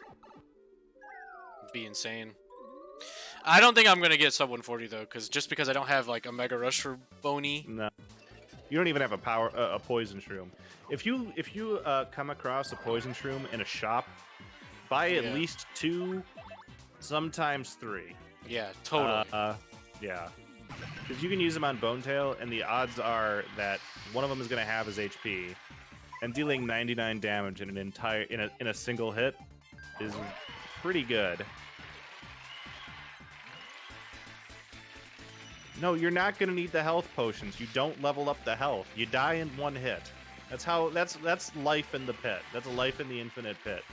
Speaker 1: Be insane. I don't think I'm gonna get sub 140 though, just because I don't have like a Mega Rush for Boney.
Speaker 2: No. You don't even have a poison shroom. If you come across a poison shroom in a shop, buy at
Speaker 1: Yeah.
Speaker 2: least 2, sometimes 3.
Speaker 1: Yeah, totally.
Speaker 2: Yeah. Because you can use them on Bonetail, and the odds are that one of them is going to have his HP, and dealing 99 damage in in a single hit is pretty good. No, you're not going to need the health potions. You don't level up the health. You die in 1 hit. That's life in the pit. That's a life in the infinite pit.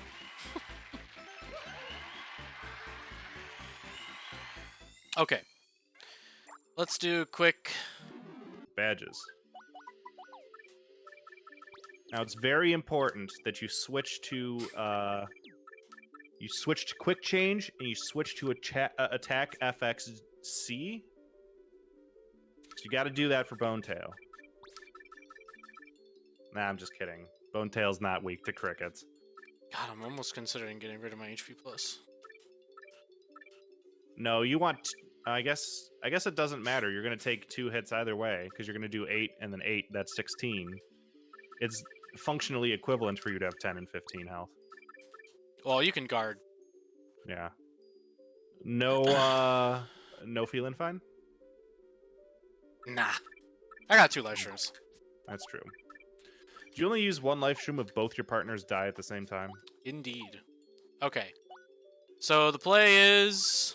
Speaker 1: Okay. Let's do quick.
Speaker 2: Badges. Now it's very important that you switch to quick change and you switch to attack FXC. So you got to do that for Bonetail. Nah, I'm just kidding. Bonetail's not weak to crickets.
Speaker 1: God, I'm almost considering getting rid of my HP plus.
Speaker 2: No, you want. I guess it doesn't matter. You're gonna take 2 hits either way because you're gonna do 8 and then 8. That's 16. It's functionally equivalent for you to have 10 and 15 health.
Speaker 1: Well, you can guard.
Speaker 2: Yeah. No. No feeling fine.
Speaker 1: Nah. I got 2 life shrooms.
Speaker 2: That's true. Do you only use 1 life shroom if both your partners die at the same time?
Speaker 1: Indeed. Okay. So the play is...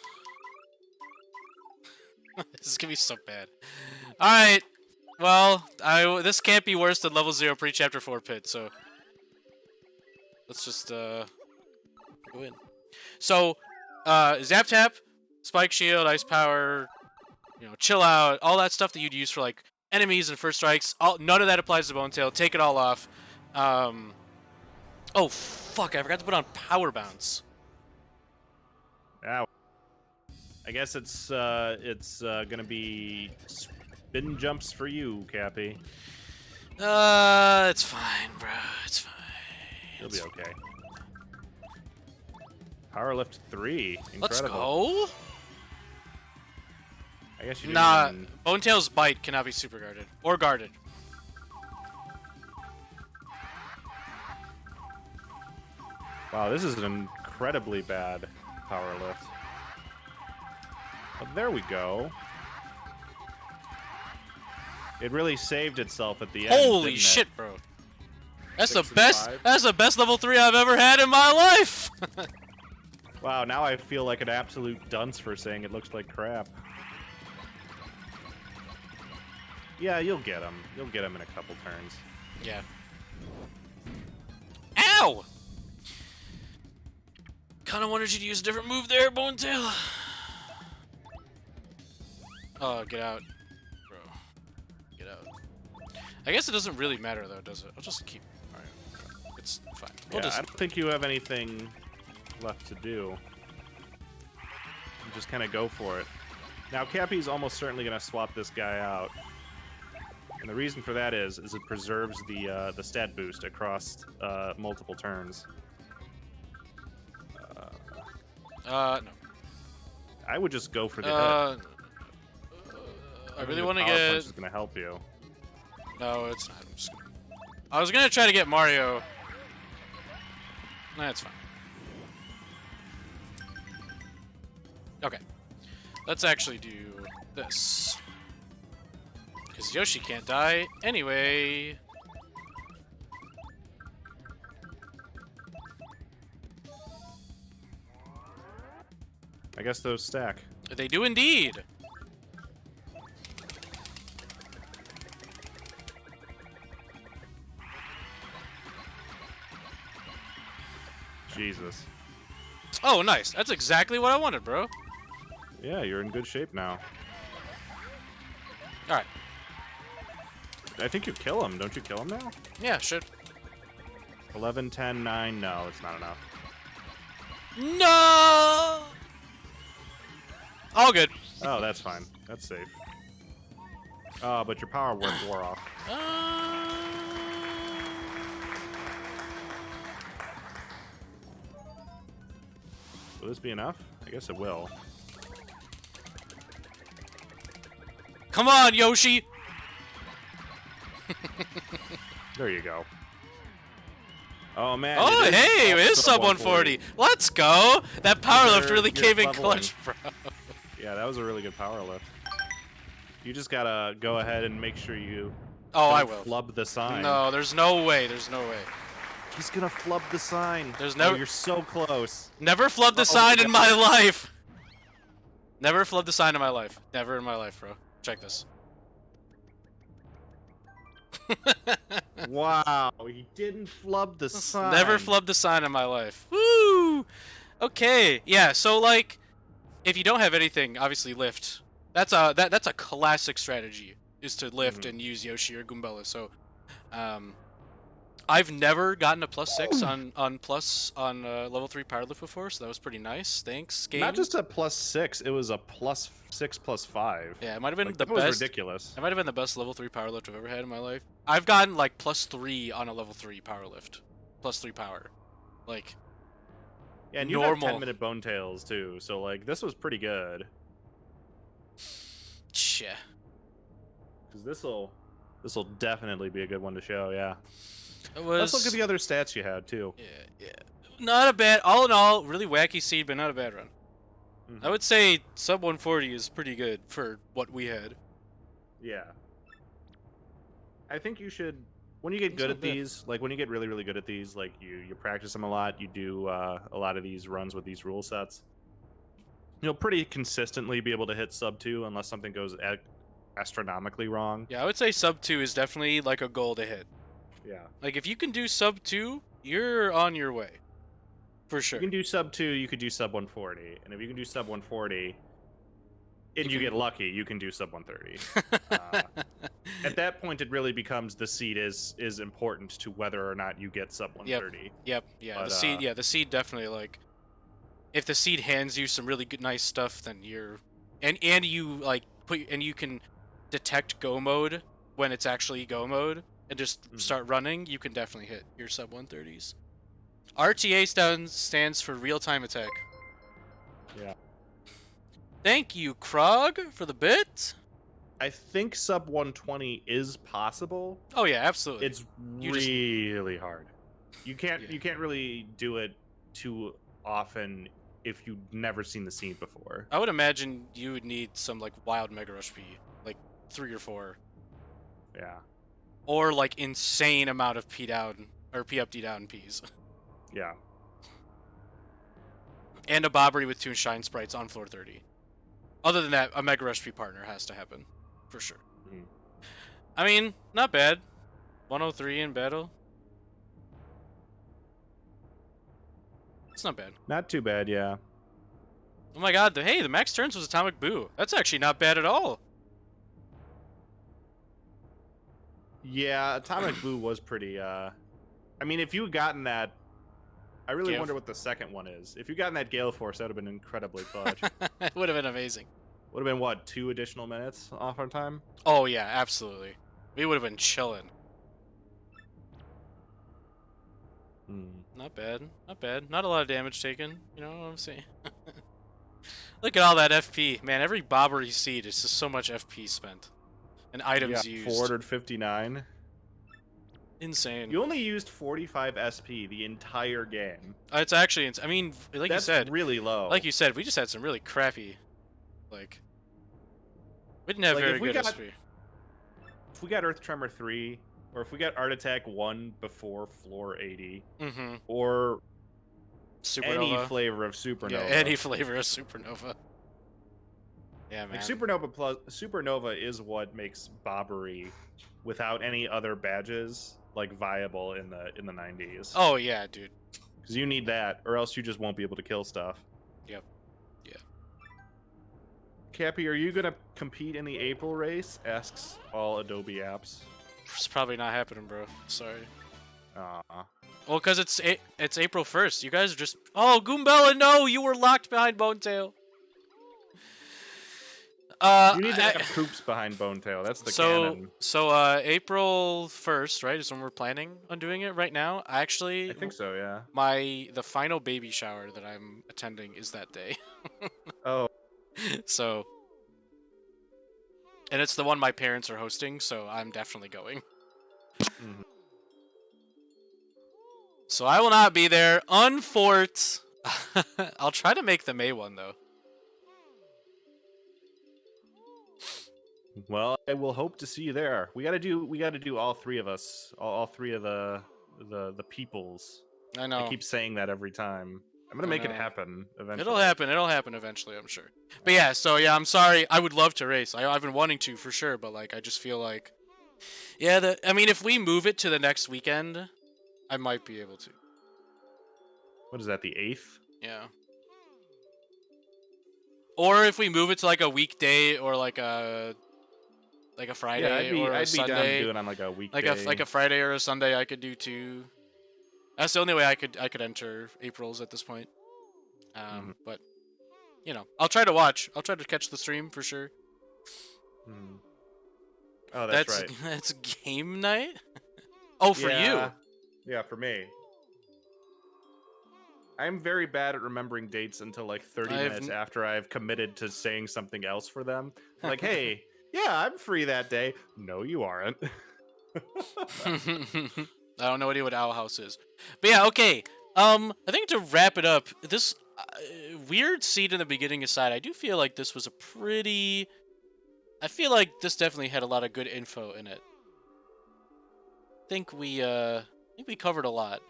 Speaker 1: this is gonna be so bad. Alright. Well, this can't be worse than level 0 pre-chapter 4 pit, so let's just go in. So, Zap Tap, Spike Shield, Ice Power, Chill Out, all that stuff that you'd use for like enemies and first strikes. None of that applies to Bone Tail. Take it all off. Oh fuck! I forgot to put on Power Bounce.
Speaker 2: Ow. I guess it's gonna be spin jumps for you, Kappy.
Speaker 1: It's fine, bro. It's fine.
Speaker 2: You'll be okay. Power lift 3. Incredible.
Speaker 1: Let's go.
Speaker 2: I guess you didn't
Speaker 1: Nah,
Speaker 2: even...
Speaker 1: Bone Tail's bite cannot be super guarded or guarded.
Speaker 2: Wow, this is an incredibly bad power lift. Well, there we go. It really saved itself at the end.
Speaker 1: Holy
Speaker 2: didn't
Speaker 1: shit,
Speaker 2: it?
Speaker 1: bro! That's
Speaker 2: 6
Speaker 1: the
Speaker 2: and
Speaker 1: best.
Speaker 2: 5.
Speaker 1: That's the best level 3 I've ever had in my life.
Speaker 2: Wow, now I feel like an absolute dunce for saying it looks like crap. Yeah, you'll get him. You'll get him in a couple turns.
Speaker 1: Yeah. Ow! Kinda wanted you to use a different move there, Bone Tail. Oh, get out. Bro. Get out. I guess it doesn't really matter, though, does it? I'll just keep... Alright. It's fine. We'll
Speaker 2: Yeah,
Speaker 1: just...
Speaker 2: I don't think you have anything left to do. You just kind of go for it. Now, Kappy's almost certainly going to swap this guy out. And the reason for that is it preserves the stat boost across multiple turns.
Speaker 1: No.
Speaker 2: I would just go for the hit.
Speaker 1: I really want to
Speaker 2: Power
Speaker 1: get...
Speaker 2: Punch is going to help you.
Speaker 1: No, it's not. I'm just gonna... I was going to try to get Mario. That's fine. Okay. Let's actually do this. Because Yoshi can't die anyway.
Speaker 2: I guess those stack.
Speaker 1: They do indeed.
Speaker 2: Jesus.
Speaker 1: Oh, nice. That's exactly what I wanted, bro.
Speaker 2: Yeah, you're in good shape now.
Speaker 1: Alright.
Speaker 2: I think you kill him. Don't you kill him now?
Speaker 1: Yeah, should.
Speaker 2: 11, 10, 9. No, it's not enough.
Speaker 1: No! All good.
Speaker 2: Oh, that's fine. That's safe. Oh, but your power wore off. Will this be enough? I guess it will.
Speaker 1: Come on, Yoshi!
Speaker 2: There you go. Oh, man.
Speaker 1: Oh,
Speaker 2: it is
Speaker 1: hey,
Speaker 2: up
Speaker 1: it is
Speaker 2: to
Speaker 1: sub 140. Let's go! That power lift really
Speaker 2: You're
Speaker 1: came in
Speaker 2: leveling.
Speaker 1: clutch, bro.
Speaker 2: Yeah, that was a really good power lift. You just gotta go ahead and make sure you
Speaker 1: Oh, I
Speaker 2: don't
Speaker 1: will.
Speaker 2: flub the sign.
Speaker 1: No, there's no way. There's no way.
Speaker 2: He's gonna flub the sign.
Speaker 1: There's
Speaker 2: Oh,
Speaker 1: no-
Speaker 2: you're so close.
Speaker 1: Never flubbed the sign in my life! Never flubbed the sign in my life. Never in my life, bro. Check this.
Speaker 2: Wow, he didn't flub the sign.
Speaker 1: Never flubbed the sign in my life. Woo! Okay, yeah, so like, if you don't have anything, obviously lift. That's a classic strategy, is to lift and use Yoshi or Goombella. So, I've never gotten a +6 on level 3 power lift before, so that was pretty nice. Thanks, game.
Speaker 2: Not just a +6, it was a +6 +5.
Speaker 1: Yeah, it might have been
Speaker 2: Like,
Speaker 1: the
Speaker 2: that was
Speaker 1: best.
Speaker 2: ridiculous.
Speaker 1: It might have been the best level 3 power lift I've ever had in my life. I've gotten like +3 on a level 3 power lift, +3 power, like.
Speaker 2: Yeah, and you
Speaker 1: normal.
Speaker 2: have 10-minute bone tails too, so like this was pretty good.
Speaker 1: Yeah.
Speaker 2: Because this'll definitely be a good one to show. Yeah.
Speaker 1: It was.
Speaker 2: Let's look at the other stats you had too.
Speaker 1: Yeah. Not a bad. All in all, really wacky seed, but not a bad run.
Speaker 2: Mhm.
Speaker 1: I would say sub 140 is pretty good for what we had.
Speaker 2: Yeah. I think you should, when you get good at these, like when you get really, really good at these, like you practice them a lot, you do a lot of these runs with these rule sets, you'll pretty consistently be able to hit sub 2 unless something goes astronomically wrong.
Speaker 1: Yeah, I would say sub 2 is definitely like a goal to hit.
Speaker 2: Yeah.
Speaker 1: Like if you can do sub 2, you're on your way. For sure.
Speaker 2: You can do sub 2, you could do sub 140. And if you can do sub 140, and you get lucky, you can do sub 130. At that point, it really becomes the seed is important to whether or not you get sub 130.
Speaker 1: Yep. Yeah.
Speaker 2: But,
Speaker 1: the seed. Yeah, the seed definitely like. If the seed hands you some really good, nice stuff, then you're, and you like and you can detect go mode when it's actually go mode and just start running. You can definitely hit your sub 130s. RTA stands for real time attack.
Speaker 2: Yeah.
Speaker 1: Thank you, Krog, for the bit.
Speaker 2: I think sub 120 is possible.
Speaker 1: Oh yeah, absolutely.
Speaker 2: It's really hard. You can't really do it too often if you've never seen the scene before.
Speaker 1: I would imagine you would need some like wild Mega Rush P, like 3 or 4.
Speaker 2: Yeah.
Speaker 1: Or like insane amount of P down or P up D down Ps.
Speaker 2: Yeah.
Speaker 1: And a Bobbery with 2 Shine Sprites on floor 30. Other than that, a Mega Rush P partner has to happen. For sure.
Speaker 2: Mm.
Speaker 1: I mean, not bad. 103 in battle. It's not bad.
Speaker 2: Not too bad, yeah.
Speaker 1: Oh my god, the max turns was Atomic Boo. That's actually not bad at all.
Speaker 2: Yeah, Atomic Boo was pretty, I mean, if you had gotten that, I really wonder what the second one is. If you gotten that Gale Force, that would have been incredibly clutch.
Speaker 1: It would have been amazing.
Speaker 2: Would have been, what, 2 additional minutes off our time?
Speaker 1: Oh yeah, absolutely. We would have been chilling. Not bad. Not bad. Not a lot of damage taken. You know what I'm saying? Look at all that FP. Man, every Bobbery seed is just so much FP spent. And items used.
Speaker 2: 459.
Speaker 1: Insane.
Speaker 2: You only used 45 SP the entire game.
Speaker 1: It's actually, I mean, like
Speaker 2: That's
Speaker 1: you said,
Speaker 2: really low.
Speaker 1: like you said, we just had some really crappy, like, we didn't have
Speaker 2: Like,
Speaker 1: very
Speaker 2: if we
Speaker 1: good
Speaker 2: got-
Speaker 1: SP.
Speaker 2: If we got Earth Tremor 3, or if we got Art Attack 1 before floor 80, or
Speaker 1: Supernova.
Speaker 2: any flavor of Supernova.
Speaker 1: Yeah, any flavor of Supernova. Yeah, man.
Speaker 2: Like Supernova is what makes Bobbery, without any other badges, like viable in the 90s.
Speaker 1: Oh yeah, dude.
Speaker 2: Because you need that, or else you just won't be able to kill stuff.
Speaker 1: Yep. Yeah.
Speaker 2: Kappy, are you gonna compete in the April race? Asks all Adobe apps.
Speaker 1: It's probably not happening, bro. Sorry.
Speaker 2: Aw.
Speaker 1: Well, because it's April 1st. You guys are just... Oh, Goombella, no! You were locked behind Bonetail.
Speaker 2: You need to have troops behind Bonetail. That's the canon.
Speaker 1: So, April 1st, right, is when we're planning on doing it right now.
Speaker 2: I think so, yeah.
Speaker 1: The final baby shower that I'm attending is that day.
Speaker 2: Oh.
Speaker 1: So... And it's the one my parents are hosting, so I'm definitely going. So I will not be there. Unfort. I'll try to make the May one though.
Speaker 2: Well, I will hope to see you there. We gotta do all 3 of us, all 3 of the peoples.
Speaker 1: I know.
Speaker 2: I keep saying that every time. I'm gonna make it happen eventually.
Speaker 1: It'll happen eventually, I'm sure. But yeah, so yeah, I'm sorry. I would love to race. I've been wanting to for sure, but like I just feel like, yeah. I mean, if we move it to the next weekend, I might be able to.
Speaker 2: What is that? The 8th?
Speaker 1: Yeah. Or if we move it to like a weekday or like a Friday or a Sunday,
Speaker 2: down to do it on like a weekday.
Speaker 1: Like a Friday or a Sunday, I could do too. That's the only way I could enter April's at this point. But you know, I'll try to watch. I'll try to catch the stream for sure.
Speaker 2: Oh, that's right.
Speaker 1: That's game night. Oh, for you.
Speaker 2: Yeah, for me. I'm very bad at remembering dates until like 30 minutes after I've committed to saying something else for them. Like, hey, yeah, I'm free that day. No, you aren't.
Speaker 1: I don't know what Owl House is. But yeah, okay. I think to wrap it up, this weird seed in the beginning aside, I do feel like this was a pretty... I feel like this definitely had a lot of good info in it. I think we covered a lot.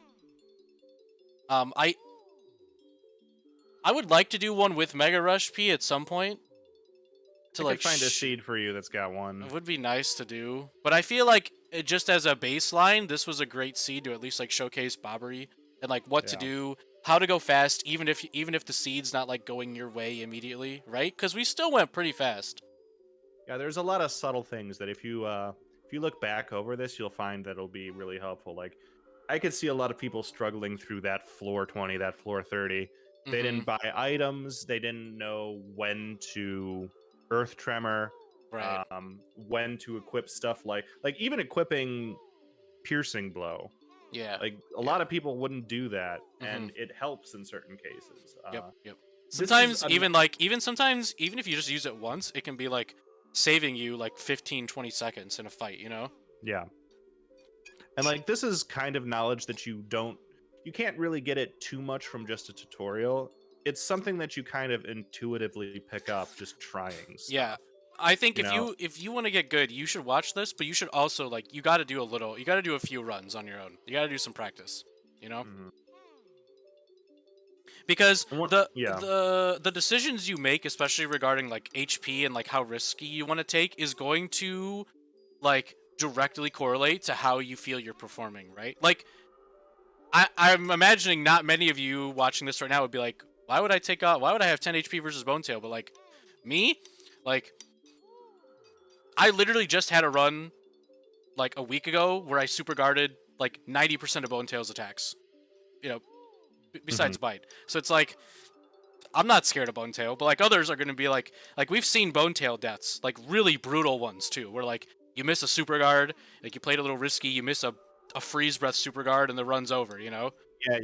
Speaker 1: I would like to do one with Mega Rush P at some point. to
Speaker 2: I
Speaker 1: like
Speaker 2: could find a seed for you that's got one.
Speaker 1: It would be nice to do, but I feel like just as a baseline, this was a great seed to at least like showcase Bobbery and like what to
Speaker 2: Yeah.
Speaker 1: do, how to go fast, even if the seed's not like going your way immediately, right? Because we still went pretty fast.
Speaker 2: Yeah, there's a lot of subtle things that if you look back over this, you'll find that it'll be really helpful. Like I could see a lot of people struggling through that floor 20, that floor 30. They didn't buy items, they didn't know when to earth tremor,
Speaker 1: Right.
Speaker 2: when to equip stuff like even equipping piercing blow.
Speaker 1: Yeah.
Speaker 2: Like a
Speaker 1: Yeah.
Speaker 2: lot of people wouldn't do that, and it helps in certain cases.
Speaker 1: Yep. Yep.
Speaker 2: This is
Speaker 1: Sometimes even if you just use it once, it can be like saving you like 15-20 seconds in a fight, you know?
Speaker 2: Yeah. And like this is kind of knowledge that you can't really get it too much from just a tutorial. It's something that you kind of intuitively pick up just trying stuff.
Speaker 1: Yeah. I think
Speaker 2: You
Speaker 1: if you want to get good, you should watch this, but you should also like you got to do a few runs on your own. You got to do some practice, you know? Because the decisions you make, especially regarding like HP and like how risky you want to take, is going to like directly correlate to how you feel you're performing, right? Like I'm imagining not many of you watching this right now would be like, why would I have 10 HP versus Bone Tail? But like me, like I literally just had a run like a week ago where I super guarded like 90% of Bone Tail's attacks. You know, besides Bite. So it's like I'm not scared of Bone Tail, but like others are going to be like we've seen Bone Tail deaths, like really brutal ones too, where like you miss a super guard, like you played a little risky, you miss a freeze breath super guard and the run's over, you know?
Speaker 2: Yeah,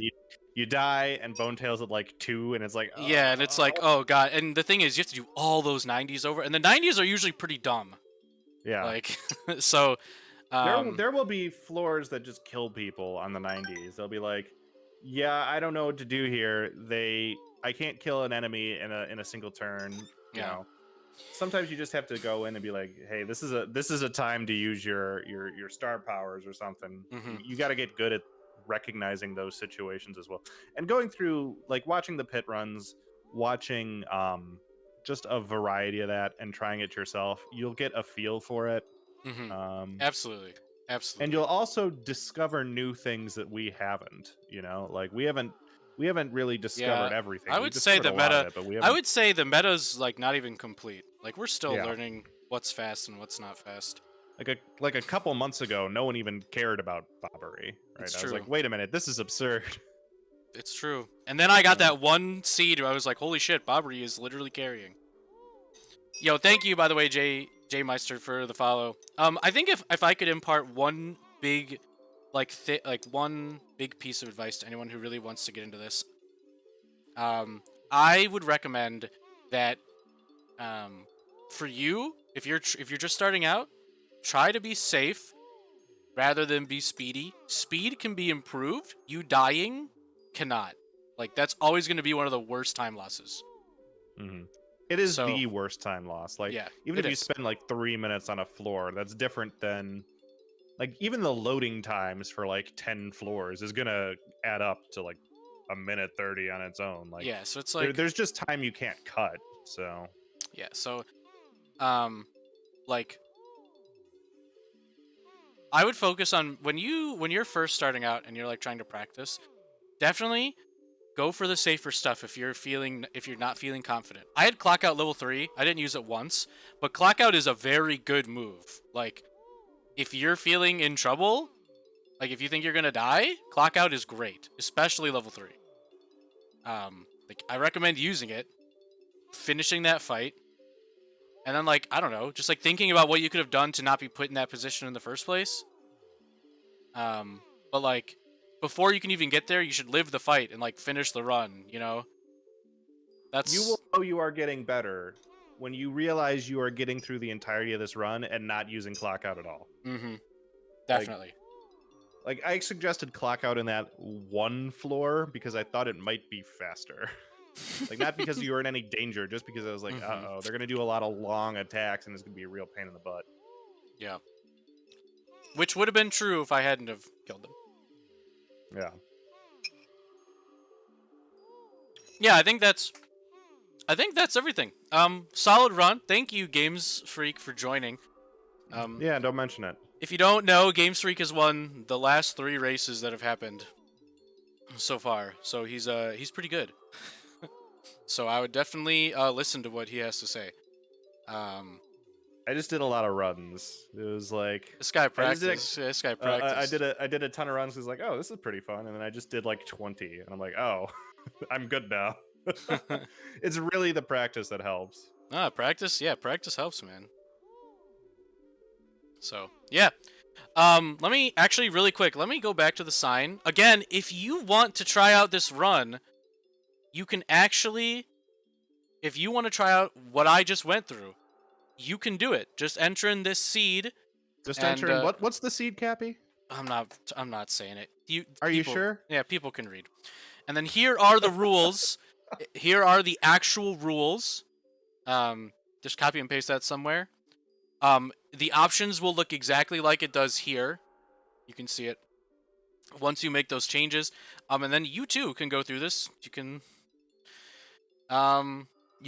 Speaker 2: you die and Bone Tail's at like 2 and it's like
Speaker 1: yeah, and it's like, oh god. And the thing is you have to do all those 90s over, and the 90s are usually pretty dumb.
Speaker 2: Yeah.
Speaker 1: Like so
Speaker 2: there will be floors that just kill people on the 90s. They'll be like, yeah, I don't know what to do here. I can't kill an enemy in a single turn. You know, sometimes you just have to go in and be like, hey, this is a time to use your star powers or something. You got to get good at recognizing those situations as well. And going through like watching the pit runs, watching just a variety of that and trying it yourself, you'll get a feel for it.
Speaker 1: Absolutely.
Speaker 2: And you'll also discover new things that we haven't, you know, like we haven't really discovered everything.
Speaker 1: I would say the meta I would say the meta's like not even complete. Like we're still learning what's fast and what's not fast.
Speaker 2: Like a couple months ago, no one even cared about Bobbery, right?
Speaker 1: It's
Speaker 2: I
Speaker 1: true.
Speaker 2: was like, wait a minute, this is absurd.
Speaker 1: It's true. And then I got that one seed where I was like, holy shit, Bobbery is literally carrying. Yo, thank you, by the way, J Meister, for the follow. I think if I could impart one big, one big piece of advice to anyone who really wants to get into this, I would recommend that, for you, if you're just starting out, try to be safe rather than be speedy. Speed can be improved. You dying cannot. Like that's always going to be one of the worst time losses.
Speaker 2: It is the worst time loss. Like,
Speaker 1: yeah,
Speaker 2: even if you spend like 3 minutes on a floor, that's different than like even the loading times for like 10 floors is gonna add up to like a minute 30 on its own. Like,
Speaker 1: yeah, so it's like
Speaker 2: there's just time you can't cut. So
Speaker 1: yeah, so like I would focus on when you're first starting out and you're like trying to practice, definitely go for the safer stuff if you're not feeling confident. I had clock out level 3. I didn't use it once, but clock out is a very good move. Like if you're feeling in trouble, like if you think you're gonna die, clock out is great, especially level 3. Like I recommend using it, finishing that fight, and then like I don't know, just like thinking about what you could have done to not be put in that position in the first place. But like before you can even get there, you should live the fight and like finish the run, you know?
Speaker 2: You will know you are getting better when you realize you are getting through the entirety of this run and not using clock out at all.
Speaker 1: Definitely.
Speaker 2: Like I suggested clock out in that one floor because I thought it might be faster. Like not because you were in any danger, just because I was like, uh-oh, they're gonna do a lot of long attacks and it's gonna be a real pain in the butt.
Speaker 1: Yeah. Which would have been true if I hadn't have killed them.
Speaker 2: Yeah.
Speaker 1: Yeah, I think that's I think that's everything. Solid run. Thank you, Games Freak, for joining.
Speaker 2: Yeah, don't mention it.
Speaker 1: If you don't know, Games Freak has won the last 3 races that have happened so far, so he's pretty good. So I would definitely listen to what he has to say.
Speaker 2: I just did a lot of runs. It was like
Speaker 1: This guy
Speaker 2: I just did
Speaker 1: practiced. This guy practiced.
Speaker 2: I did a ton of runs. It was like, oh, this is pretty fun, and then I just did like 20, and I'm like, oh, I'm good now. It's really the practice that helps.
Speaker 1: Practice. Yeah, practice helps, man. So yeah. Let me actually really quick. Let me go back to the sign again. If you want to try out this run, you can actually. If you want to try out what I just went through, you can do it. Just enter in this seed.
Speaker 2: Just
Speaker 1: And,
Speaker 2: entering what's the seed, Kappy?
Speaker 1: I'm not saying it.
Speaker 2: Are you sure?
Speaker 1: Yeah, people can read. And then here are the rules. Here are the actual rules. Just copy and paste that somewhere. The options will look exactly like it does here. You can see it once you make those changes. And then you too can go through this. You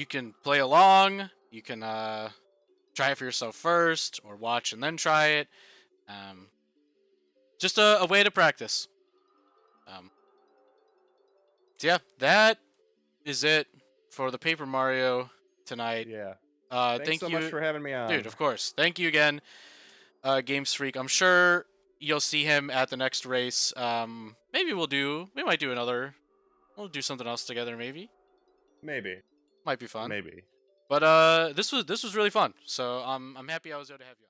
Speaker 1: can play along. You can try it for yourself first, or watch and then try it. Just a way to practice. So yeah, that is it for the Paper Mario tonight.
Speaker 2: Yeah.
Speaker 1: Thank
Speaker 2: Thanks so
Speaker 1: you,
Speaker 2: much for having me on.
Speaker 1: dude. Of course, thank you again, Games Freak. I'm sure you'll see him at the next race. Maybe we might do another. We'll do something else together. Maybe.
Speaker 2: Maybe.
Speaker 1: Might be fun.
Speaker 2: Maybe.
Speaker 1: But this was really fun. So I'm happy I was able to have you on.